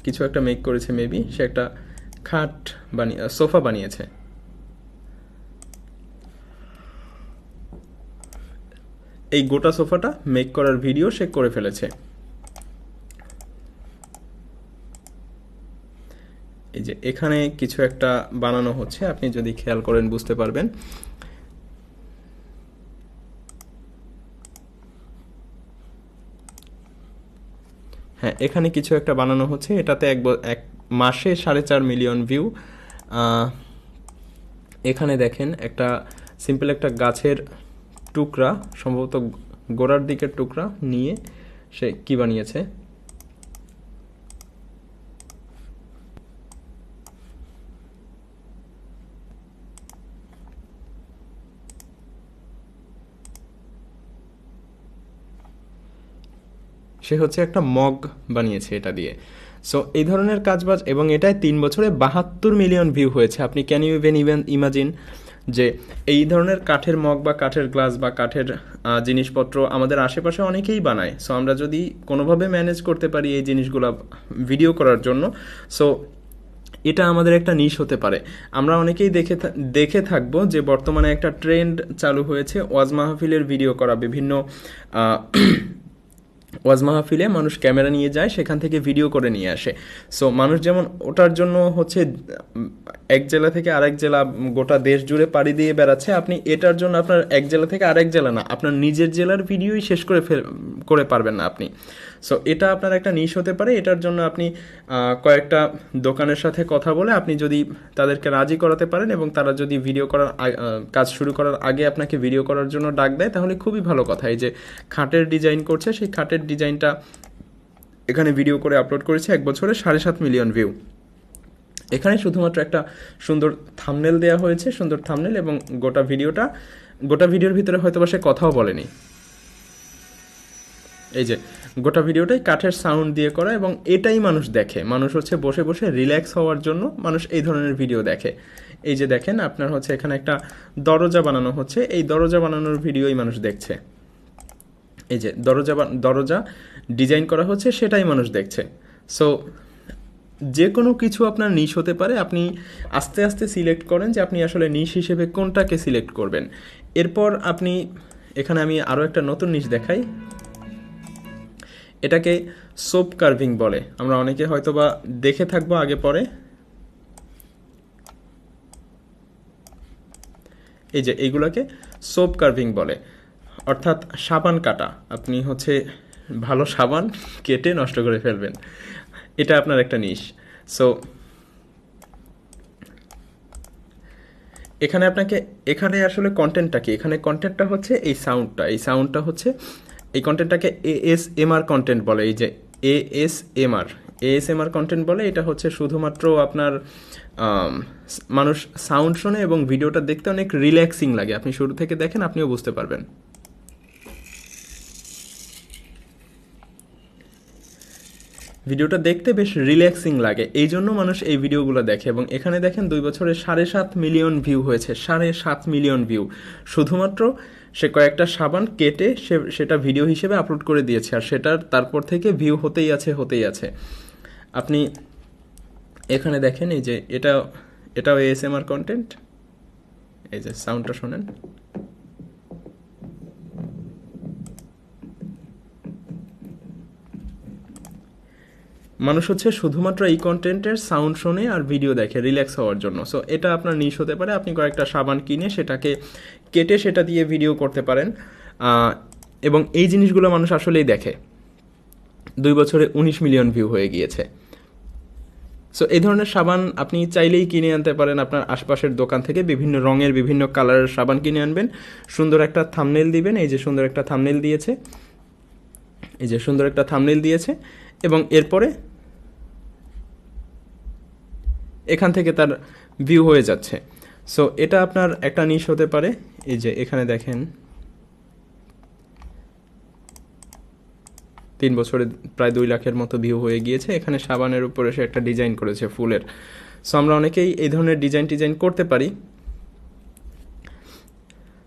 কিছু একটা মেক করেছে মেবি, সে একটা খাট সোফা বানিয়েছে। এই গোটা সোফাটা মেক করার ভিডিও সে করে ফেলেছে। এই যে এখানে কিছু একটা বানানো হচ্ছে, আপনি যদি খেয়াল করেন বুঝতে পারবেন। হ্যাঁ এখানে কিছু একটা বানানো হচ্ছে, এটাতে এক মাসে 4.5 মিলিয়ন ভিউ। এখানে দেখেন একটা সিম্পল একটা গাছের টুকরা, সম্ভবত গোড়ার দিকের টুকরা নিয়ে সে কি বানিয়েছে। সে হচ্ছে একটা মগ বানিয়েছে এটা দিয়ে। সো এই ধরনের কাজবাজ, এবং এটাই 3 বছরে 72 মিলিয়ন ভিউ হয়েছে। আপনি ক্যান ইউ ইভেন ইমাজিন যে এই ধরনের কাঠের মগ বা কাঠের গ্লাস বা কাঠের জিনিসপত্র আমাদের আশেপাশে অনেকেই বানায়। সো আমরা যদি কোনোভাবে ম্যানেজ করতে পারি এই জিনিসগুলো ভিডিও করার জন্য, সো এটা আমাদের একটা নিশ হতে পারে। আমরা অনেকেই দেখে থাকবো যে বর্তমানে একটা ট্রেন্ড চালু হয়েছে ওয়াজ মাহফিলের ভিডিও করা। বিভিন্ন ওয়াজ মাহফিলে মানুষ ক্যামেরা নিয়ে যায়, সেখান থেকে ভিডিও করে নিয়ে আসে। সো মানুষ যেমন ওটার জন্য হচ্ছে এক জেলা থেকে আরেক জেলা, গোটা দেশ জুড়ে পাড়ি দিয়ে বেড়াচ্ছে, আপনি এটার জন্য আপনার এক জেলা থেকে আরেক জেলা না, আপনার নিজের জেলার ভিডিওই শেষ করে পারবেন না আপনি। সো এটা আপনার একটা নিশ হতে পারে। এটার জন্য আপনি কয়েকটা দোকানের সাথে কথা বলে আপনি যদি তাদেরকে রাজি করাতে পারেন এবং তারা যদি ভিডিও করার কাজ শুরু করার আগে আপনাকে ভিডিও করার জন্য ডাক দেয়, তাহলে খুবই ভালো কথা। এই যে খাটের ডিজাইন করছে, সেই খাটের ডিজাইনটা এখানে ভিডিও করে আপলোড করেছে, 1 বছরে 7.5 মিলিয়ন ভিউ। এখানে শুধুমাত্র একটা সুন্দর থাম্বনেল দেওয়া হয়েছে, সুন্দর থাম্বনেল, এবং গোটা ভিডিওর ভিতরে হয়তো বা সে কথাও বলেনি। এই যে গোটা ভিডিওটাই কাঠের সাউন্ড দিয়ে করা, এবং এটাই মানুষ দেখে। মানুষ হচ্ছে বসে বসে রিল্যাক্স হওয়ার জন্য মানুষ এই ধরনের ভিডিও দেখে। এই যে দেখেন আপনার হচ্ছে এখানে একটা দরজা বানানো হচ্ছে, এই দরজা বানানোর ভিডিওই মানুষ দেখছে। এই যে দরজা ডিজাইন করা হচ্ছে, সেটাই মানুষ দেখছে। সো যে কোনো কিছু আপনার নিশ হতে পারে। আপনি আস্তে আস্তে সিলেক্ট করেন যে আপনি আসলে নিশ হিসেবে কোনটাকে সিলেক্ট করবেন। এরপর আপনি এখানে আমি আরও একটা নতুন নিশ দেখাই। এটাকে সোপ কার্ভিং বলে। আমরা অনেকে হয়তোবা দেখে থাকবো আগে পরে। এই যে এইগুলাকে সোপ কার্ভিং বলে, অর্থাৎ সাবান কাটা। আপনি হচ্ছে ভালো সাবান কেটে নষ্ট করে ফেলবেন, এটা আপনার একটা নিশ। সো এখানে আসলে কন্টেন্টটা কি? এখানে কন্টেন্টটা হচ্ছে এই সাউন্ডটা হচ্ছে এই কন্টেন্টটাকে ASMR কন্টেন্ট বলে। এই যে ASMR কন্টেন্ট বলে। এটা হচ্ছে শুধুমাত্র আপনার মানুষ সাউন্ড শোনে এবং ভিডিওটা দেখতে অনেক রিল্যাক্সিং লাগে। আপনি শুরু থেকে দেখেন, আপনিও বুঝতে পারবেন। ভিডিওটা দেখতে বেশ রিল্যাক্সিং লাগে, এই জন্য মানুষ এই ভিডিওগুলো দেখে। এবং এখানে দেখেন 2 বছরে 7.5 মিলিয়ন ভিউ হয়েছে। 7.5 মিলিয়ন ভিউ শুধুমাত্র সে কয়েকটা সাবান কেটে সেটা ভিডিও হিসেবে আপলোড করে দিয়েছে, আর সেটার তারপর থেকে ভিউ হতেই আছে। আপনি এখানে দেখেন, এই যে এটাও ASMR কন্টেন্ট। এই যে সাউন্ডটা শোনেন। মানুষ হচ্ছে শুধুমাত্র এই কন্টেন্টের সাউন্ড শোনে আর ভিডিও দেখে রিল্যাক্স হওয়ার জন্য। সো এটা আপনার নিশ হতে পারে। আপনি কয়েকটা সাবান কিনে সেটাকে কেটে সেটা দিয়ে ভিডিও করতে পারেন, এবং এই জিনিসগুলো মানুষ আসলেই দেখে। 2 বছরে 19 মিলিয়ন ভিউ হয়ে গিয়েছে। সো এই ধরনের সাবান আপনি চাইলেই কিনে আনতে পারেন আপনার আশপাশের দোকান থেকে। বিভিন্ন রঙের বিভিন্ন কালারের সাবান কিনে আনবেন, সুন্দর একটা থাম্বনেল দিবেন। এই যে সুন্দর একটা থাম্বনেল দিয়েছে, এবং এরপরে এখান থেকে তার ভিউ হয়ে যাচ্ছে। সো এটা আপনার একটা নিশ হতে পারে। এই যে এখানে দেখেন 3 বছরে প্রায় 2 লাখের মতো ভিউ হয়ে গিয়েছে। এখানে সাবানের উপরে সে একটা ডিজাইন করেছে ফুলের। সো আমরা অনেকেই এই ধরনের ডিজাইন করতে পারি।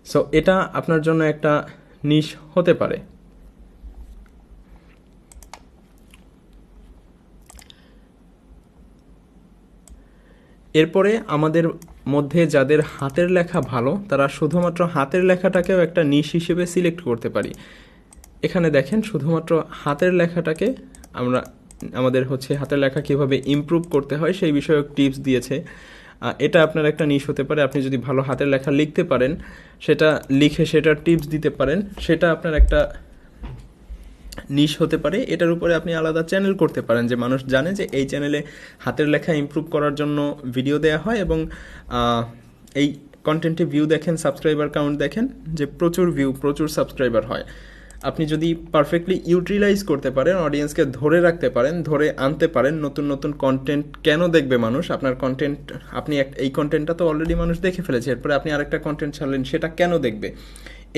সো এটা আপনার জন্য একটা নিশ হতে পারে। এরপরে আমাদের মধ্যে যাদের হাতের লেখা ভালো, তারা শুধুমাত্র হাতের লেখাটাকেও একটা নিশ হিসেবে সিলেক্ট করতে পারি। এখানে দেখেন শুধুমাত্র হাতের লেখাটাকে আমাদের হচ্ছে হাতের লেখা কীভাবে ইমপ্রুভ করতে হয় সেই বিষয়ক টিপস দিয়েছে। এটা আপনার একটা নিশ হতে পারে। আপনি যদি ভালো হাতের লেখা লিখতে পারেন, সেটা লিখে সেটার টিপস দিতে পারেন, সেটা আপনার একটা নিশ হতে পারে। এটার উপরে আপনি আলাদা চ্যানেল করতে পারেন, যে মানুষ জানে যে এই চ্যানেলে হাতের লেখা ইমপ্রুভ করার জন্য ভিডিও দেওয়া হয়, এবং এই কন্টেন্টে ভিউ দেখেন, সাবস্ক্রাইবার কাউন্ট দেখেন যে প্রচুর ভিউ, প্রচুর সাবস্ক্রাইবার হয়। আপনি যদি পারফেক্টলি ইউটিলাইজ করতে পারেন, অডিয়েন্সকে ধরে রাখতে পারেন, ধরে আনতে পারেন, নতুন নতুন কন্টেন্ট কেন দেখবে মানুষ, আপনার কন্টেন্ট, আপনি এই কন্টেন্টটা তো অলরেডি মানুষ দেখে ফেলেছে, এরপরে আপনি আরেকটা কন্টেন্ট ছাড়লেন, সেটা কেন দেখবে,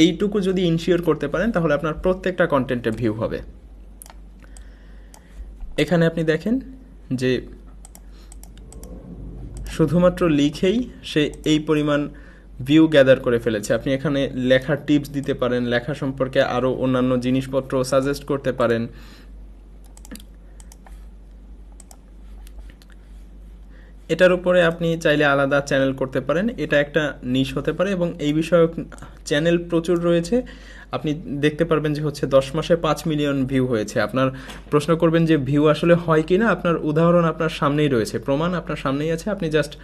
এইটুকু যদি ইনশিওর করতে পারেন তাহলে আপনার প্রত্যেকটা কন্টেন্টে ভিউ হবে। এখানে আপনি দেখেন যে শুধুমাত্র লিখেই সে এই পরিমাণ ভিউ গ্যাদার করে ফেলেছে। আপনি এখানে লেখার টিপস দিতে পারেন, লেখা সম্পর্কে আরও অন্যান্য জিনিসপত্র সাজেস্ট করতে পারেন। এটার উপরে আপনি চাইলে আলাদা চ্যানেল করতে পারেন, এটা একটা নিশ হতে পারে এবং এই বিষয়ক চ্যানেল প্রচুর রয়েছে। আপনি দেখতে পারবেন যে হচ্ছে 10 মাসে 5 মিলিয়ন ভিউ হয়েছে। আপনার প্রশ্ন করবেন যে ভিউ আসলে হয় কি না, আপনার উদাহরণ আপনার সামনেই রয়েছে, প্রমাণ আপনার সামনেই আছে, আপনি জাস্ট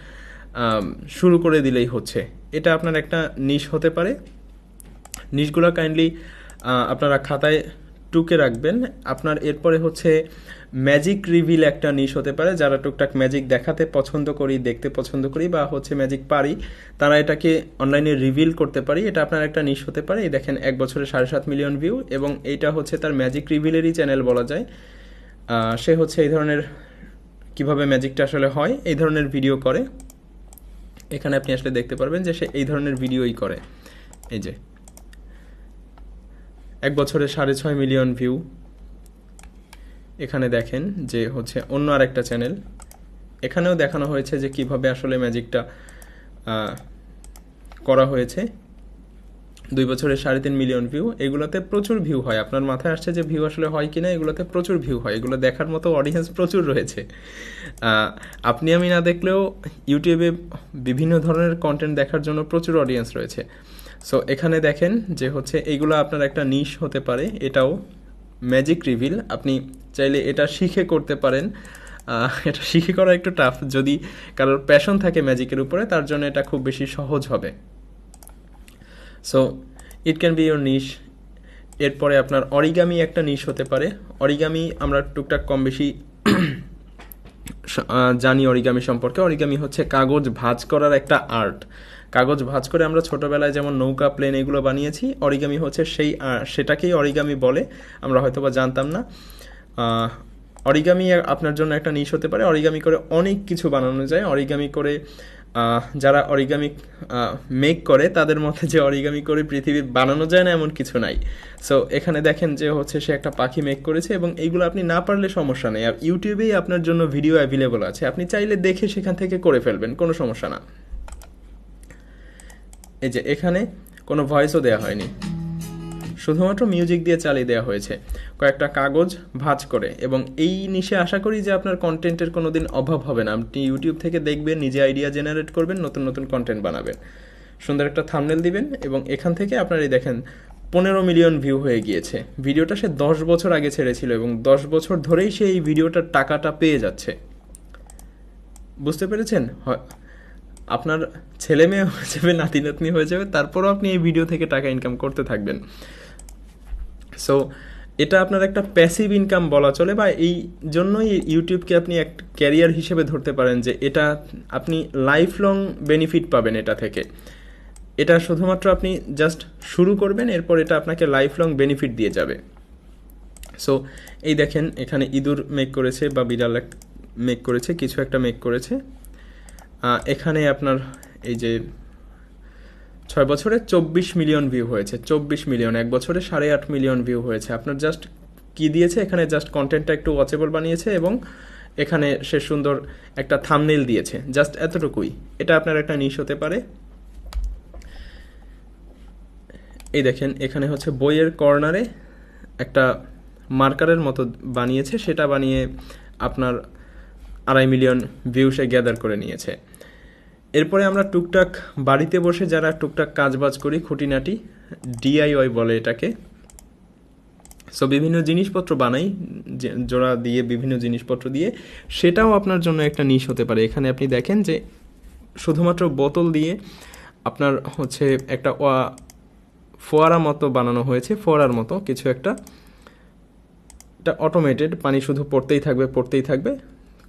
শুরু করে দিলেই হচ্ছে। এটা আপনার একটা নিশ হতে পারে। নিশগুলো কাইন্ডলি আপনারা খাতায় টুকে রাখবেন। আপনার এরপরে হচ্ছে ম্যাজিক রিভিল একটা নিশ হতে পারে। যারা টুকটাক ম্যাজিক দেখাতে পছন্দ করি, দেখতে পছন্দ করি বা হচ্ছে ম্যাজিক পারি, তারা এটাকে অনলাইনে রিভিল করতে পারি, এটা আপনার একটা নিশ হতে পারে। এই দেখেন 1 বছরে 7.5 মিলিয়ন ভিউ এবং এইটা হচ্ছে তার ম্যাজিক রিভিলেরই চ্যানেল বলা যায়। সে হচ্ছে এই ধরনের কিভাবে ম্যাজিকটা আসলে হয় এই ধরনের ভিডিও করে। এখানে আপনি আসলে দেখতে পারবেন যে সে এই ধরনের ভিডিওই করে। এই যে 1 বছরে 6.5 মিলিয়ন ভিউ। এখানে দেখেন যে হচ্ছে অন্য আরেকটা চ্যানেল, এখানেও দেখানো হয়েছে যে কিভাবে আসলে ম্যাজিকটা করা হয়েছে। 2 বছরে 3.5 মিলিয়ন ভিউ। এগুলোতে প্রচুর ভিউ হয়। আপনার মাথায় আসছে যে ভিউ আসলে হয় কিনা, এগুলোতে প্রচুর ভিউ হয়, এগুলো দেখার মতো অডিয়েন্স প্রচুর রয়েছে। আপনি আমি না দেখলেও ইউটিউবে বিভিন্ন ধরনের কন্টেন্ট দেখার জন্য প্রচুর অডিয়েন্স রয়েছে। সো এখানে দেখেন যে হচ্ছে এইগুলো আপনার একটা নিশ হতে পারে। এটাও ম্যাজিক রিভিল, আপনি চাইলে এটা শিখে করতে পারেন। এটা শিখে করা একটু টাফ, যদি কারোর প্যাশন থাকে ম্যাজিকের উপরে তার জন্য এটা খুব বেশি সহজ হবে। So it can be your niche. এরপরে আপনার অরিগামি একটা নিশ হতে পারে। অরিগামি আমরা টুকটাক কম বেশি জানি অরিগামি সম্পর্কে। অরিগামি হচ্ছে কাগজ ভাঁজ করার একটা আর্ট। কাগজ ভাঁজ করে আমরা ছোটবেলায় যেমন নৌকা, প্লেন এগুলো বানিয়েছি, অরিগামি হচ্ছে সেটাকেই অরিগামি বলে, আমরা হয়তোবা জানতাম না। অরিগামি আপনার জন্য একটা নিশ হতে পারে। অরিগামি করে অনেক কিছু বানানো যায়। অরিগামি করে যারা অরিগামি মেক করে তাদের মধ্যে যে অরিগামি করে পৃথিবী বানানো যায় না এমন কিছু নাই। সো এখানে দেখেন যে হচ্ছে সে একটা পাখি মেক করেছে এবং এইগুলো আপনি না পারলে সমস্যা নেই, আর ইউটিউবেই আপনার জন্য ভিডিও অ্যাভেলেবল আছে, আপনি চাইলে দেখে সেখান থেকে করে ফেলবেন, কোনো সমস্যা না। এই যে এখানে কোনো ভয়েসও দেওয়া হয়নি, শুধুমাত্র মিউজিক দিয়ে চালিয়ে দেওয়া হয়েছে কয়েকটা কাগজ ভাঁজ করে। এবং এই নিশে আশা করি যে আপনার কন্টেন্টের কোনো দিন অভাব হবে না। আপনি ইউটিউব থেকে দেখবেন, নিজে আইডিয়া জেনারেট করবেন, নতুন নতুন কন্টেন্ট বানাবেন, সুন্দর একটা থাম্বনেল দিবেন এবং এখান থেকে আপনার এই দেখেন 15 মিলিয়ন ভিউ হয়ে গিয়েছে। ভিডিওটা সে 10 বছর আগে ছেড়েছিল এবং 10 বছর ধরেই সে এই ভিডিওটার টাকাটা পেয়ে যাচ্ছে। বুঝতে পেরেছেন? আপনার ছেলে মেয়ে হয়ে যাবে, নাতি নাতনি হয়ে যাবে, তারপরও আপনি এই ভিডিও থেকে টাকা ইনকাম করতে থাকবেন। সো এটা আপনার একটা প্যাসিভ ইনকাম বলা চলে, বা এই জন্যই ইউটিউবকে আপনি এক ক্যারিয়ার হিসেবে ধরতে পারেন যে এটা আপনি লাইফ লং বেনিফিট পাবেন এটা থেকে। এটা শুধুমাত্র আপনি জাস্ট শুরু করবেন, এরপর এটা আপনাকে লাইফ লং বেনিফিট দিয়ে যাবে। সো এই দেখেন এখানে ইঁদুর মেক করেছে বা বিড়াল মেক করেছে, কিছু একটা মেক করেছে। এখানে আপনার এই যে 6 বছরে 24 মিলিয়ন ভিউ হয়েছে। 24 মিলিয়ন, 1 বছরে 8.5 মিলিয়ন ভিউ হয়েছে। আপনার জাস্ট কি দিয়েছে, এখানে জাস্ট কন্টেন্টটা একটু ওয়াচেবল বানিয়েছে এবং এখানে সে সুন্দর একটা থাম্বনেল দিয়েছে, জাস্ট এতটুকুই। এটা আপনার একটা নিশ হতে পারে। এই দেখেন এখানে হচ্ছে বইয়ের কর্নারে একটা মার্কারের মতো বানিয়েছে, সেটা বানিয়ে আপনার 2.5 মিলিয়ন ভিউ সে গ্যাদার করে নিয়েছে। এরপরে আমরা টুকটাক বাড়িতে বসে যারা টুকটাক কাজবাজ করি, খুঁটিনাটি DIY বলে এটাকে। সো বিভিন্ন জিনিসপত্র বানাই জোড়া দিয়ে, বিভিন্ন জিনিসপত্র দিয়ে, সেটাও আপনার জন্য একটা নিশ হতে পারে। এখানে আপনি দেখেন যে শুধুমাত্র বোতল দিয়ে আপনার হচ্ছে একটা ফোয়ারা মতো বানানো হয়েছে, ফোয়ারার মতো কিছু একটা। এটা অটোমেটেড, পানি শুধু পড়তেই থাকবে,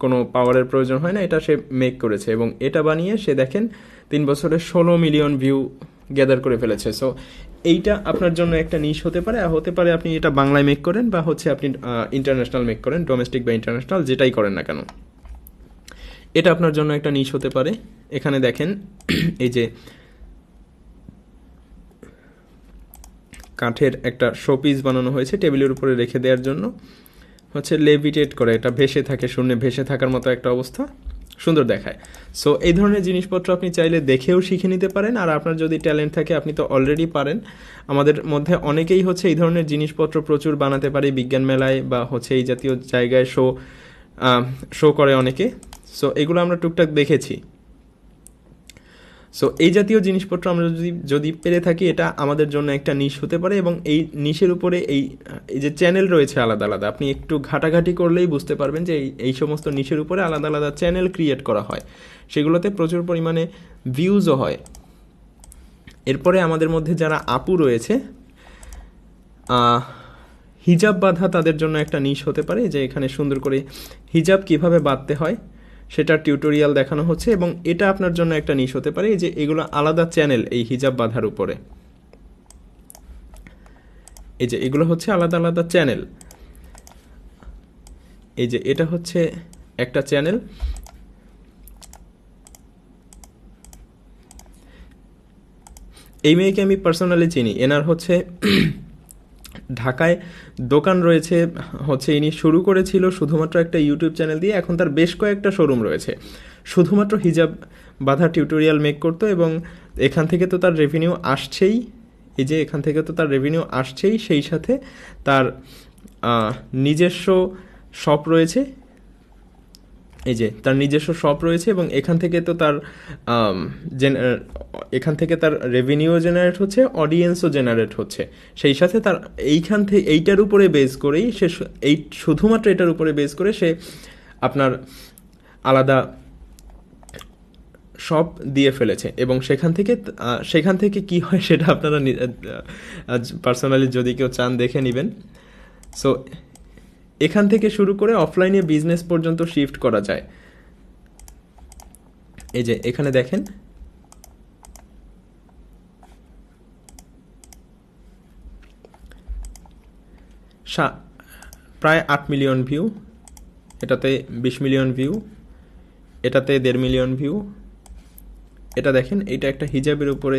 কোনো পাওয়ারের প্রয়োজন হয় না। এটা সে মেক করেছে এবং এটা বানিয়ে সে দেখেন 3 বছরে 16 মিলিয়ন ভিউ গ্যাদার করে ফেলেছে। সো এইটা আপনার জন্য একটা নিশ হতে পারে, আর হতে পারে আপনি এটা বাংলায় মেক করেন বা হচ্ছে আপনি ইন্টারন্যাশনাল মেক করেন, ডোমেস্টিক বা ইন্টারন্যাশনাল যেটাই করেন না কেন, এটা আপনার জন্য একটা নিশ হতে পারে। এখানে দেখেন এই যে কাঠের একটা শোপিস বানানো হয়েছে টেবিলের উপরে রেখে দেওয়ার জন্য, হচ্ছে লেভিটেট করে, এটা ভেসে থাকে, শূন্যে ভেসে থাকার মতো একটা অবস্থা, সুন্দর দেখায়। সো এই ধরনের জিনিসপত্র আপনি চাইলে দেখেও শিখে নিতে পারেন, আর আপনার যদি ট্যালেন্ট থাকে আপনি তো অলরেডি পারেন। আমাদের মধ্যে অনেকেই হচ্ছে এই ধরনের জিনিসপত্র প্রচুর বানাতে পারে, বিজ্ঞান মেলায় বা হচ্ছে এই জাতীয় জায়গায় শো করে অনেকে। সো এগুলো আমরা টুকটাক দেখেছি। সো এই জাতীয় জিনিসপত্র আমরা যদি পেরে থাকি, এটা আমাদের জন্য একটা নিশ হতে পারে। এবং এই নিশের উপরে এই যে চ্যানেল রয়েছে আলাদা আলাদা, আপনি একটু ঘাটাঘাটি করলেই বুঝতে পারবেন যে এই সমস্ত নিশের উপরে আলাদা আলাদা চ্যানেল ক্রিয়েট করা হয়, সেগুলোতে প্রচুর পরিমাণে ভিউজও হয়। এরপরে আমাদের মধ্যে যারা আপু রয়েছে, হিজাব বাঁধা তাদের জন্য একটা নিশ হতে পারে, যে এখানে সুন্দর করে হিজাব কিভাবে বাঁধতে হয় সেটার টিউটোরিয়াল দেখানো হচ্ছে, এবং এটা আপনার জন্য একটা নিশ হতে পারে। এই যে এগুলো আলাদা চ্যানেল এই হিজাব বাঁধার উপরে, এই যে এগুলো হচ্ছে আলাদা আলাদা চ্যানেল। এই যে এটা হচ্ছে একটা চ্যানেল, এই মেয়েকে আমি পার্সোনালি চিনি। এনার হচ্ছে ঢাকায় দোকান রয়েছে, হচ্ছে ইনি শুরু করেছিল শুধুমাত্র একটা ইউটিউব চ্যানেল দিয়ে, এখন তার বেশ কয়েকটা শোরুম রয়েছে, শুধুমাত্র হিজাব বাঁধা টিউটোরিয়াল মেক করতো। এবং এখান থেকে তো তার রেভিনিউ আসছেই, এই যে এখান থেকে তো তার রেভিনিউ আসছেই, সেই সাথে তার নিজস্ব শপ রয়েছে, এই যে তার নিজস্ব শপ রয়েছে, এবং এখান থেকে তো তার এখান থেকে তার রেভিনিউ জেনারেট হচ্ছে, অডিয়েন্সও জেনারেট হচ্ছে। সেই সাথে তার এইখান থেকে এইটার উপরে বেস করেই সে শুধুমাত্র এটার উপরে বেস করে সে আপনার আলাদা শপ দিয়ে ফেলেছে। এবং সেখান থেকে কি হয় সেটা আপনারা পার্সোনালি যদি কেউ চান দেখে নেবেন। সো এখান থেকে শুরু করে অফলাইনে বিজনেস পর্যন্ত শিফট করা যায়। এই যে এখানে দেখেন প্রায় 8 মিলিয়ন ভিউ, এটাতে 20 মিলিয়ন ভিউ, এটাতে 1.5 মিলিয়ন ভিউ। এটা দেখেন, এটা একটা হিজাবের উপরে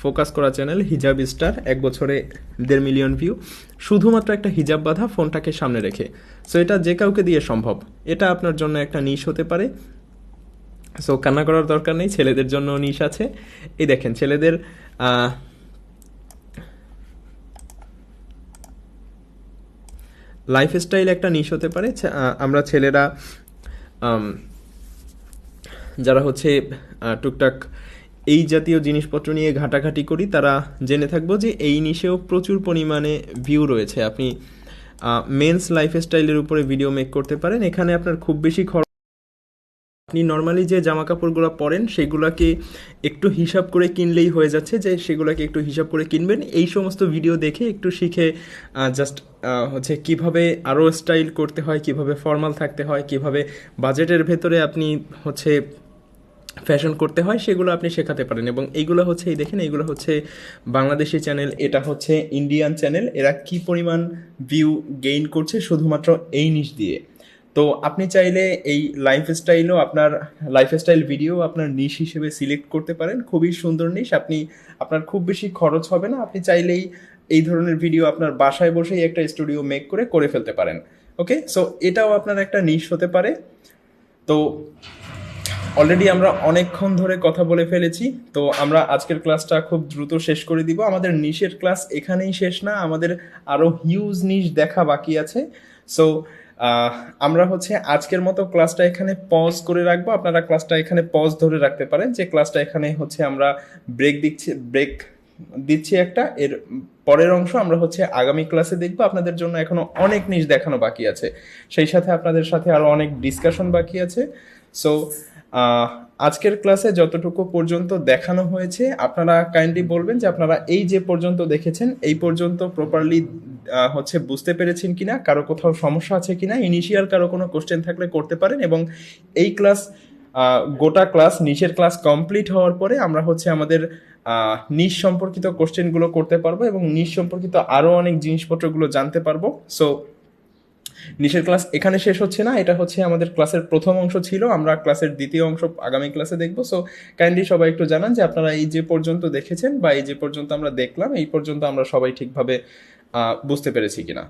ফোকাস করা চ্যানেল, হিজাব স্টার, 1 বছরে 1.5 মিলিয়ন ভিউ, শুধুমাত্র একটা হিজাব বাঁধা ফোনটাকে সামনে রেখে। সো এটা যে কাউকে দিয়ে সম্ভব, এটা আপনার জন্য একটা নিশ হতে পারে। সো কান্না করার দরকার নেই, ছেলেদের জন্য নিশ আছে। এই দেখেন ছেলেদের লাইফস্টাইল একটা নিশ হতে পারে। আমরা ছেলেরা যারা হচ্ছে টুকটাক এই জাতীয় জিনিসপত্র নিয়ে ঘাটাঘাটি করি, তারা জেনে থাকবো যে এই নিশেও প্রচুর পরিমাণে ভিউ রয়েছে। আপনি মেন্স লাইফস্টাইলের উপরে ভিডিও মেক করতে পারেন। এখানে আপনার খুব বেশি খরচ, আপনি নর্মালি যে জামা কাপড়গুলো পরেন সেগুলোকে একটু হিসাব করে কিনলেই হয়ে যাচ্ছে, যে সেগুলোকে একটু হিসাব করে কিনবেন। এই সমস্ত ভিডিও দেখে একটু শিখে জাস্ট হচ্ছে কিভাবে আরও স্টাইল করতে হয়, কিভাবে ফর্মাল থাকতে হয়, কিভাবে বাজেটের ভেতরে আপনি হচ্ছে ফ্যাশন করতে হয়, সেগুলো আপনি শেখাতে পারেন। এবং এইগুলো হচ্ছে, এই দেখেন এইগুলো হচ্ছে বাংলাদেশি চ্যানেল, এটা হচ্ছে ইন্ডিয়ান চ্যানেল। এরা কি পরিমাণ ভিউ গেইন করছে শুধুমাত্র এই নিশ দিয়ে। তো আপনি চাইলে এই লাইফস্টাইল ভিডিও আপনার নিশ হিসেবে সিলেক্ট করতে পারেন। খুবই সুন্দর নিশ, আপনার খুব বেশি খরচ হবে না। আপনি চাইলেই এই ধরনের ভিডিও আপনার বাসায় বসেই একটা স্টুডিও মেক করে ফেলতে পারেন। ওকে, সো এটাও আপনার একটা নিশ হতে পারে। তো অলরেডি আমরা অনেকক্ষণ ধরে কথা বলে ফেলেছি, তো আমরা আজকের ক্লাসটা খুব দ্রুত শেষ করে দিব। আমাদের নিশের ক্লাস এখানেই শেষ না, আমাদের আরও হিউজ নিশ দেখা বাকি আছে। সো আমরা হচ্ছে আজকের মতো ক্লাসটা এখানে পজ করে রাখবো। আপনারা ক্লাসটা এখানে পজ ধরে রাখতে পারেন, যে ক্লাসটা এখানে হচ্ছে আমরা ব্রেক দিচ্ছি একটা। এর পরের অংশ আমরা হচ্ছে আগামী ক্লাসে দেখবো। আপনাদের জন্য এখনো অনেক নিশ দেখানো বাকি আছে, সেই সাথে আপনাদের সাথে আরো অনেক ডিসকাশন বাকি আছে। সো আজকের ক্লাসে যতটুকু পর্যন্ত দেখানো হয়েছে আপনারা কাইন্ডলি বলবেন যে আপনারা এই যে পর্যন্ত দেখেছেন এই পর্যন্ত প্রপারলি হচ্ছে বুঝতে পেরেছেন কিনা, কারো কোথাও সমস্যা আছে কিনা, ইনিশিয়াল কারো কোনো কোশ্চেন থাকলে করতে পারেন। এবং এই ক্লাস গোটা ক্লাস নিশের ক্লাস কমপ্লিট হওয়ার পরে আমরা হচ্ছে আমাদের নিশ সম্পর্কিত কোশ্চেনগুলো করতে পারবো এবং নিশ সম্পর্কিত আরও অনেক জিনিসপত্রগুলো জানতে পারবো। সো নিশের ক্লাস এখানে শেষ হচ্ছে না, এটা হচ্ছে আমাদের ক্লাসের প্রথম অংশ ছিল, আমরা ক্লাসের দ্বিতীয় অংশ আগামী ক্লাসে দেখবো। সো কাইন্ডলি সবাই একটু জানান যে আপনারা এই যে পর্যন্ত দেখেছেন বা এই যে পর্যন্ত আমরা দেখলাম, এই পর্যন্ত আমরা সবাই ঠিকভাবে বুঝতে পেরেছি কিনা।